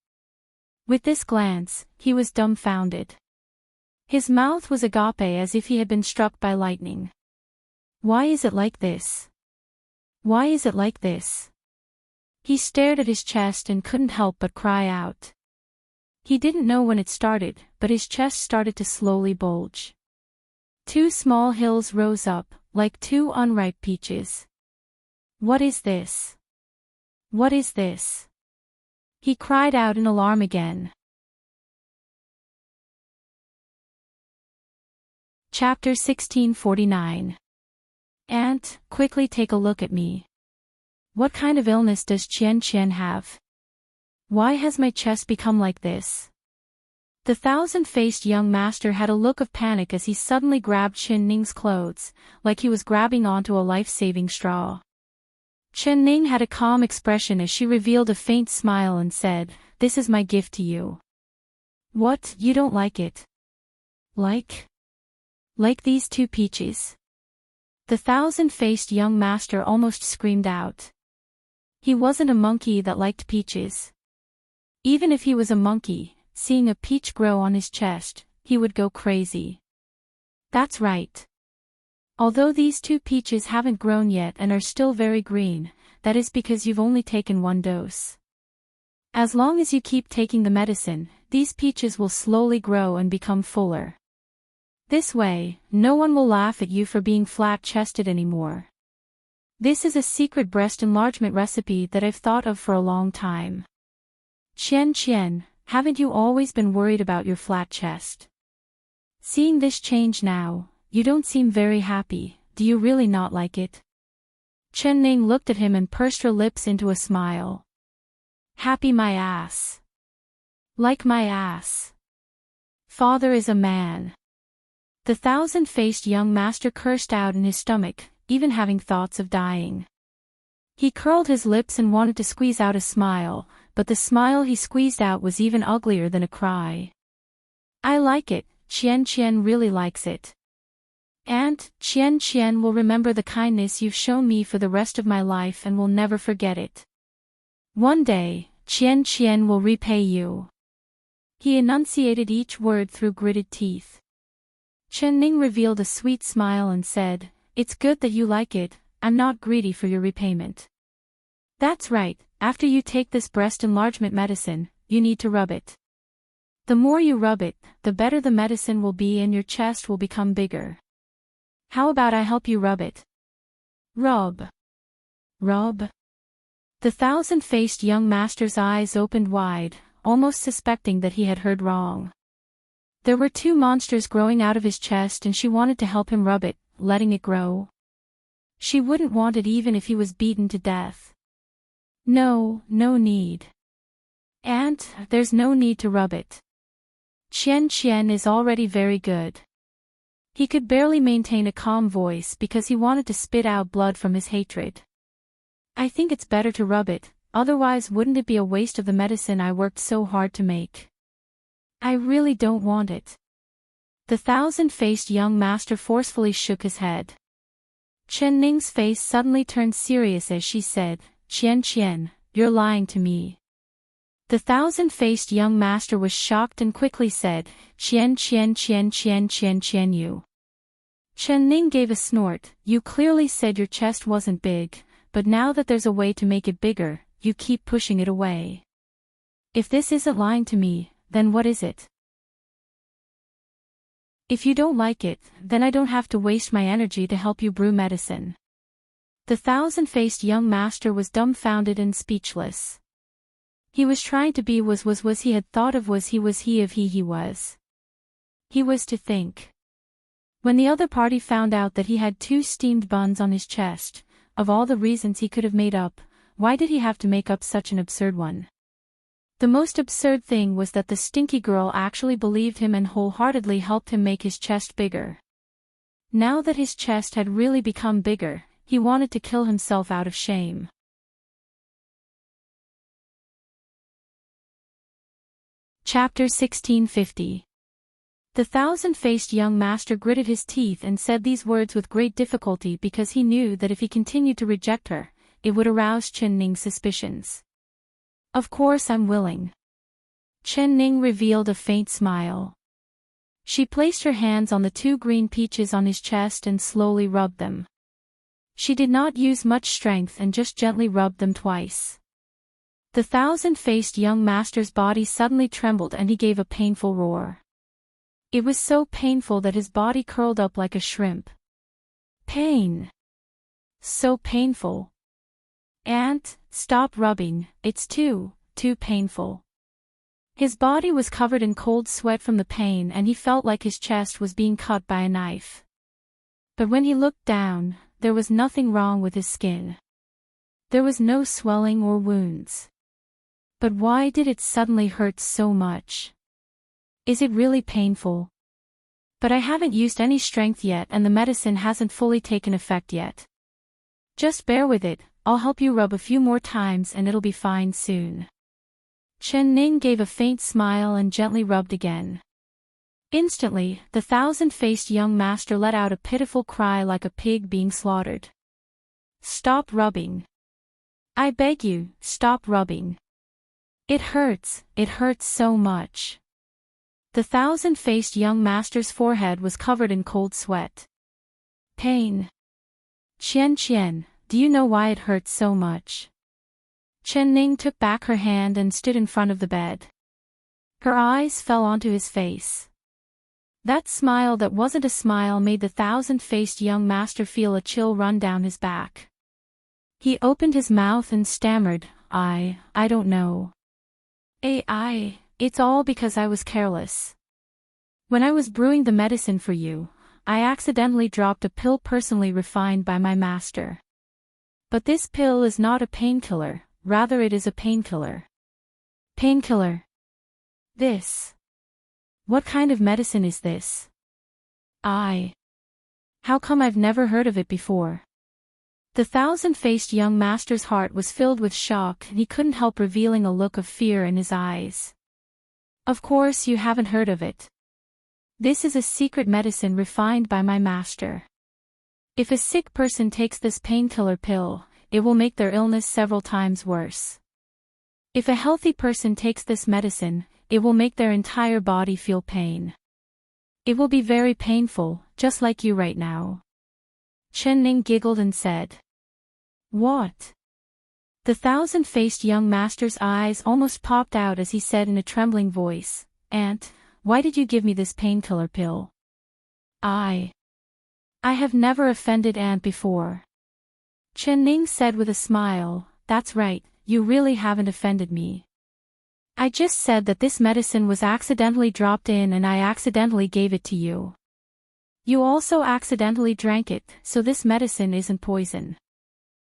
With this glance, he was dumbfounded. His mouth was agape as if he had been struck by lightning. "Why is it like this? Why is it like this?" He stared at his chest and couldn't help but cry out. He didn't know when it started, but his chest started to slowly bulge. Two small hills rose up, like two unripe peaches. "What is this? What is this?" He cried out in alarm again. Chapter 1649. "Aunt, quickly take a look at me. What kind of illness does Qian have? Why has my chest become like this?" The thousand-faced young master had a look of panic as he suddenly grabbed Chen-Ning's clothes, like he was grabbing onto a life-saving straw. Chen-Ning had a calm expression as she revealed a faint smile and said, "This is my gift to you." "What, you don't like it? Like these two peaches?" The thousand-faced young master almost screamed out. He wasn't a monkey that liked peaches. Even if he was a monkey, seeing a peach grow on his chest, he would go crazy. "That's right. Although these two peaches haven't grown yet and are still very green, that is because you've only taken one dose. As long as you keep taking the medicine, these peaches will slowly grow and become fuller. This way, no one will laugh at you for being flat-chested anymore. This is a secret breast enlargement recipe that I've thought of for a long time. Qian, haven't you always been worried about your flat chest? Seeing this change now, you don't seem very happy. Do you really not like it?" Chen-Ning looked at him and pursed her lips into a smile. "Happy my ass. Like my ass. Father is a man." The thousand-faced young master cursed out in his stomach, even having thoughts of dying. He curled his lips and wanted to squeeze out a smile, but the smile he squeezed out was even uglier than a cry. "I like it, Qian really likes it. Aunt, Qian will remember the kindness you've shown me for the rest of my life and will never forget it. One day, Qian will repay you." He enunciated each word through gritted teeth. Chen-Ning revealed a sweet smile and said, "It's good that you like it, I'm not greedy for your repayment. That's right, after you take this breast enlargement medicine, you need to rub it. The more you rub it, the better the medicine will be and your chest will become bigger. How about I help you rub it?" "Rub? Rub?" The thousand-faced young master's eyes opened wide, almost suspecting that he had heard wrong. There were two monsters growing out of his chest and she wanted to help him rub it, letting it grow. She wouldn't want it even if he was beaten to death. No need. Aunt, there's no need to rub it. Qian is already very good." He could barely maintain a calm voice because he wanted to spit out blood from his hatred. "I think it's better to rub it, otherwise wouldn't it be a waste of the medicine I worked so hard to make? I really don't want it." The thousand-faced young master forcefully shook his head. Chen-Ning's face suddenly turned serious as she said, Qian, you're lying to me." The thousand-faced young master was shocked and quickly said, "Qian qian qian qian qian qian you." Chen Ning gave a snort. "You clearly said your chest wasn't big, but now that there's a way to make it bigger, you keep pushing it away. If this isn't lying to me, then what is it? If you don't like it, then I don't have to waste my energy to help you brew medicine." The thousand-faced young master was dumbfounded and speechless. He was trying to be was he had thought of was he if he was. He was to think. When the other party found out that he had 2 steamed buns on his chest, of all the reasons he could have made up, why did he have to make up such an absurd one? The most absurd thing was that the stinky girl actually believed him and wholeheartedly helped him make his chest bigger. Now that his chest had really become bigger, he wanted to kill himself out of shame. Chapter 1650. The thousand-faced young master gritted his teeth and said these words with great difficulty because he knew that if he continued to reject her, it would arouse Chen Ning's suspicions. "Of course I'm willing." Chen Ning revealed a faint smile. She placed her hands on the 2 green peaches on his chest and slowly rubbed them. She did not use much strength and just gently rubbed them twice. The thousand-faced young master's body suddenly trembled and he gave a painful roar. It was so painful that his body curled up like a shrimp. Pain. So painful. "Aunt, stop rubbing, it's too painful." His body was covered in cold sweat from the pain and he felt like his chest was being cut by a knife. But when he looked down, there was nothing wrong with his skin. There was no swelling or wounds. But why did it suddenly hurt so much? Is it really painful? But I haven't used any strength yet and the medicine hasn't fully taken effect yet. Just bear with it, I'll help you rub a few more times and it'll be fine soon. Chen Ning gave a faint smile and gently rubbed again. Instantly, the thousand-faced young master let out a pitiful cry like a pig being slaughtered. "Stop rubbing. I beg you, stop rubbing. It hurts so much." The thousand-faced young master's forehead was covered in cold sweat. "Pain. Qian, do you know why it hurts so much?" Chen Ning took back her hand and stood in front of the bed. Her eyes fell onto his face. That smile that wasn't a smile made the thousand-faced young master feel a chill run down his back. He opened his mouth and stammered, I don't know. It's all because I was careless. When I was brewing the medicine for you, I accidentally dropped a pill personally refined by my master. But this pill is not a painkiller, rather it is a painkiller. Painkiller? This. What kind of medicine is this? How come I've never heard of it before? The thousand-faced young master's heart was filled with shock and he couldn't help revealing a look of fear in his eyes. Of course you haven't heard of it. This is a secret medicine refined by my master. If a sick person takes this painkiller pill, it will make their illness several times worse. If a healthy person takes this medicine, it will make their entire body feel pain. It will be very painful, just like you right now. Chen Ning giggled and said. What? The thousand-faced young master's eyes almost popped out as he said in a trembling voice, Aunt, why did you give me this painkiller pill? I have never offended Aunt before. Chen Ning said with a smile, That's right, you really haven't offended me. I just said that this medicine was accidentally dropped in and I accidentally gave it to you. You also accidentally drank it, so this medicine isn't poison.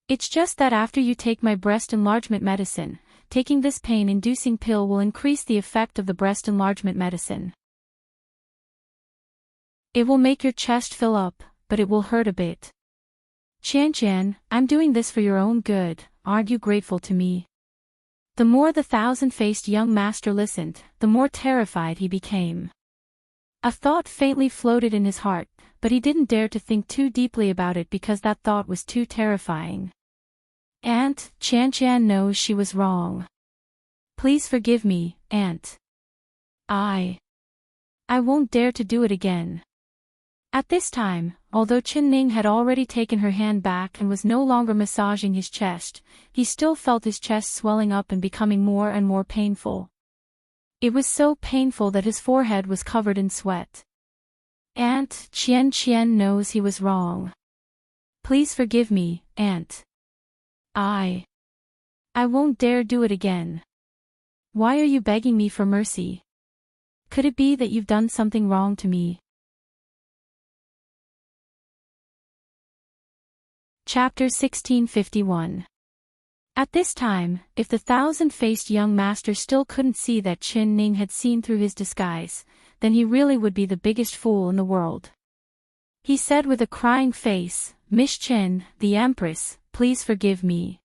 It's just that after you take my breast enlargement medicine, taking this pain-inducing pill will increase the effect of the breast enlargement medicine. It will make your chest fill up, but it will hurt a bit. Qian, I'm doing this for your own good, aren't you grateful to me? The more the thousand-faced young master listened, the more terrified he became. A thought faintly floated in his heart, but he didn't dare to think too deeply about it because that thought was too terrifying. Aunt, Qian knows she was wrong. Please forgive me, Aunt. I won't dare to do it again. At this time, although Chen Ning had already taken her hand back and was no longer massaging his chest, he still felt his chest swelling up and becoming more and more painful. It was so painful that his forehead was covered in sweat. Aunt Chen knows he was wrong. Please forgive me, Aunt. I won't dare do it again. Why are you begging me for mercy? Could it be that you've done something wrong to me? Chapter 1651. At this time, if the thousand-faced young master still couldn't see that Chen Ning had seen through his disguise, then he really would be the biggest fool in the world. He said with a crying face, Miss Chen, the Empress, please forgive me.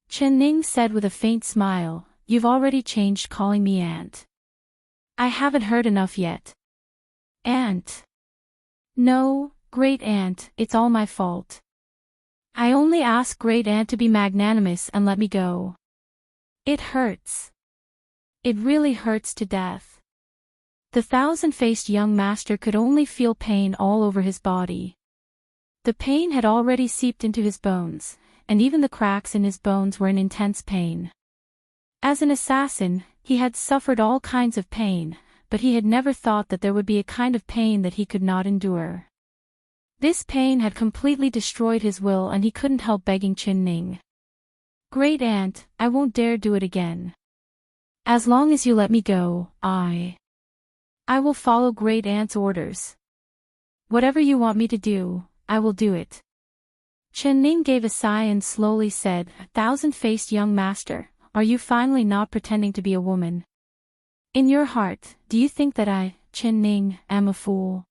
Chen Ning said with a faint smile, you've already changed calling me Aunt. I haven't heard enough yet. Aunt. No, Great Aunt, it's all my fault. I only ask Great Aunt to be magnanimous and let me go. It hurts. It really hurts to death. The thousand-faced young master could only feel pain all over his body. The pain had already seeped into his bones, and even the cracks in his bones were in intense pain. As an assassin, he had suffered all kinds of pain, but he had never thought that there would be a kind of pain that he could not endure. This pain had completely destroyed his will and he couldn't help begging Chen Ning. Great Aunt, I won't dare do it again. As long as you let me go, I will follow Great Aunt's orders. Whatever you want me to do, I will do it. Chen Ning gave a sigh and slowly said, Thousand-faced young master, are you finally not pretending to be a woman? In your heart, do you think that I, Chen Ning, am a fool?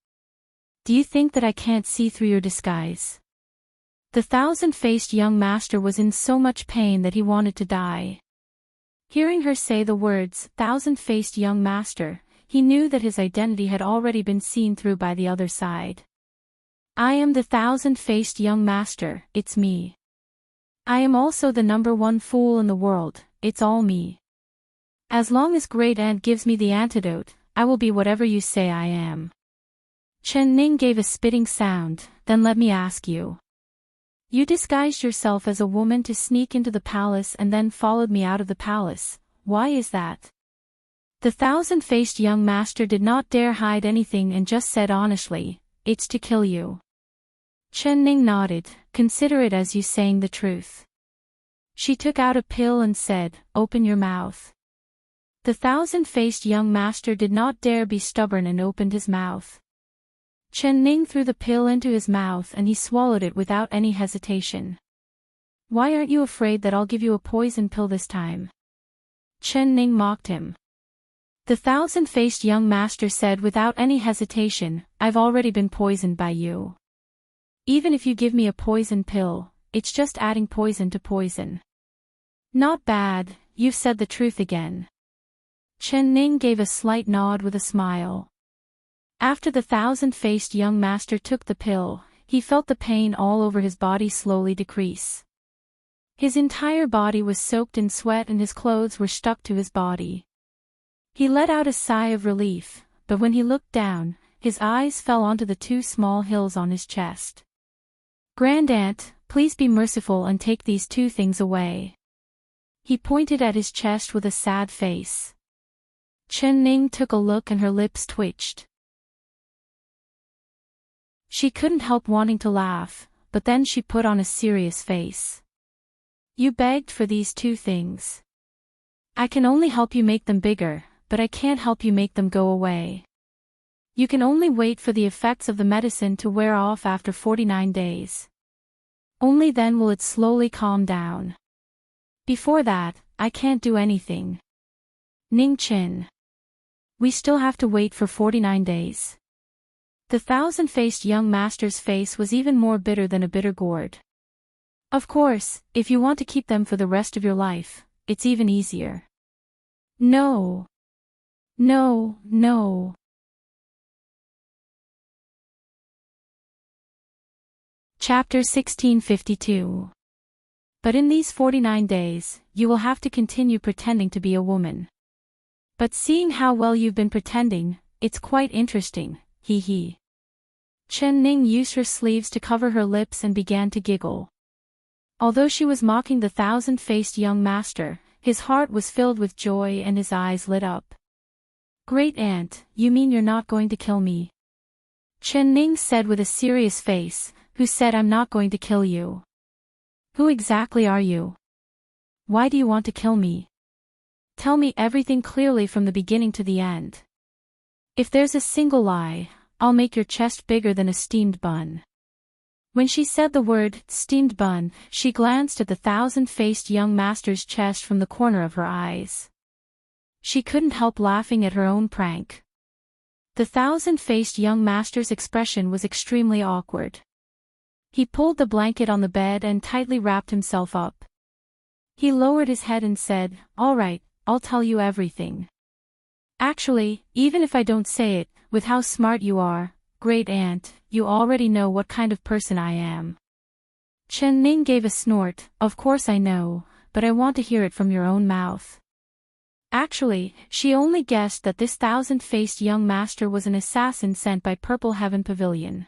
Do you think that I can't see through your disguise? The thousand-faced young master was in so much pain that he wanted to die. Hearing her say the words, thousand-faced young master, he knew that his identity had already been seen through by the other side. I am the thousand-faced young master, it's me. I am also the #1 fool in the world, it's all me. As long as Great Aunt gives me the antidote, I will be whatever you say I am. Chen Ning gave a spitting sound, then let me ask you. You disguised yourself as a woman to sneak into the palace and then followed me out of the palace, why is that? The thousand-faced young master did not dare hide anything and just said honestly, it's to kill you. Chen Ning nodded, consider it as you saying the truth. She took out a pill and said, open your mouth. The thousand-faced young master did not dare be stubborn and opened his mouth. Chen Ning threw the pill into his mouth and he swallowed it without any hesitation. Why aren't you afraid that I'll give you a poison pill this time? Chen Ning mocked him. The thousand-faced young master said without any hesitation, I've already been poisoned by you. Even if you give me a poison pill, it's just adding poison to poison. Not bad, you've said the truth again. Chen Ning gave a slight nod with a smile. After the thousand-faced young master took the pill, he felt the pain all over his body slowly decrease. His entire body was soaked in sweat and his clothes were stuck to his body. He let out a sigh of relief, but when he looked down, his eyes fell onto the 2 small hills on his chest. Grand Aunt, please be merciful and take these 2 things away. He pointed at his chest with a sad face. Chen Ning took a look and her lips twitched. She couldn't help wanting to laugh, but then she put on a serious face. You begged for these 2 things. I can only help you make them bigger, but I can't help you make them go away. You can only wait for the effects of the medicine to wear off after 49 days. Only then will it slowly calm down. Before that, I can't do anything. Ning Chin. We still have to wait for 49 days. The thousand-faced young master's face was even more bitter than a bitter gourd. Of course, if you want to keep them for the rest of your life, it's even easier. No. No, no. Chapter 1652. But in these 49 days, you will have to continue pretending to be a woman. But seeing how well you've been pretending, it's quite interesting, hee hee. Chen Ning used her sleeves to cover her lips and began to giggle. Although she was mocking the thousand-faced young master, his heart was filled with joy and his eyes lit up. Great aunt, you mean you're not going to kill me? Chen Ning said with a serious face. Who said I'm not going to kill you? Who exactly are you? Why do you want to kill me? Tell me everything clearly from the beginning to the end. If there's a single lie, I'll make your chest bigger than a steamed bun. When she said the word, steamed bun, she glanced at the thousand-faced young master's chest from the corner of her eyes. She couldn't help laughing at her own prank. The thousand-faced young master's expression was extremely awkward. He pulled the blanket on the bed and tightly wrapped himself up. He lowered his head and said, "All right, I'll tell you everything. Actually, even if I don't say it, with how smart you are, great aunt, you already know what kind of person I am." Chen Ning gave a snort. Of course I know, but I want to hear it from your own mouth. Actually, she only guessed that this thousand-faced young master was an assassin sent by Purple Heaven Pavilion.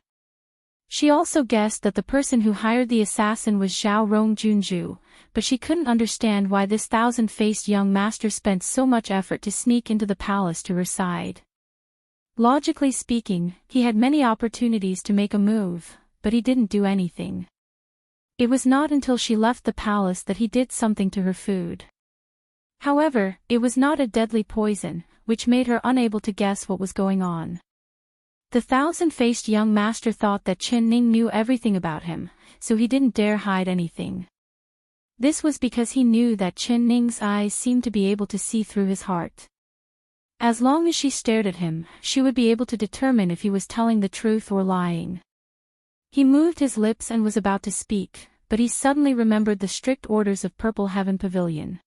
She also guessed that the person who hired the assassin was Zhao Rong Junju, but she couldn't understand why this thousand-faced young master spent so much effort to sneak into the palace to her side. Logically speaking, he had many opportunities to make a move, but he didn't do anything. It was not until she left the palace that he did something to her food. However, it was not a deadly poison, which made her unable to guess what was going on. The thousand-faced young master thought that Chen Ning knew everything about him, so he didn't dare hide anything. This was because he knew that Chen Ning's eyes seemed to be able to see through his heart. As long as she stared at him, she would be able to determine if he was telling the truth or lying. He moved his lips and was about to speak, but he suddenly remembered the strict orders of Purple Heaven Pavilion.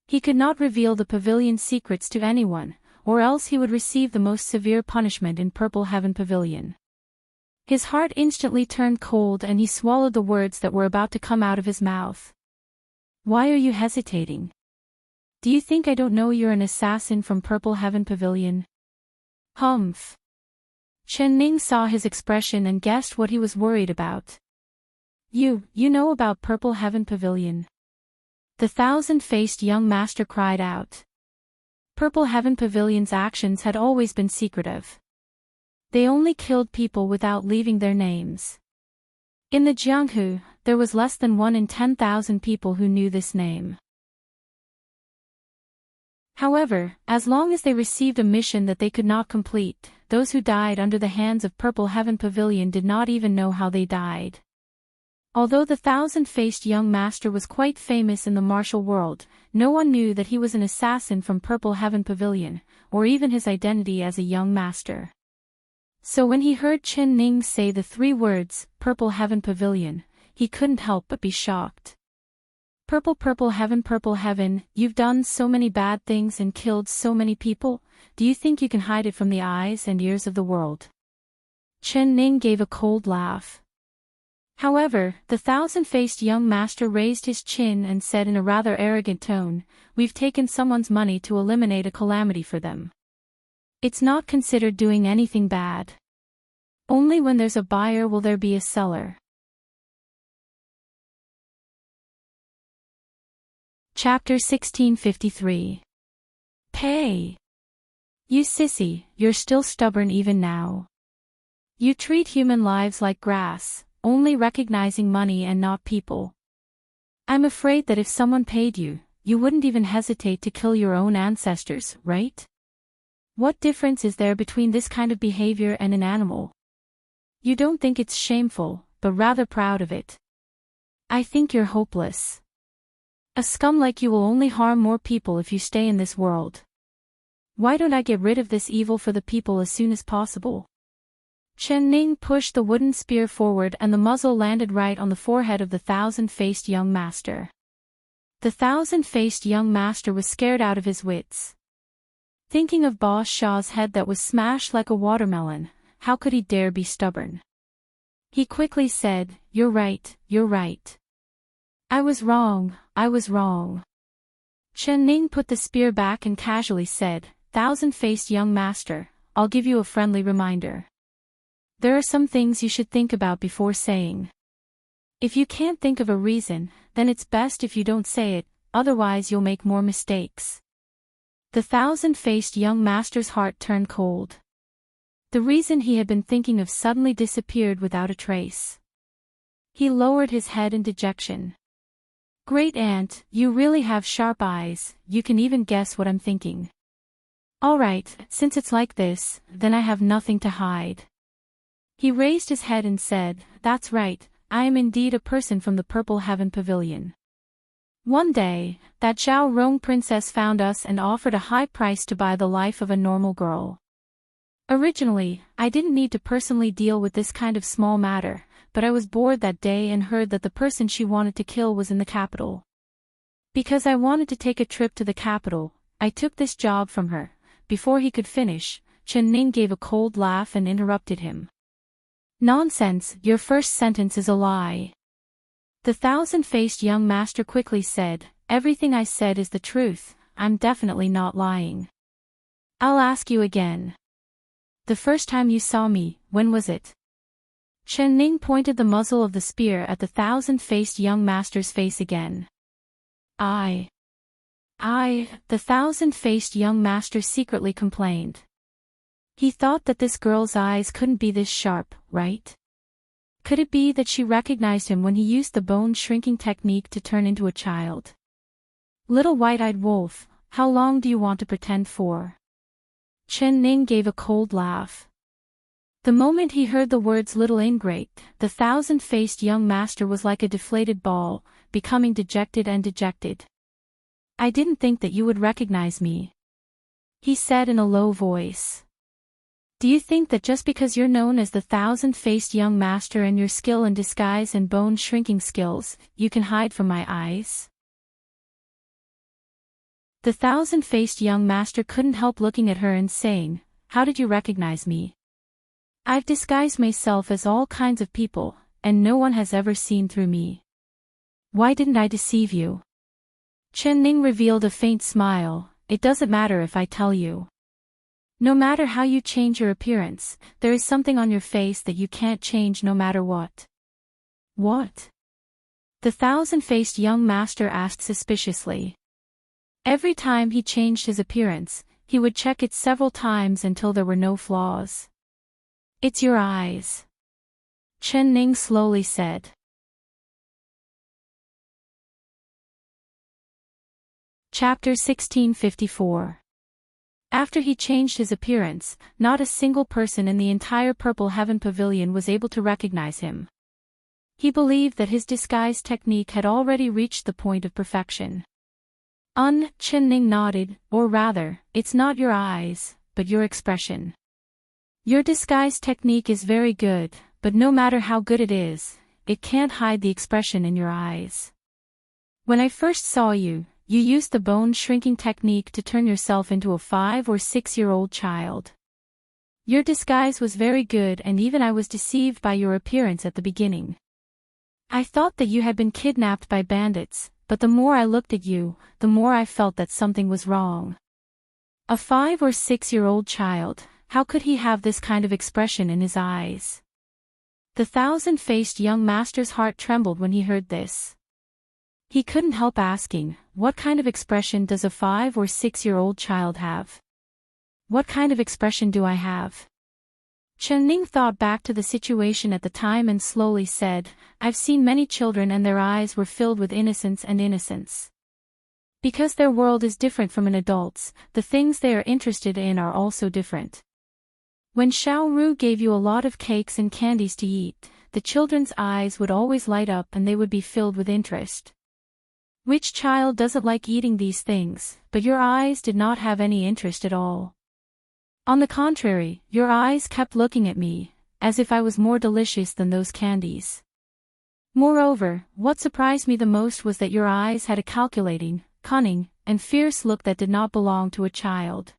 He could not reveal the pavilion's secrets to anyone, or else he would receive the most severe punishment in Purple Heaven Pavilion. His heart instantly turned cold and he swallowed the words that were about to come out of his mouth. Why are you hesitating? Do you think I don't know you're an assassin from Purple Heaven Pavilion? Humph. Chen Ning saw his expression and guessed what he was worried about. You know about Purple Heaven Pavilion? The thousand-faced young master cried out. Purple Heaven Pavilion's actions had always been secretive. They only killed people without leaving their names. In the Jianghu, there was less than 1 in 10,000 people who knew this name. However, as long as they received a mission that they could not complete, those who died under the hands of Purple Heaven Pavilion did not even know how they died. Although the thousand-faced young master was quite famous in the martial world, no one knew that he was an assassin from Purple Heaven Pavilion, or even his identity as a young master. So when he heard Chen Ning say the 3 words, Purple Heaven Pavilion, he couldn't help but be shocked. Purple Heaven, you've done so many bad things and killed so many people, do you think you can hide it from the eyes and ears of the world? Chen Ning gave a cold laugh. However, the thousand-faced young master raised his chin and said in a rather arrogant tone, "We've taken someone's money to eliminate a calamity for them. It's not considered doing anything bad. Only when there's a buyer will there be a seller." Chapter 1653. Pay. You sissy, you're still stubborn even now. You treat human lives like grass, only recognizing money and not people. I'm afraid that if someone paid you, you wouldn't even hesitate to kill your own ancestors, right? What difference is there between this kind of behavior and an animal? You don't think it's shameful, but rather proud of it. I think you're hopeless. A scum like you will only harm more people if you stay in this world. Why don't I get rid of this evil for the people as soon as possible? Chen Ning pushed the wooden spear forward and the muzzle landed right on the forehead of the thousand-faced young master. The thousand-faced young master was scared out of his wits. Thinking of Boss Shaw's head that was smashed like a watermelon, how could he dare be stubborn? He quickly said, you're right. I was wrong, I was wrong. Chen Ning put the spear back and casually said, "Thousand-faced young master, I'll give you a friendly reminder. There are some things you should think about before saying. If you can't think of a reason, then it's best if you don't say it, otherwise you'll make more mistakes." The thousand-faced young master's heart turned cold. The reason he had been thinking of suddenly disappeared without a trace. He lowered his head in dejection. "Great aunt, you really have sharp eyes, you can even guess what I'm thinking. All right, since it's like this, then I have nothing to hide." He raised his head and said, "That's right, I am indeed a person from the Purple Heaven Pavilion. One day, that Zhao Rong princess found us and offered a high price to buy the life of a normal girl. Originally, I didn't need to personally deal with this kind of small matter, but I was bored that day and heard that the person she wanted to kill was in the capital. Because I wanted to take a trip to the capital, I took this job from her." Before he could finish, Chen Ning gave a cold laugh and interrupted him. "Nonsense, your first sentence is a lie." The thousand-faced young master quickly said, "Everything I said is the truth, I'm definitely not lying. I'll ask you again. The first time you saw me, when was it?" Chen Ning pointed the muzzle of the spear at the thousand-faced young master's face again. I, the thousand-faced young master secretly complained. He thought that this girl's eyes couldn't be this sharp, right? Could it be that she recognized him when he used the bone-shrinking technique to turn into a child? "Little white-eyed wolf, how long do you want to pretend for?" Chen Ning gave a cold laugh. The moment he heard the words "little ingrate," the thousand-faced young master was like a deflated ball, becoming dejected and dejected. "I didn't think that you would recognize me," he said in a low voice. "Do you think that just because you're known as the thousand-faced young master and your skill in disguise and bone-shrinking skills, you can hide from my eyes?" The thousand-faced young master couldn't help looking at her and saying, "How did you recognize me? I've disguised myself as all kinds of people, and no one has ever seen through me. Why didn't I deceive you?" Chen Ning revealed a faint smile. "It doesn't matter if I tell you. No matter how you change your appearance, there is something on your face that you can't change no matter what." "What?" the thousand-faced young master asked suspiciously. Every time he changed his appearance, he would check it several times until there were no flaws. "It's your eyes," Chen Ning slowly said. Chapter 1654. After he changed his appearance, not a single person in the entire Purple Heaven Pavilion was able to recognize him. He believed that his disguise technique had already reached the point of perfection. Chen Ning nodded, "Or rather, it's not your eyes, but your expression. Your disguise technique is very good, but no matter how good it is, it can't hide the expression in your eyes. When I first saw you, you used the bone-shrinking technique to turn yourself into a 5- or 6-year-old child. Your disguise was very good and even I was deceived by your appearance at the beginning. I thought that you had been kidnapped by bandits, but the more I looked at you, the more I felt that something was wrong. A 5- or 6-year-old child, how could he have this kind of expression in his eyes?" The thousand-faced young master's heart trembled when he heard this. He couldn't help asking, what kind of expression does a 5- or 6-year-old child have? What kind of expression do I have? Chen Ning thought back to the situation at the time and slowly said, "I've seen many children and their eyes were filled with innocence and innocence. Because their world is different from an adult's, the things they are interested in are also different. When Xiao Ru gave you a lot of cakes and candies to eat, the children's eyes would always light up and they would be filled with interest. Which child doesn't like eating these things, but your eyes did not have any interest at all? On the contrary, your eyes kept looking at me, as if I was more delicious than those candies. Moreover, what surprised me the most was that your eyes had a calculating, cunning, and fierce look that did not belong to a child.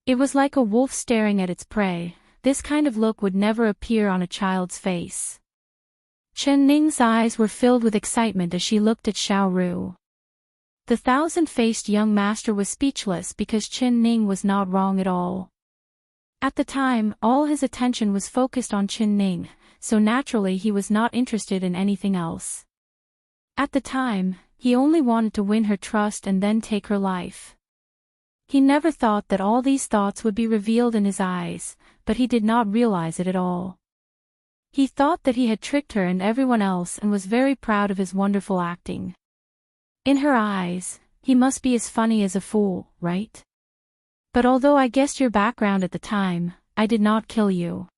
It was like a wolf staring at its prey. This kind of look would never appear on a child's face." Chen Ning's eyes were filled with excitement as she looked at Xiao Ru. The thousand-faced young master was speechless because Chen Ning was not wrong at all. At the time, all his attention was focused on Chen Ning, so naturally he was not interested in anything else. At the time, he only wanted to win her trust and then take her life. He never thought that all these thoughts would be revealed in his eyes, but he did not realize it at all. He thought that he had tricked her and everyone else and was very proud of his wonderful acting. In her eyes, he must be as funny as a fool, right? But although I guessed your background at the time, I did not kill you.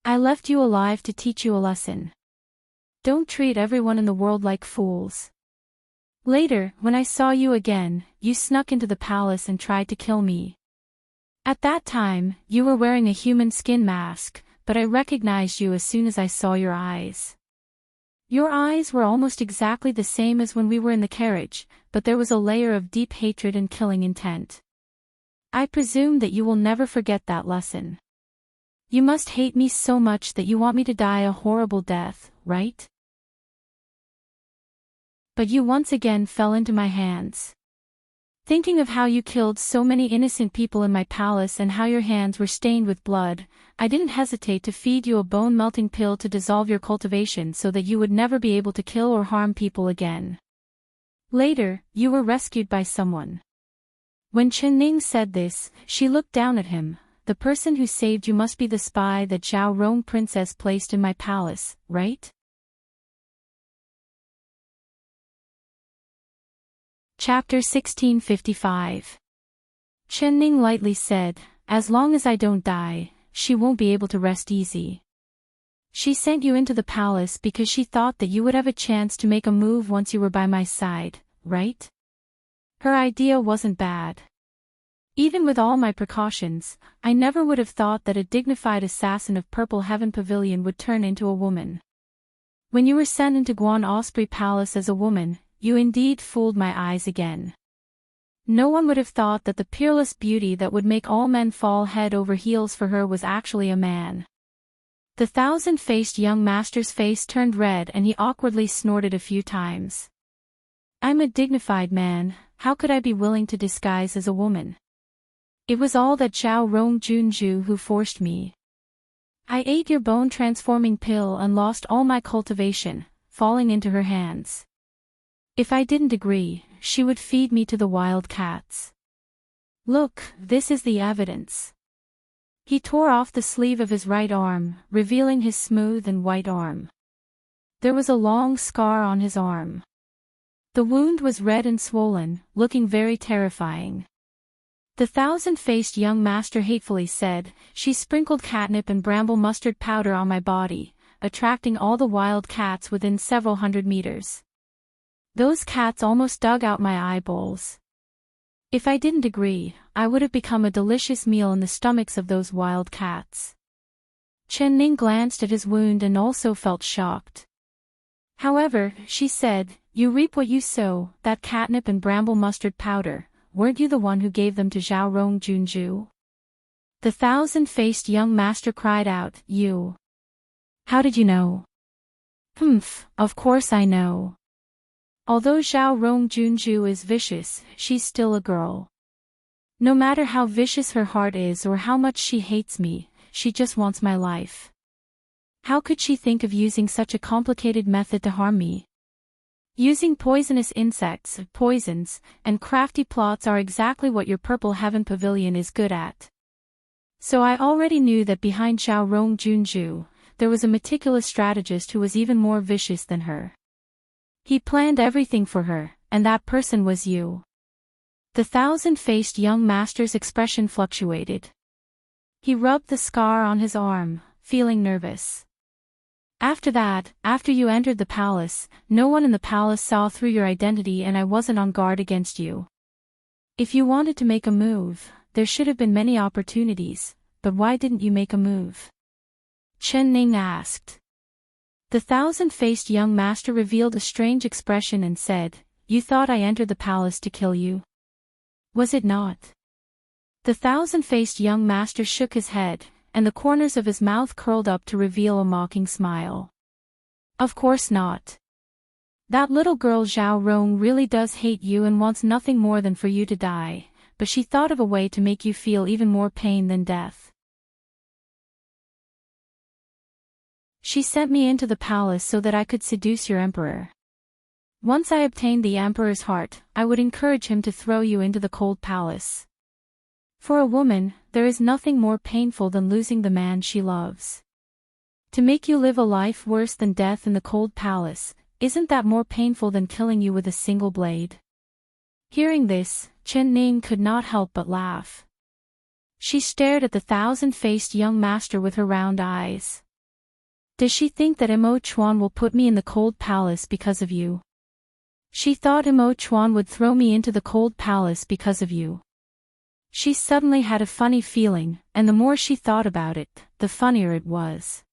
I left you alive to teach you a lesson. Don't treat everyone in the world like fools. Later, when I saw you again, you snuck into the palace and tried to kill me. At that time, you were wearing a human skin mask, but I recognized you as soon as I saw your eyes. Your eyes were almost exactly the same as when we were in the carriage, but there was a layer of deep hatred and killing intent. I presume that you will never forget that lesson. You must hate me so much that you want me to die a horrible death, right? But you once again fell into my hands. Thinking of how you killed so many innocent people in my palace and how your hands were stained with blood, I didn't hesitate to feed you a bone-melting pill to dissolve your cultivation so that you would never be able to kill or harm people again. Later, you were rescued by someone. When Chen Ning said this, she looked down at him. The person who saved you must be the spy that Zhao Rong princess placed in my palace, right? Chapter 1655. Chen Ning lightly said, as long as I don't die, she won't be able to rest easy. She sent you into the palace because she thought that you would have a chance to make a move once you were by my side, right? Her idea wasn't bad. Even with all my precautions, I never would have thought that a dignified assassin of Purple Heaven Pavilion would turn into a woman. When you were sent into Guan Osprey Palace as a woman, you indeed fooled my eyes again. No one would have thought that the peerless beauty that would make all men fall head over heels for her was actually a man. The thousand-faced young master's face turned red and he awkwardly snorted a few times. I'm a dignified man, how could I be willing to disguise as a woman? It was all that Zhao Rong Junju who forced me. I ate your bone-transforming pill and lost all my cultivation, falling into her hands. If I didn't agree, she would feed me to the wild cats. Look, this is the evidence. He tore off the sleeve of his right arm, revealing his smooth and white arm. There was a long scar on his arm. The wound was red and swollen, looking very terrifying. The thousand-faced young master hatefully said, she sprinkled catnip and bramble mustard powder on my body, attracting all the wild cats within several hundred meters. Those cats almost dug out my eyeballs. If I didn't agree, I would have become a delicious meal in the stomachs of those wild cats. Chen Ning glanced at his wound and also felt shocked. However, she said, you reap what you sow, that catnip and bramble mustard powder, weren't you the one who gave them to Zhao Rong Junju? The thousand-faced young master cried out, you. How did you know? Humph, of course I know. Although Zhao Rong Junju is vicious, she's still a girl. No matter how vicious her heart is or how much she hates me, she just wants my life. How could she think of using such a complicated method to harm me? Using poisonous insects, poisons, and crafty plots are exactly what your Purple Heaven Pavilion is good at. So I already knew that behind Zhao Rong Junju, there was a meticulous strategist who was even more vicious than her. He planned everything for her, and that person was you. The thousand-faced young master's expression fluctuated. He rubbed the scar on his arm, feeling nervous. After that, after you entered the palace, no one in the palace saw through your identity and I wasn't on guard against you. If you wanted to make a move, there should have been many opportunities, but why didn't you make a move? Chen Ning asked. The thousand-faced young master revealed a strange expression and said, you thought I entered the palace to kill you? Was it not? The thousand-faced young master shook his head, and the corners of his mouth curled up to reveal a mocking smile. Of course not. That little girl Zhao Rong really does hate you and wants nothing more than for you to die, but she thought of a way to make you feel even more pain than death. She sent me into the palace so that I could seduce your emperor. Once I obtained the emperor's heart, I would encourage him to throw you into the cold palace. For a woman, there is nothing more painful than losing the man she loves. To make you live a life worse than death in the cold palace, isn't that more painful than killing you with a single blade? Hearing this, Chen Ning could not help but laugh. She stared at the thousand-faced young master with her round eyes. Does she think that Imo Chuan will put me in the cold palace because of you? She thought Imo Chuan would throw me into the cold palace because of you. She suddenly had a funny feeling, and the more she thought about it, the funnier it was.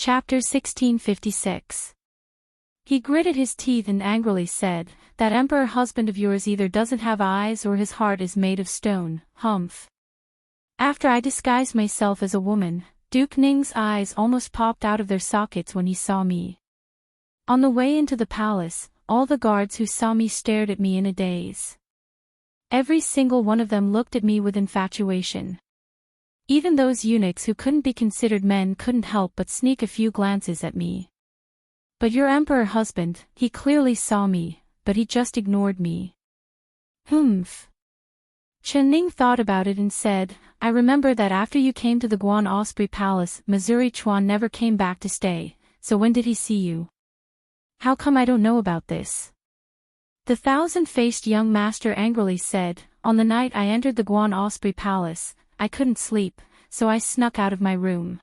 Chapter 1656. He gritted his teeth and angrily said, "That emperor husband of yours either doesn't have eyes or his heart is made of stone, humph." After I disguised myself as a woman, Duke Ning's eyes almost popped out of their sockets when he saw me. On the way into the palace, all the guards who saw me stared at me in a daze. Every single one of them looked at me with infatuation. Even those eunuchs who couldn't be considered men couldn't help but sneak a few glances at me. But your emperor husband, he clearly saw me, but he just ignored me. Humph. Chen Ning thought about it and said, "I remember that after you came to the Guan Osprey Palace, Missouri Chuan never came back to stay, so when did he see you? How come I don't know about this?" The thousand-faced young master angrily said, "On the night I entered the Guan Osprey Palace, I couldn't sleep, so I snuck out of my room.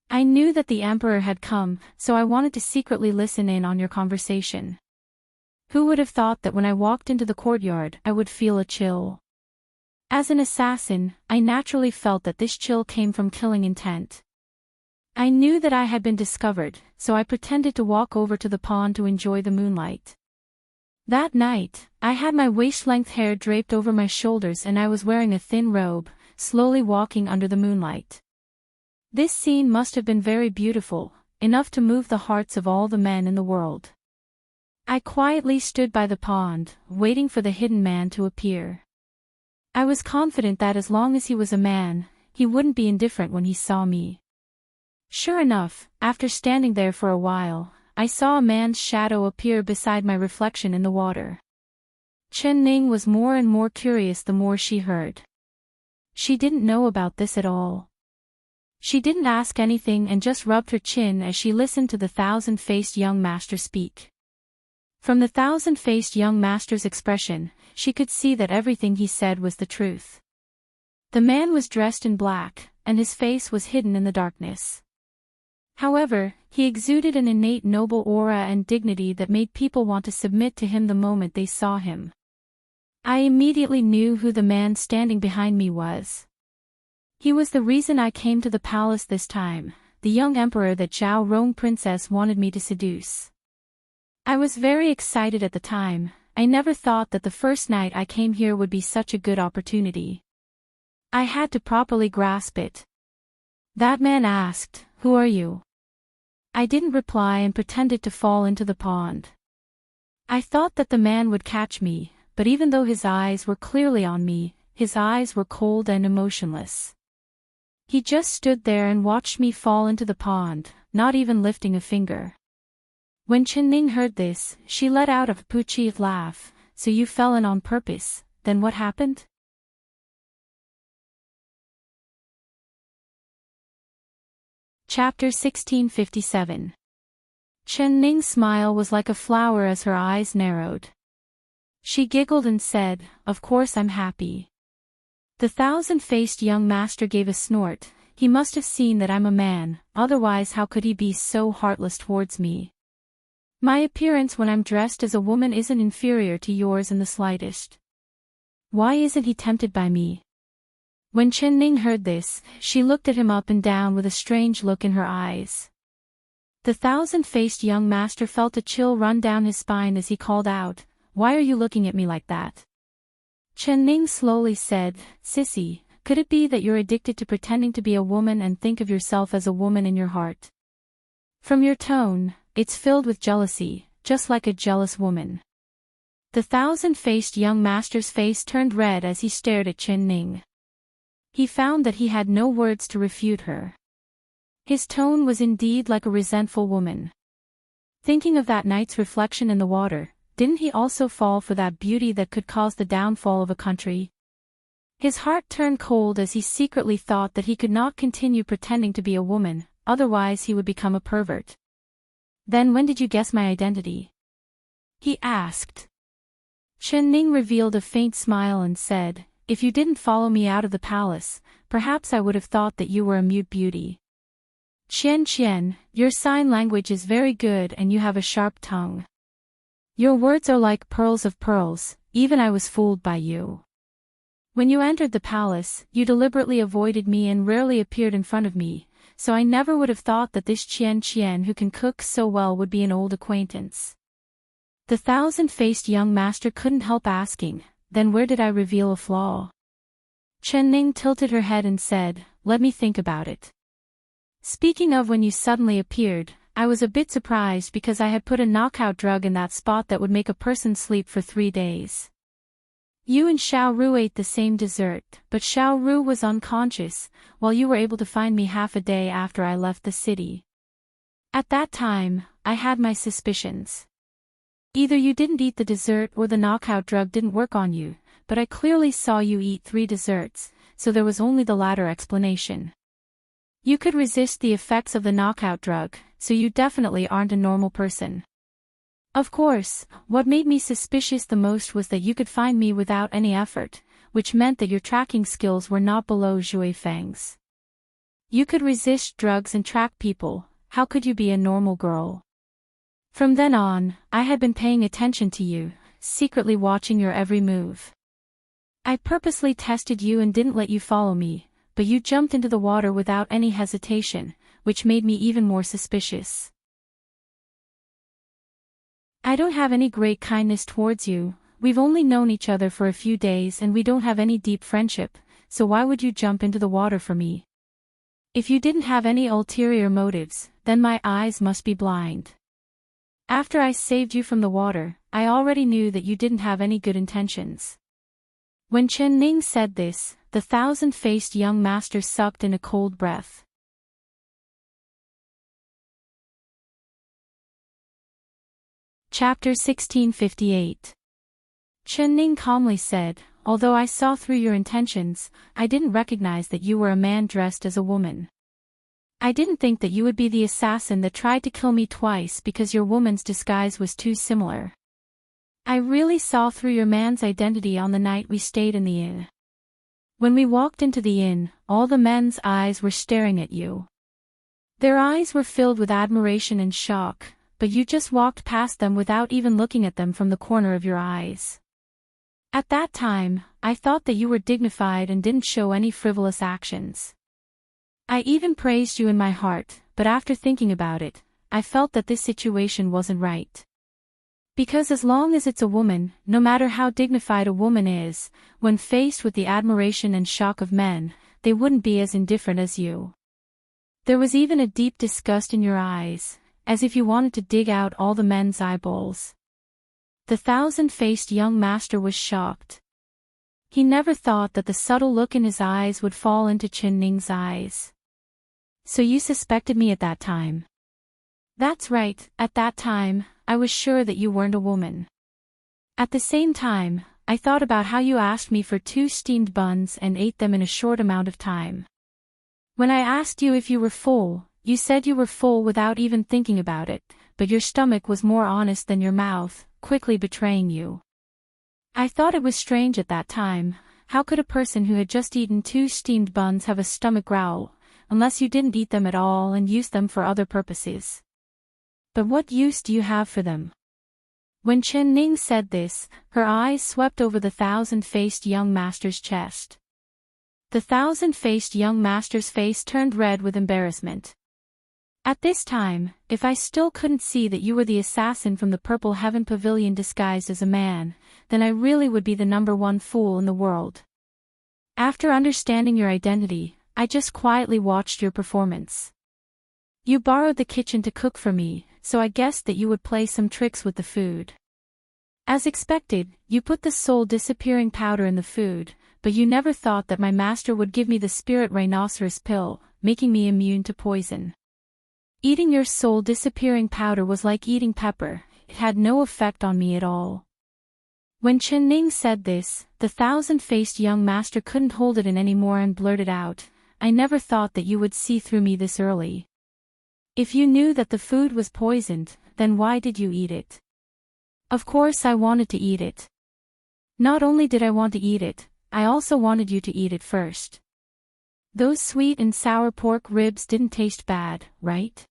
I knew that the emperor had come, so I wanted to secretly listen in on your conversation. Who would have thought that when I walked into the courtyard I would feel a chill? As an assassin, I naturally felt that this chill came from killing intent. I knew that I had been discovered, so I pretended to walk over to the pond to enjoy the moonlight. That night, I had my waist-length hair draped over my shoulders and I was wearing a thin robe, slowly walking under the moonlight. This scene must have been very beautiful, enough to move the hearts of all the men in the world. I quietly stood by the pond, waiting for the hidden man to appear. I was confident that as long as he was a man, he wouldn't be indifferent when he saw me. Sure enough, after standing there for a while, I saw a man's shadow appear beside my reflection in the water. Chen Ning was more and more curious the more she heard. She didn't know about this at all. She didn't ask anything and just rubbed her chin as she listened to the thousand-faced young master speak. From the thousand-faced young master's expression, she could see that everything he said was the truth. The man was dressed in black, and his face was hidden in the darkness. However, he exuded an innate noble aura and dignity that made people want to submit to him the moment they saw him. I immediately knew who the man standing behind me was. He was the reason I came to the palace this time, the young emperor that Zhao Rong princess wanted me to seduce. I was very excited at the time. I never thought that the first night I came here would be such a good opportunity. I had to properly grasp it. That man asked, "Who are you?" I didn't reply and pretended to fall into the pond. I thought that the man would catch me, but even though his eyes were clearly on me, his eyes were cold and emotionless. He just stood there and watched me fall into the pond, not even lifting a finger. When Chen Ning heard this, she let out a poochie laugh. "So you fell in on purpose, then what happened?" Chapter 1657. Chen Ning's smile was like a flower as her eyes narrowed. She giggled and said, "Of course I'm happy." The thousand-faced young master gave a snort. He must have seen that I'm a man, otherwise how could he be so heartless towards me? My appearance when I'm dressed as a woman isn't inferior to yours in the slightest. Why isn't he tempted by me? When Chen Ning heard this, she looked at him up and down with a strange look in her eyes. The thousand-faced young master felt a chill run down his spine as he called out, "Why are you looking at me like that?" Chen Ning slowly said, "Sissy, Could it be that you're addicted to pretending to be a woman and think of yourself as a woman in your heart? From your tone, it's filled with jealousy, just like a jealous woman. The thousand-faced young master's face turned red as he stared at Chen Ning. He found that he had no words to refute her. His tone was indeed like a resentful woman. Thinking of that night's reflection in the water, didn't he also fall for that beauty that could cause the downfall of a country? His heart turned cold as he secretly thought that he could not continue pretending to be a woman, otherwise he would become a pervert. Then when did you guess my identity? He asked. Chen Ning revealed a faint smile and said, if you didn't follow me out of the palace, perhaps I would have thought that you were a mute beauty. Qian, your sign language is very good and you have a sharp tongue. Your words are like pearls of pearls, even I was fooled by you. When you entered the palace, you deliberately avoided me and rarely appeared in front of me, so I never would have thought that this Qian who can cook so well would be an old acquaintance. The thousand-faced young master couldn't help asking, then where did I reveal a flaw? Chen Ning tilted her head and said, let me think about it. Speaking of when you suddenly appeared, I was a bit surprised because I had put a knockout drug in that spot that would make a person sleep for 3 days. You and Xiao Ru ate the same dessert, but Xiao Ru was unconscious, while you were able to find me half a day after I left the city. At that time, I had my suspicions. Either you didn't eat the dessert or the knockout drug didn't work on you, but I clearly saw you eat 3 desserts, so there was only the latter explanation. You could resist the effects of the knockout drug, so you definitely aren't a normal person. Of course, what made me suspicious the most was that you could find me without any effort, which meant that your tracking skills were not below Zhui Feng's. You could resist drugs and track people, how could you be a normal girl? From then on, I had been paying attention to you, secretly watching your every move. I purposely tested you and didn't let you follow me, but you jumped into the water without any hesitation, which made me even more suspicious. I don't have any great kindness towards you, we've only known each other for a few days and we don't have any deep friendship, so why would you jump into the water for me? If you didn't have any ulterior motives, then my eyes must be blind. After I saved you from the water, I already knew that you didn't have any good intentions. When Chen Ning said this, the thousand-faced young master sucked in a cold breath. Chapter 1658. Chen Ning calmly said, although I saw through your intentions, I didn't recognize that you were a man dressed as a woman. I didn't think that you would be the assassin that tried to kill me twice because your woman's disguise was too similar. I really saw through your man's identity on the night we stayed in the inn. When we walked into the inn, all the men's eyes were staring at you. Their eyes were filled with admiration and shock, but you just walked past them without even looking at them from the corner of your eyes. At that time, I thought that you were dignified and didn't show any frivolous actions. I even praised you in my heart, but after thinking about it, I felt that this situation wasn't right. Because as long as it's a woman, no matter how dignified a woman is, when faced with the admiration and shock of men, they wouldn't be as indifferent as you. There was even a deep disgust in your eyes, as if you wanted to dig out all the men's eyeballs. The thousand-faced young master was shocked. He never thought that the subtle look in his eyes would fall into Chen Ning's eyes. So you suspected me at that time? That's right, at that time, I was sure that you weren't a woman. At the same time, I thought about how you asked me for 2 steamed buns and ate them in a short amount of time. When I asked you if you were full, you said you were full without even thinking about it, but your stomach was more honest than your mouth, quickly betraying you. I thought it was strange at that time, how could a person who had just eaten 2 steamed buns have a stomach growl, unless you didn't eat them at all and used them for other purposes. But what use do you have for them? When Chen Ning said this, her eyes swept over the thousand-faced young master's chest. The thousand-faced young master's face turned red with embarrassment. At this time, if I still couldn't see that you were the assassin from the Purple Heaven Pavilion disguised as a man, then I really would be the #1 fool in the world. After understanding your identity, I just quietly watched your performance. You borrowed the kitchen to cook for me, so I guessed that you would play some tricks with the food. As expected, you put the soul-disappearing powder in the food, but you never thought that my master would give me the spirit rhinoceros pill, making me immune to poison. Eating your soul-disappearing powder was like eating pepper, it had no effect on me at all. When Chen Ning said this, the thousand-faced young master couldn't hold it in anymore and blurted out, I never thought that you would see through me this early. If you knew that the food was poisoned, then why did you eat it? Of course I wanted to eat it. Not only did I want to eat it, I also wanted you to eat it first. Those sweet and sour pork ribs didn't taste bad, right?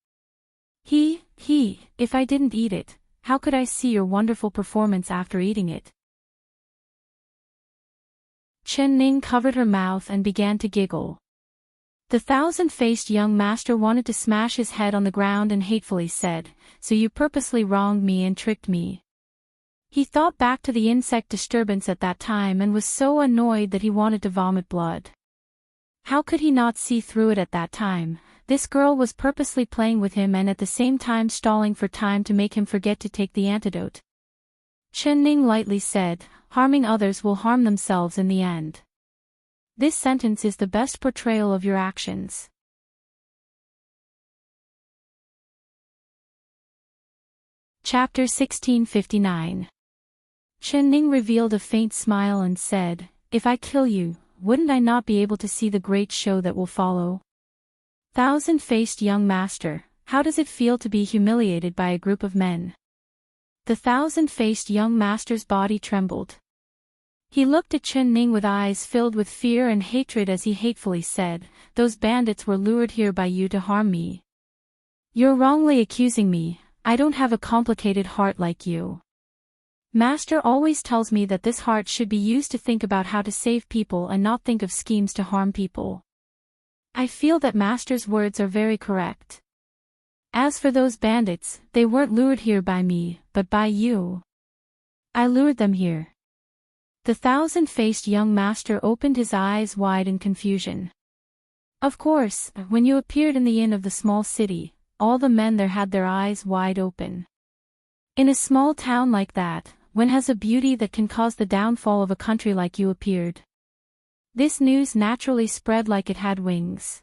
If I didn't eat it, how could I see your wonderful performance after eating it? Chen Ning covered her mouth and began to giggle. The thousand-faced young master wanted to smash his head on the ground and hatefully said, so you purposely wronged me and tricked me. He thought back to the insect disturbance at that time and was so annoyed that he wanted to vomit blood. How could he not see through it at that time? This girl was purposely playing with him and at the same time stalling for time to make him forget to take the antidote. Chen Ning lightly said, harming others will harm themselves in the end. This sentence is the best portrayal of your actions. Chapter 1659. Chen Ning revealed a faint smile and said, if I kill you, wouldn't I not be able to see the great show that will follow? Thousand-faced young master, how does it feel to be humiliated by a group of men? The thousand-faced young master's body trembled. He looked at Chen Ning with eyes filled with fear and hatred as he hatefully said, those bandits were lured here by you to harm me. You're wrongly accusing me, I don't have a complicated heart like you. Master always tells me that this heart should be used to think about how to save people and not think of schemes to harm people. I feel that Master's words are very correct. As for those bandits, they weren't lured here by me, but by you. I lured them here. The thousand-faced young master opened his eyes wide in confusion. Of course, when you appeared in the inn of the small city, all the men there had their eyes wide open. In a small town like that, when has a beauty that can cause the downfall of a country like you appeared? This news naturally spread like it had wings.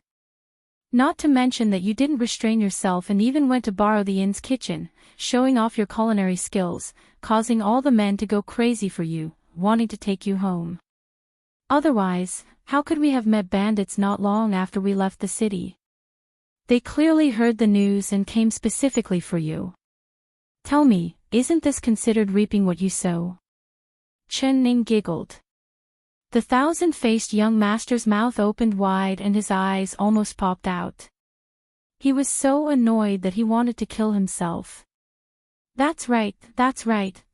Not to mention that you didn't restrain yourself and even went to borrow the inn's kitchen, showing off your culinary skills, causing all the men to go crazy for you, wanting to take you home. Otherwise, how could we have met bandits not long after we left the city? They clearly heard the news and came specifically for you. Tell me, isn't this considered reaping what you sow? Chen Ning giggled. The thousand-faced young master's mouth opened wide and his eyes almost popped out. He was so annoyed that he wanted to kill himself. That's right,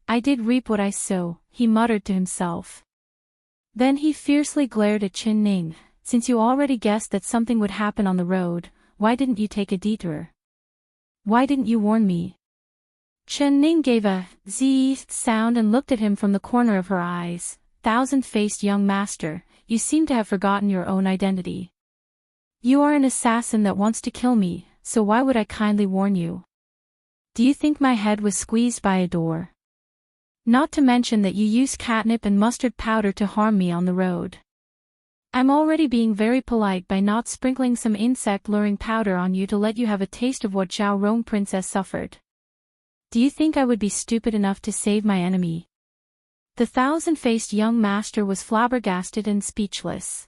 I did reap what I sow, he muttered to himself. Then he fiercely glared at Chen Ning, since you already guessed that something would happen on the road, why didn't you take a detour? Why didn't you warn me? Chen Ning gave a zzz sound and looked at him from the corner of her eyes. Thousand-faced young master, you seem to have forgotten your own identity. You are an assassin that wants to kill me, so why would I kindly warn you? Do you think my head was squeezed by a door? Not to mention that you used catnip and mustard powder to harm me on the road. I'm already being very polite by not sprinkling some insect-luring powder on you to let you have a taste of what Zhao Rong princess suffered. Do you think I would be stupid enough to save my enemy? The thousand-faced young master was flabbergasted and speechless.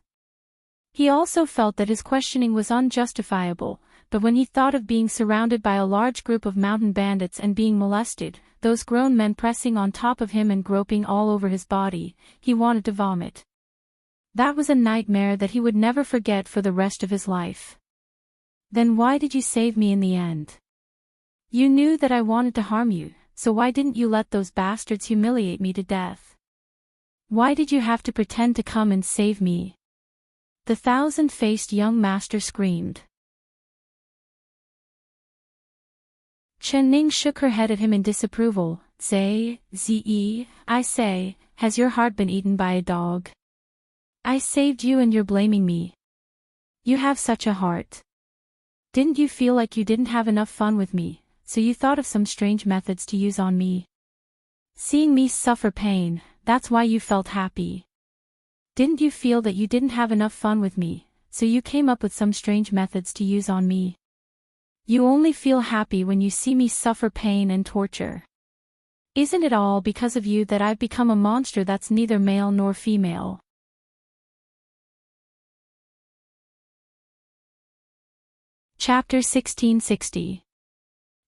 He also felt that his questioning was unjustifiable, but when he thought of being surrounded by a large group of mountain bandits and being molested, those grown men pressing on top of him and groping all over his body, he wanted to vomit. That was a nightmare that he would never forget for the rest of his life. Then why did you save me in the end? You knew that I wanted to harm you, so why didn't you let those bastards humiliate me to death? Why did you have to pretend to come and save me? The thousand-faced young master screamed. Chen Ning shook her head at him in disapproval. I say, has your heart been eaten by a dog? I saved you and you're blaming me. You have such a heart. Didn't you feel like you didn't have enough fun with me, so you thought of some strange methods to use on me? Seeing me suffer pain, that's why you felt happy. Didn't you feel that you didn't have enough fun with me, so you came up with some strange methods to use on me? You only feel happy when you see me suffer pain and torture. Isn't it all because of you that I've become a monster that's neither male nor female? Chapter 1660.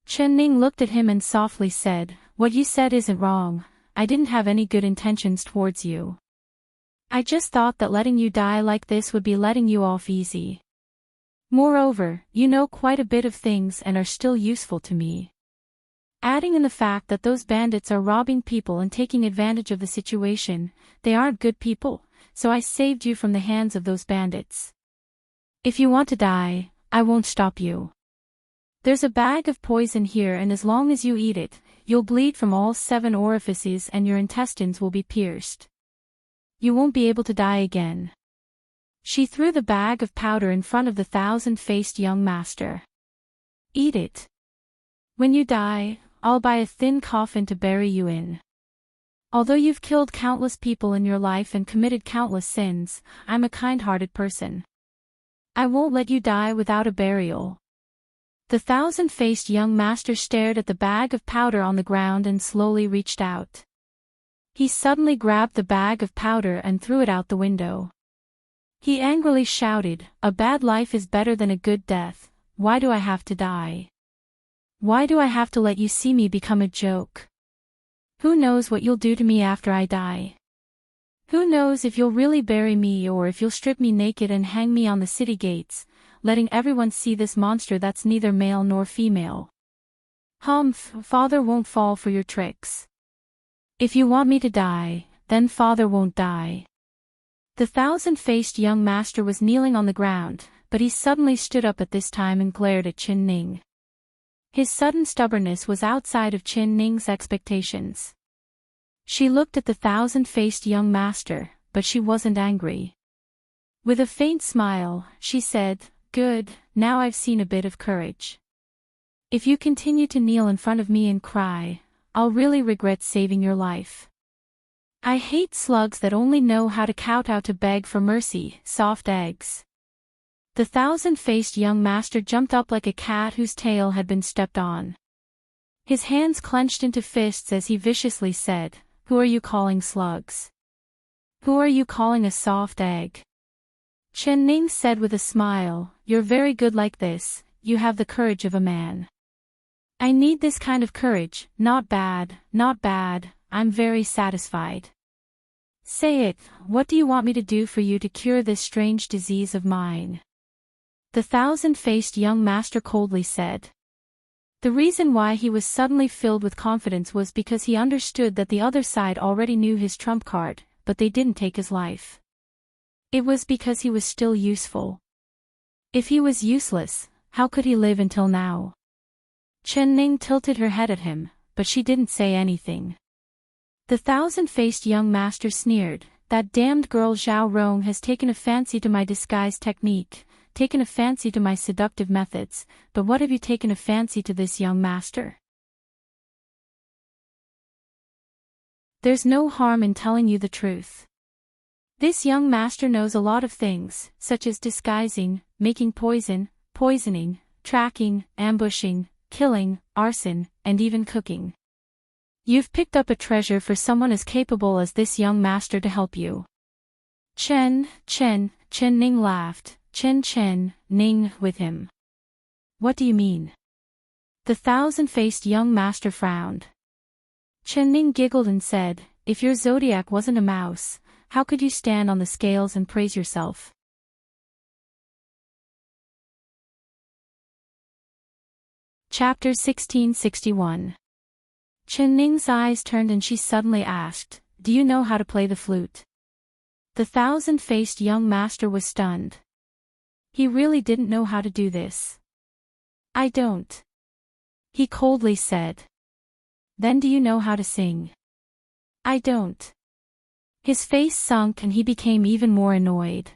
Chen-Ning looked at him and softly said, "What you said isn't wrong. I didn't have any good intentions towards you. I just thought that letting you die like this would be letting you off easy. Moreover, you know quite a bit of things and are still useful to me. Adding in the fact that those bandits are robbing people and taking advantage of the situation, they aren't good people, so I saved you from the hands of those bandits. If you want to die, I won't stop you. There's a bag of poison here and as long as you eat it, you'll bleed from all 7 orifices and your intestines will be pierced. You won't be able to die again." She threw the bag of powder in front of the thousand-faced young master. "Eat it. When you die, I'll buy a thin coffin to bury you in. Although you've killed countless people in your life and committed countless sins, I'm a kind-hearted person. I won't let you die without a burial." The thousand-faced young master stared at the bag of powder on the ground and slowly reached out. He suddenly grabbed the bag of powder and threw it out the window. He angrily shouted, "A bad life is better than a good death. Why do I have to die? Why do I have to let you see me become a joke? Who knows what you'll do to me after I die? Who knows if you'll really bury me or if you'll strip me naked and hang me on the city gates, letting everyone see this monster that's neither male nor female? Humph, father won't fall for your tricks. If you want me to die, then father won't die." The thousand-faced young master was kneeling on the ground, but he suddenly stood up at this time and glared at Chen-Ning. His sudden stubbornness was outside of Chen-Ning's expectations. She looked at the thousand-faced young master, but she wasn't angry. With a faint smile, she said, "Good, now I've seen a bit of courage. If you continue to kneel in front of me and cry, I'll really regret saving your life. I hate slugs that only know how to kowtow to beg for mercy, soft eggs." The thousand-faced young master jumped up like a cat whose tail had been stepped on. His hands clenched into fists as he viciously said, "Who are you calling slugs? Who are you calling a soft egg?" Chen-Ning said with a smile, "You're very good like this, you have the courage of a man. I need this kind of courage, not bad, I'm very satisfied. Say it, what do you want me to do for you to cure this strange disease of mine?" The thousand-faced young master coldly said. The reason why he was suddenly filled with confidence was because he understood that the other side already knew his trump card, but they didn't take his life. It was because he was still useful. If he was useless, how could he live until now? Chen-Ning tilted her head at him, but she didn't say anything. The thousand-faced young master sneered, "That damned girl Zhao Rong has taken a fancy to my disguise technique, taken a fancy to my seductive methods, but what have you taken a fancy to this young master? There's no harm in telling you the truth. This young master knows a lot of things, such as disguising, making poison, poisoning, tracking, ambushing, killing, arson, and even cooking. You've picked up a treasure for someone as capable as this young master to help you." Chen-Ning laughed, Chen-Ning with him. "What do you mean?" The thousand-faced young master frowned. Chen-Ning giggled and said, "If your zodiac wasn't a mouse, how could you stand on the scales and praise yourself?" Chapter 1661. Chen-Ning's eyes turned and she suddenly asked, "Do you know how to play the flute?" The thousand-faced young master was stunned. He really didn't know how to do this. "I don't," he coldly said. "Then do you know how to sing?" "I don't." His face sunk and he became even more annoyed.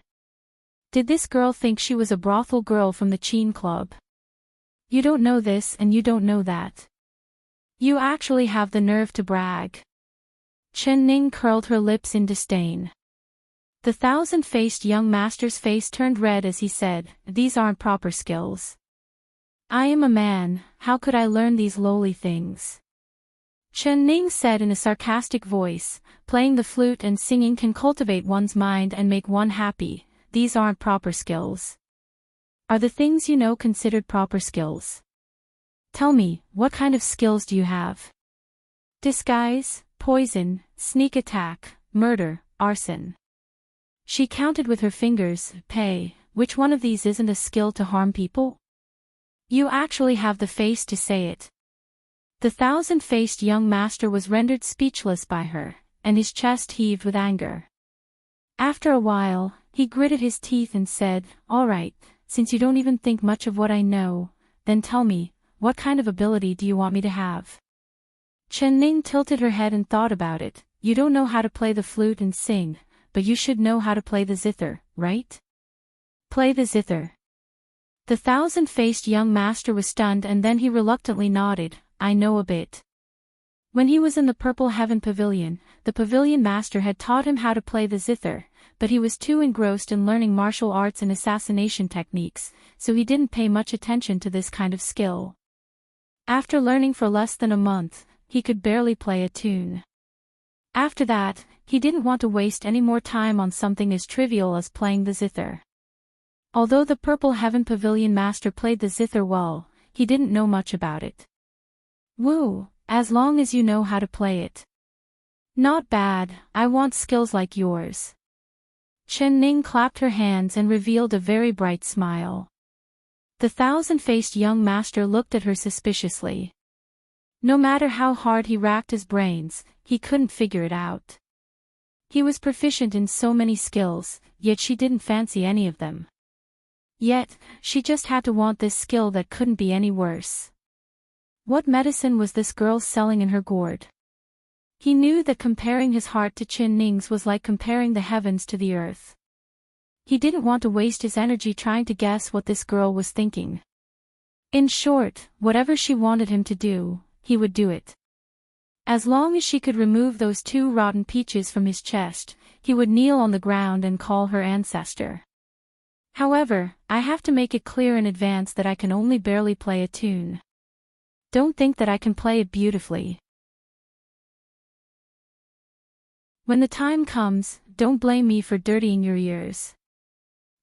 Did this girl think she was a brothel girl from the Cheen Club? You don't know this and you don't know that. You actually have the nerve to brag. Chen Ning curled her lips in disdain. The thousand-faced young master's face turned red as he said, "These aren't proper skills. I am a man, how could I learn these lowly things?" Chen Ning said in a sarcastic voice, "Playing the flute and singing can cultivate one's mind and make one happy. These aren't proper skills. Are the things you know considered proper skills? Tell me, what kind of skills do you have? Disguise, poison, sneak attack, murder, arson." She counted with her fingers. "Pay, which one of these isn't a skill to harm people? You actually have the face to say it." The thousand-faced young master was rendered speechless by her, and his chest heaved with anger. After a while, he gritted his teeth and said, "All right, since you don't even think much of what I know, then tell me, what kind of ability do you want me to have?" Chen Ning tilted her head and thought about it. "You don't know how to play the flute and sing, but you should know how to play the zither, right? Play the zither." The thousand-faced young master was stunned and then he reluctantly nodded, "I know a bit." When he was in the Purple Heaven Pavilion, the pavilion master had taught him how to play the zither, but he was too engrossed in learning martial arts and assassination techniques, so he didn't pay much attention to this kind of skill. After learning for less than a month, he could barely play a tune. After that, he didn't want to waste any more time on something as trivial as playing the zither. Although the Purple Heaven Pavilion master played the zither well, he didn't know much about it. "Woo, as long as you know how to play it." "Not bad, I want skills like yours." Chen Ning clapped her hands and revealed a very bright smile. The thousand-faced young master looked at her suspiciously. No matter how hard he racked his brains, he couldn't figure it out. He was proficient in so many skills, yet she didn't fancy any of them. Yet, she just had to want this skill that couldn't be any worse. What medicine was this girl selling in her gourd? He knew that comparing his heart to Chen Ning's was like comparing the heavens to the earth. He didn't want to waste his energy trying to guess what this girl was thinking. In short, whatever she wanted him to do, he would do it. As long as she could remove those 2 rotten peaches from his chest, he would kneel on the ground and call her ancestor. However, I have to make it clear in advance that I can only barely play a tune. Don't think that I can play it beautifully. When the time comes, don't blame me for dirtying your ears."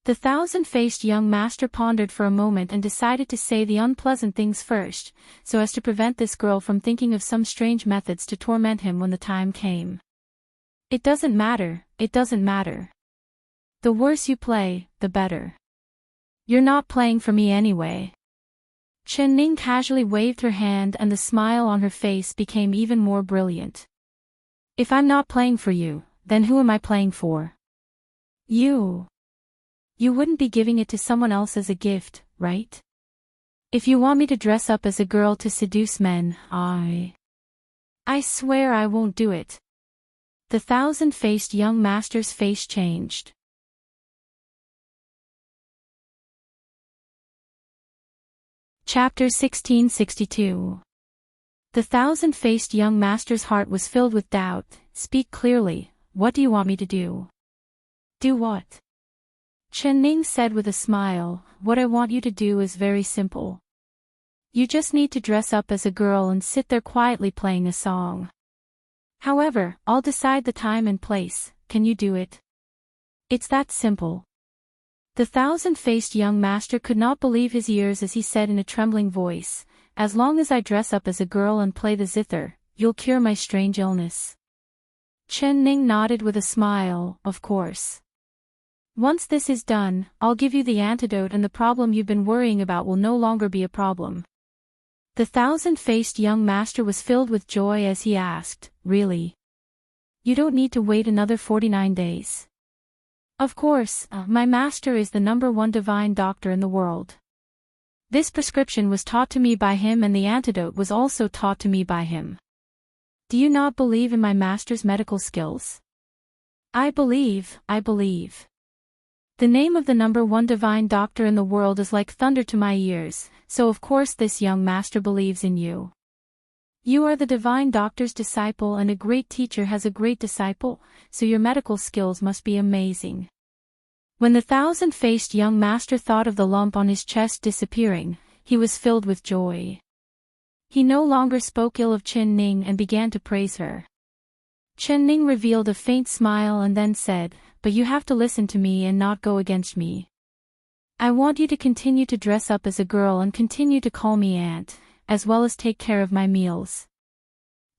The thousand-faced young master pondered for a moment and decided to say the unpleasant things first, so as to prevent this girl from thinking of some strange methods to torment him when the time came. "It doesn't matter, it doesn't matter. The worse you play, the better. You're not playing for me anyway." Chen Ning casually waved her hand and the smile on her face became even more brilliant. "If I'm not playing for you, then who am I playing for? You. You wouldn't be giving it to someone else as a gift, right? If you want me to dress up as a girl to seduce men, I swear I won't do it." The thousand-faced young master's face changed. Chapter 1662. The thousand-faced young master's heart was filled with doubt. "Speak clearly, what do you want me to do?" "Do what?" Chen Ning said with a smile, "What I want you to do is very simple. You just need to dress up as a girl and sit there quietly playing a song. However, I'll decide the time and place. Can you do it? It's that simple." The thousand-faced young master could not believe his ears as he said in a trembling voice, "As long as I dress up as a girl and play the zither, you'll cure my strange illness." Chen Ning nodded with a smile, "Of course. Once this is done, I'll give you the antidote and the problem you've been worrying about will no longer be a problem." The thousand-faced young master was filled with joy as he asked, "Really? You don't need to wait another 49 days. Of course, my master is the #1 divine doctor in the world. This prescription was taught to me by him and the antidote was also taught to me by him. Do you not believe in my master's medical skills? I believe. The name of the #1 divine doctor in the world is like thunder to my ears, so of course this young master believes in you. You are the divine doctor's disciple, and a great teacher has a great disciple, so your medical skills must be amazing. When the thousand-faced young master thought of the lump on his chest disappearing, he was filled with joy. He no longer spoke ill of Chen Ning and began to praise her. Chen Ning revealed a faint smile and then said, "But you have to listen to me and not go against me. I want you to continue to dress up as a girl and continue to call me aunt, as well as take care of my meals.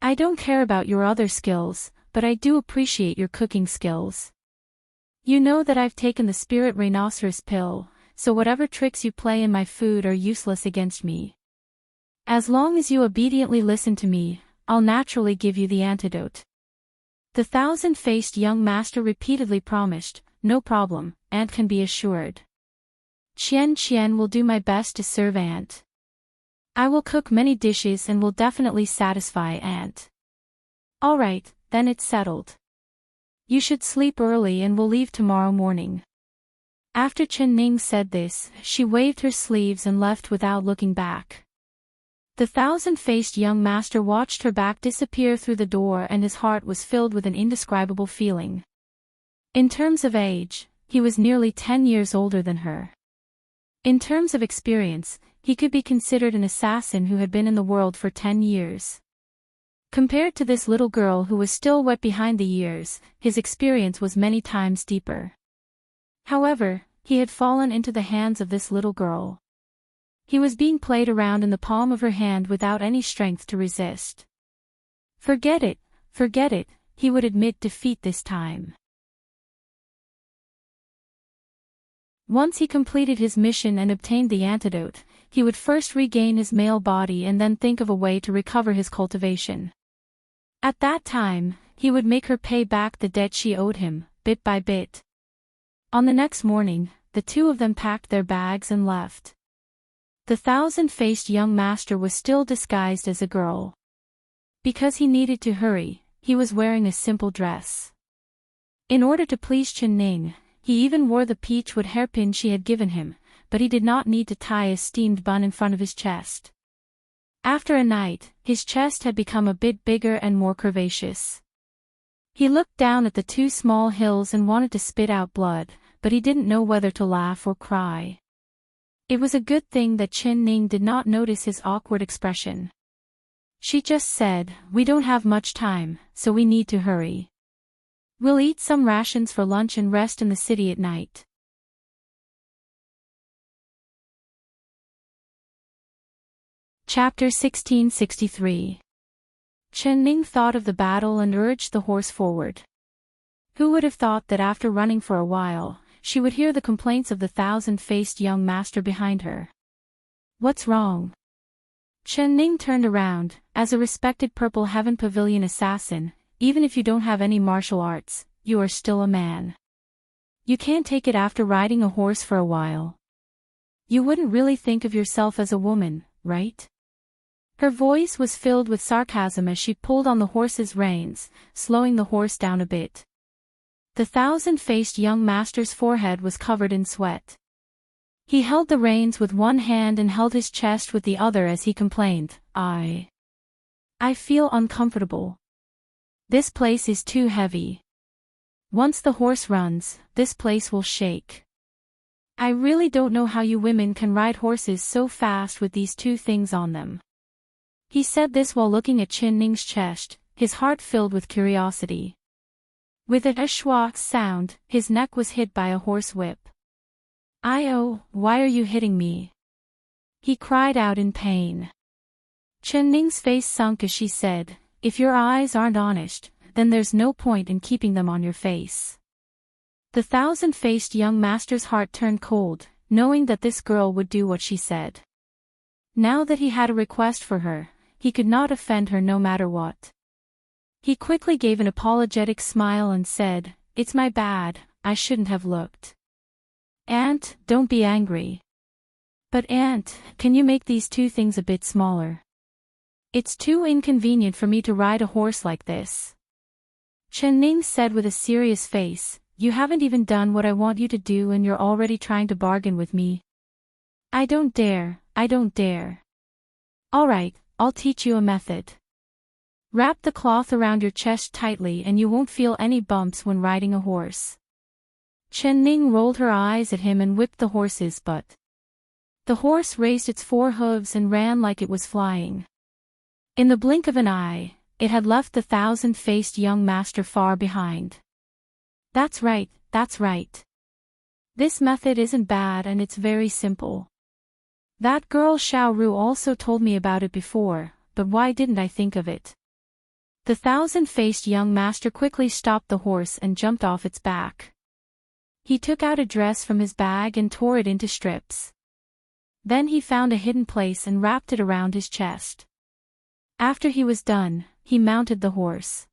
I don't care about your other skills, but I do appreciate your cooking skills. You know that I've taken the spirit rhinoceros pill, so whatever tricks you play in my food are useless against me. As long as you obediently listen to me, I'll naturally give you the antidote." The thousand-faced young master repeatedly promised, "No problem, aunt can be assured. Qian will do my best to serve aunt. I will cook many dishes and will definitely satisfy aunt. All right, then it's settled. You should sleep early and we'll leave tomorrow morning." After Chen Ning said this, she waved her sleeves and left without looking back. The thousand-faced young master watched her back disappear through the door, and his heart was filled with an indescribable feeling. In terms of age, he was nearly 10 years older than her. In terms of experience, he could be considered an assassin who had been in the world for 10 years. Compared to this little girl who was still wet behind the ears, his experience was many times deeper. However, he had fallen into the hands of this little girl. He was being played around in the palm of her hand without any strength to resist. Forget it, he would admit defeat this time. Once he completed his mission and obtained the antidote, he would first regain his male body and then think of a way to recover his cultivation. At that time, he would make her pay back the debt she owed him, bit by bit. On the next morning, the two of them packed their bags and left. The thousand-faced young master was still disguised as a girl. Because he needed to hurry, he was wearing a simple dress. In order to please Chen Ning, he even wore the peachwood hairpin she had given him, but he did not need to tie a steamed bun in front of his chest. After a night, his chest had become a bit bigger and more curvaceous. He looked down at the two small hills and wanted to spit out blood, but he didn't know whether to laugh or cry. It was a good thing that Chen Ning did not notice his awkward expression. She just said, "We don't have much time, so we need to hurry. We'll eat some rations for lunch and rest in the city at night." Chapter 1663. Chen Ning thought of the battle and urged the horse forward. Who would have thought that after running for a while, she would hear the complaints of the thousand-faced young master behind her. "What's wrong?" Chen Ning turned around. As a respected Purple Heaven Pavilion assassin, even if you don't have any martial arts, you are still a man. You can't take it after riding a horse for a while. You wouldn't really think of yourself as a woman, right? Her voice was filled with sarcasm as she pulled on the horse's reins, slowing the horse down a bit. The thousand-faced young master's forehead was covered in sweat. He held the reins with one hand and held his chest with the other as he complained, I feel uncomfortable. This place is too heavy. Once the horse runs, this place will shake. I really don't know how you women can ride horses so fast with these two things on them." He said this while looking at Chen Ning's chest, his heart filled with curiosity. With a schwa sound, his neck was hit by a horse whip. "Oh, why are you hitting me?" he cried out in pain. Chen Ning's face sunk as she said, "If your eyes aren't honest, then there's no point in keeping them on your face." The thousand-faced young master's heart turned cold, knowing that this girl would do what she said. Now that he had a request for her, he could not offend her no matter what. He quickly gave an apologetic smile and said, "It's my bad, I shouldn't have looked. Aunt, don't be angry. But Aunt, can you make these two things a bit smaller? It's too inconvenient for me to ride a horse like this." Chen Ning said with a serious face, "You haven't even done what I want you to do and you're already trying to bargain with me. I don't dare, I don't dare. Alright, I'll teach you a method. Wrap the cloth around your chest tightly and you won't feel any bumps when riding a horse." Chen Ning rolled her eyes at him and whipped the horse's butt. The horse raised its 4 hooves and ran like it was flying. In the blink of an eye, it had left the 1,000-faced young master far behind. That's right, that's right. This method isn't bad and it's very simple. That girl Xiao Ru also told me about it before, but why didn't I think of it? The 1,000-faced young master quickly stopped the horse and jumped off its back. He took out a dress from his bag and tore it into strips. Then he found a hidden place and wrapped it around his chest. After he was done, he mounted the horse.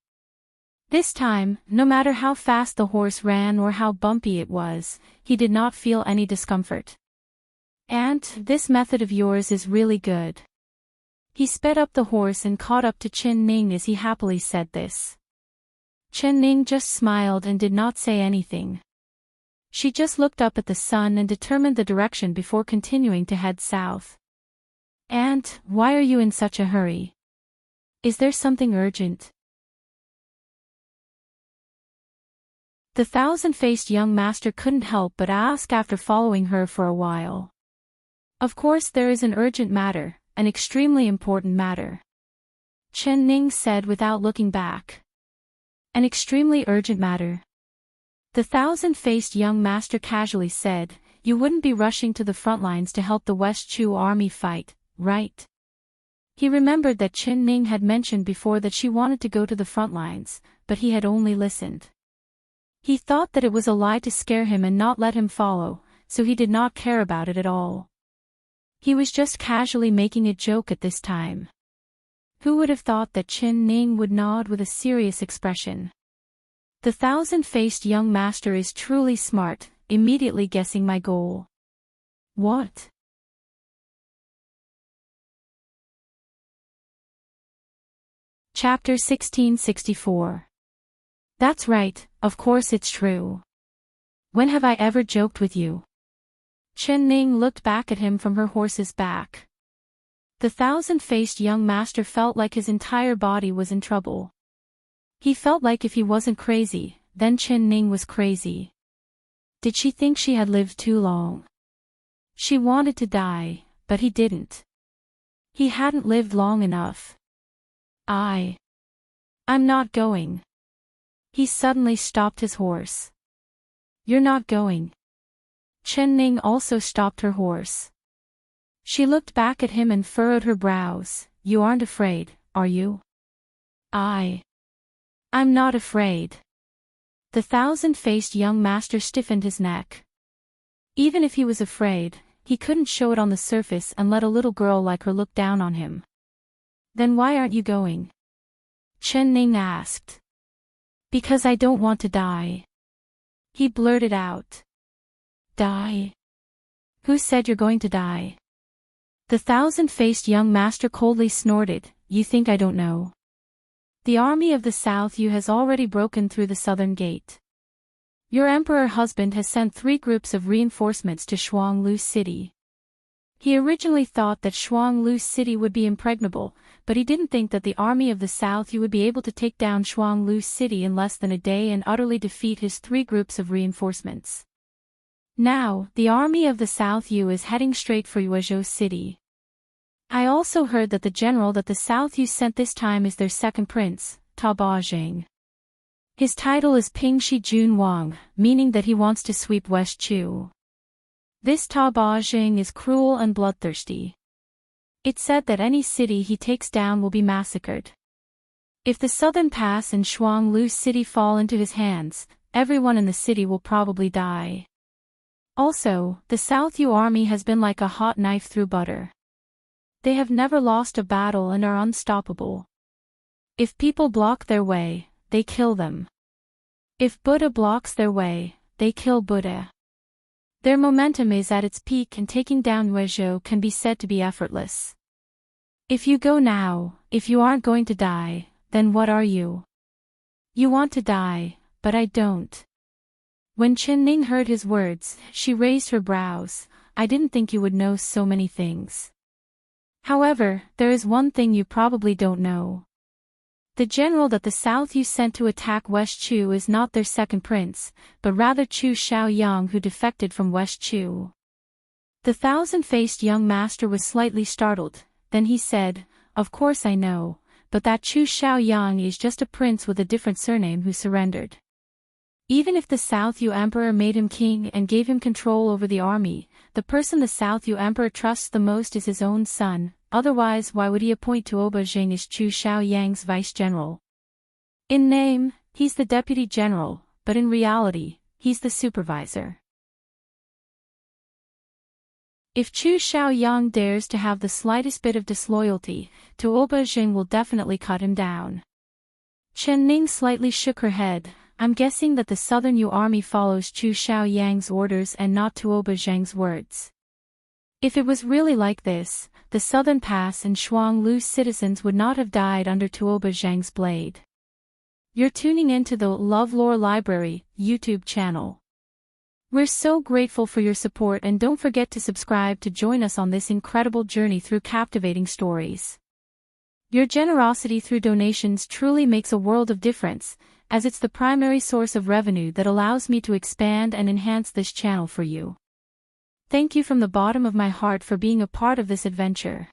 This time, no matter how fast the horse ran or how bumpy it was, he did not feel any discomfort. "And this method of yours is really good." He sped up the horse and caught up to Chen Ning as he happily said this. Chen Ning just smiled and did not say anything. She just looked up at the sun and determined the direction before continuing to head south. "And why are you in such a hurry? Is there something urgent?" The 1,000-faced young master couldn't help but ask after following her for a while. "Of course there is an urgent matter, an extremely important matter," Chen Ning said without looking back. "An extremely urgent matter?" The 1,000-faced young master casually said, "You wouldn't be rushing to the front lines to help the West Chu army fight, right?" He remembered that Chen Ning had mentioned before that she wanted to go to the front lines, but he had only listened. He thought that it was a lie to scare him and not let him follow, so he did not care about it at all. He was just casually making a joke at this time. Who would have thought that Chen Ning would nod with a serious expression? The 1,000-faced young master is truly smart, immediately guessing my goal. What? Chapter 1664. That's right, of course it's true. When have I ever joked with you? Chen Ning looked back at him from her horse's back. The 1,000-faced young master felt like his entire body was in trouble. He felt like if he wasn't crazy, then Chen Ning was crazy. Did she think she had lived too long? She wanted to die, but he didn't. He hadn't lived long enough. I'm not going. He suddenly stopped his horse. You're not going. Chen Ning also stopped her horse. She looked back at him and furrowed her brows. You aren't afraid, are you? I'm not afraid. The 1,000-faced young master stiffened his neck. Even if he was afraid, he couldn't show it on the surface and let a little girl like her look down on him. Then why aren't you going? Chen Ning asked. Because I don't want to die. He blurted out. Die? Who said you're going to die? The 1,000-faced young master coldly snorted. You think I don't know? The army of the South Yu has already broken through the southern gate. Your emperor husband has sent 3 groups of reinforcements to Shuanglu City. He originally thought that Shuanglu City would be impregnable, but he didn't think that the army of the South Yu would be able to take down Shuanglu City in less than a day and utterly defeat his 3 groups of reinforcements. Now, the army of the South Yu is heading straight for Yuezhou City. I also heard that the general that the South Yu sent this time is their second prince, Ta Baozhang. His title is Ping Shi Jun Wang, meaning that he wants to sweep West Chu. This Ta Baozhang is cruel and bloodthirsty. It's said that any city he takes down will be massacred. If the Southern Pass and Shuanglu City fall into his hands, everyone in the city will probably die. Also, the South Yu army has been like a hot knife through butter. They have never lost a battle and are unstoppable. If people block their way, they kill them. If Buddha blocks their way, they kill Buddha. Their momentum is at its peak and taking down Yuezhou can be said to be effortless. If you go now, if you aren't going to die, then what are you? You want to die, but I don't. When Chen Ning heard his words, she raised her brows. I didn't think you would know so many things. However, there is one thing you probably don't know. The general that the South you sent to attack West Chu is not their second prince, but rather Chu Xiaoyang, who defected from West Chu. The thousand-faced young master was slightly startled, then he said, Of course I know, but that Chu Xiaoyang is just a prince with a different surname who surrendered. Even if the South Yu Emperor made him king and gave him control over the army, the person the South Yu Emperor trusts the most is his own son, otherwise why would he appoint Tuoba Jing as Chu Xiaoyang's vice-general? In name, he's the deputy general, but in reality, he's the supervisor. If Chu Xiaoyang dares to have the slightest bit of disloyalty, Tuoba Jing will definitely cut him down. Chen Ning slightly shook her head. I'm guessing that the Southern Yu army follows Chu Xiaoyang's orders and not Tuoba Zheng's words. If it was really like this, the Southern Pass and Shuang Lu's citizens would not have died under Tuoba Zheng's blade. You're tuning into the LoveLore Library YouTube channel. We're so grateful for your support, and don't forget to subscribe to join us on this incredible journey through captivating stories. Your generosity through donations truly makes a world of difference, as it's the primary source of revenue that allows me to expand and enhance this channel for you. Thank you from the bottom of my heart for being a part of this adventure.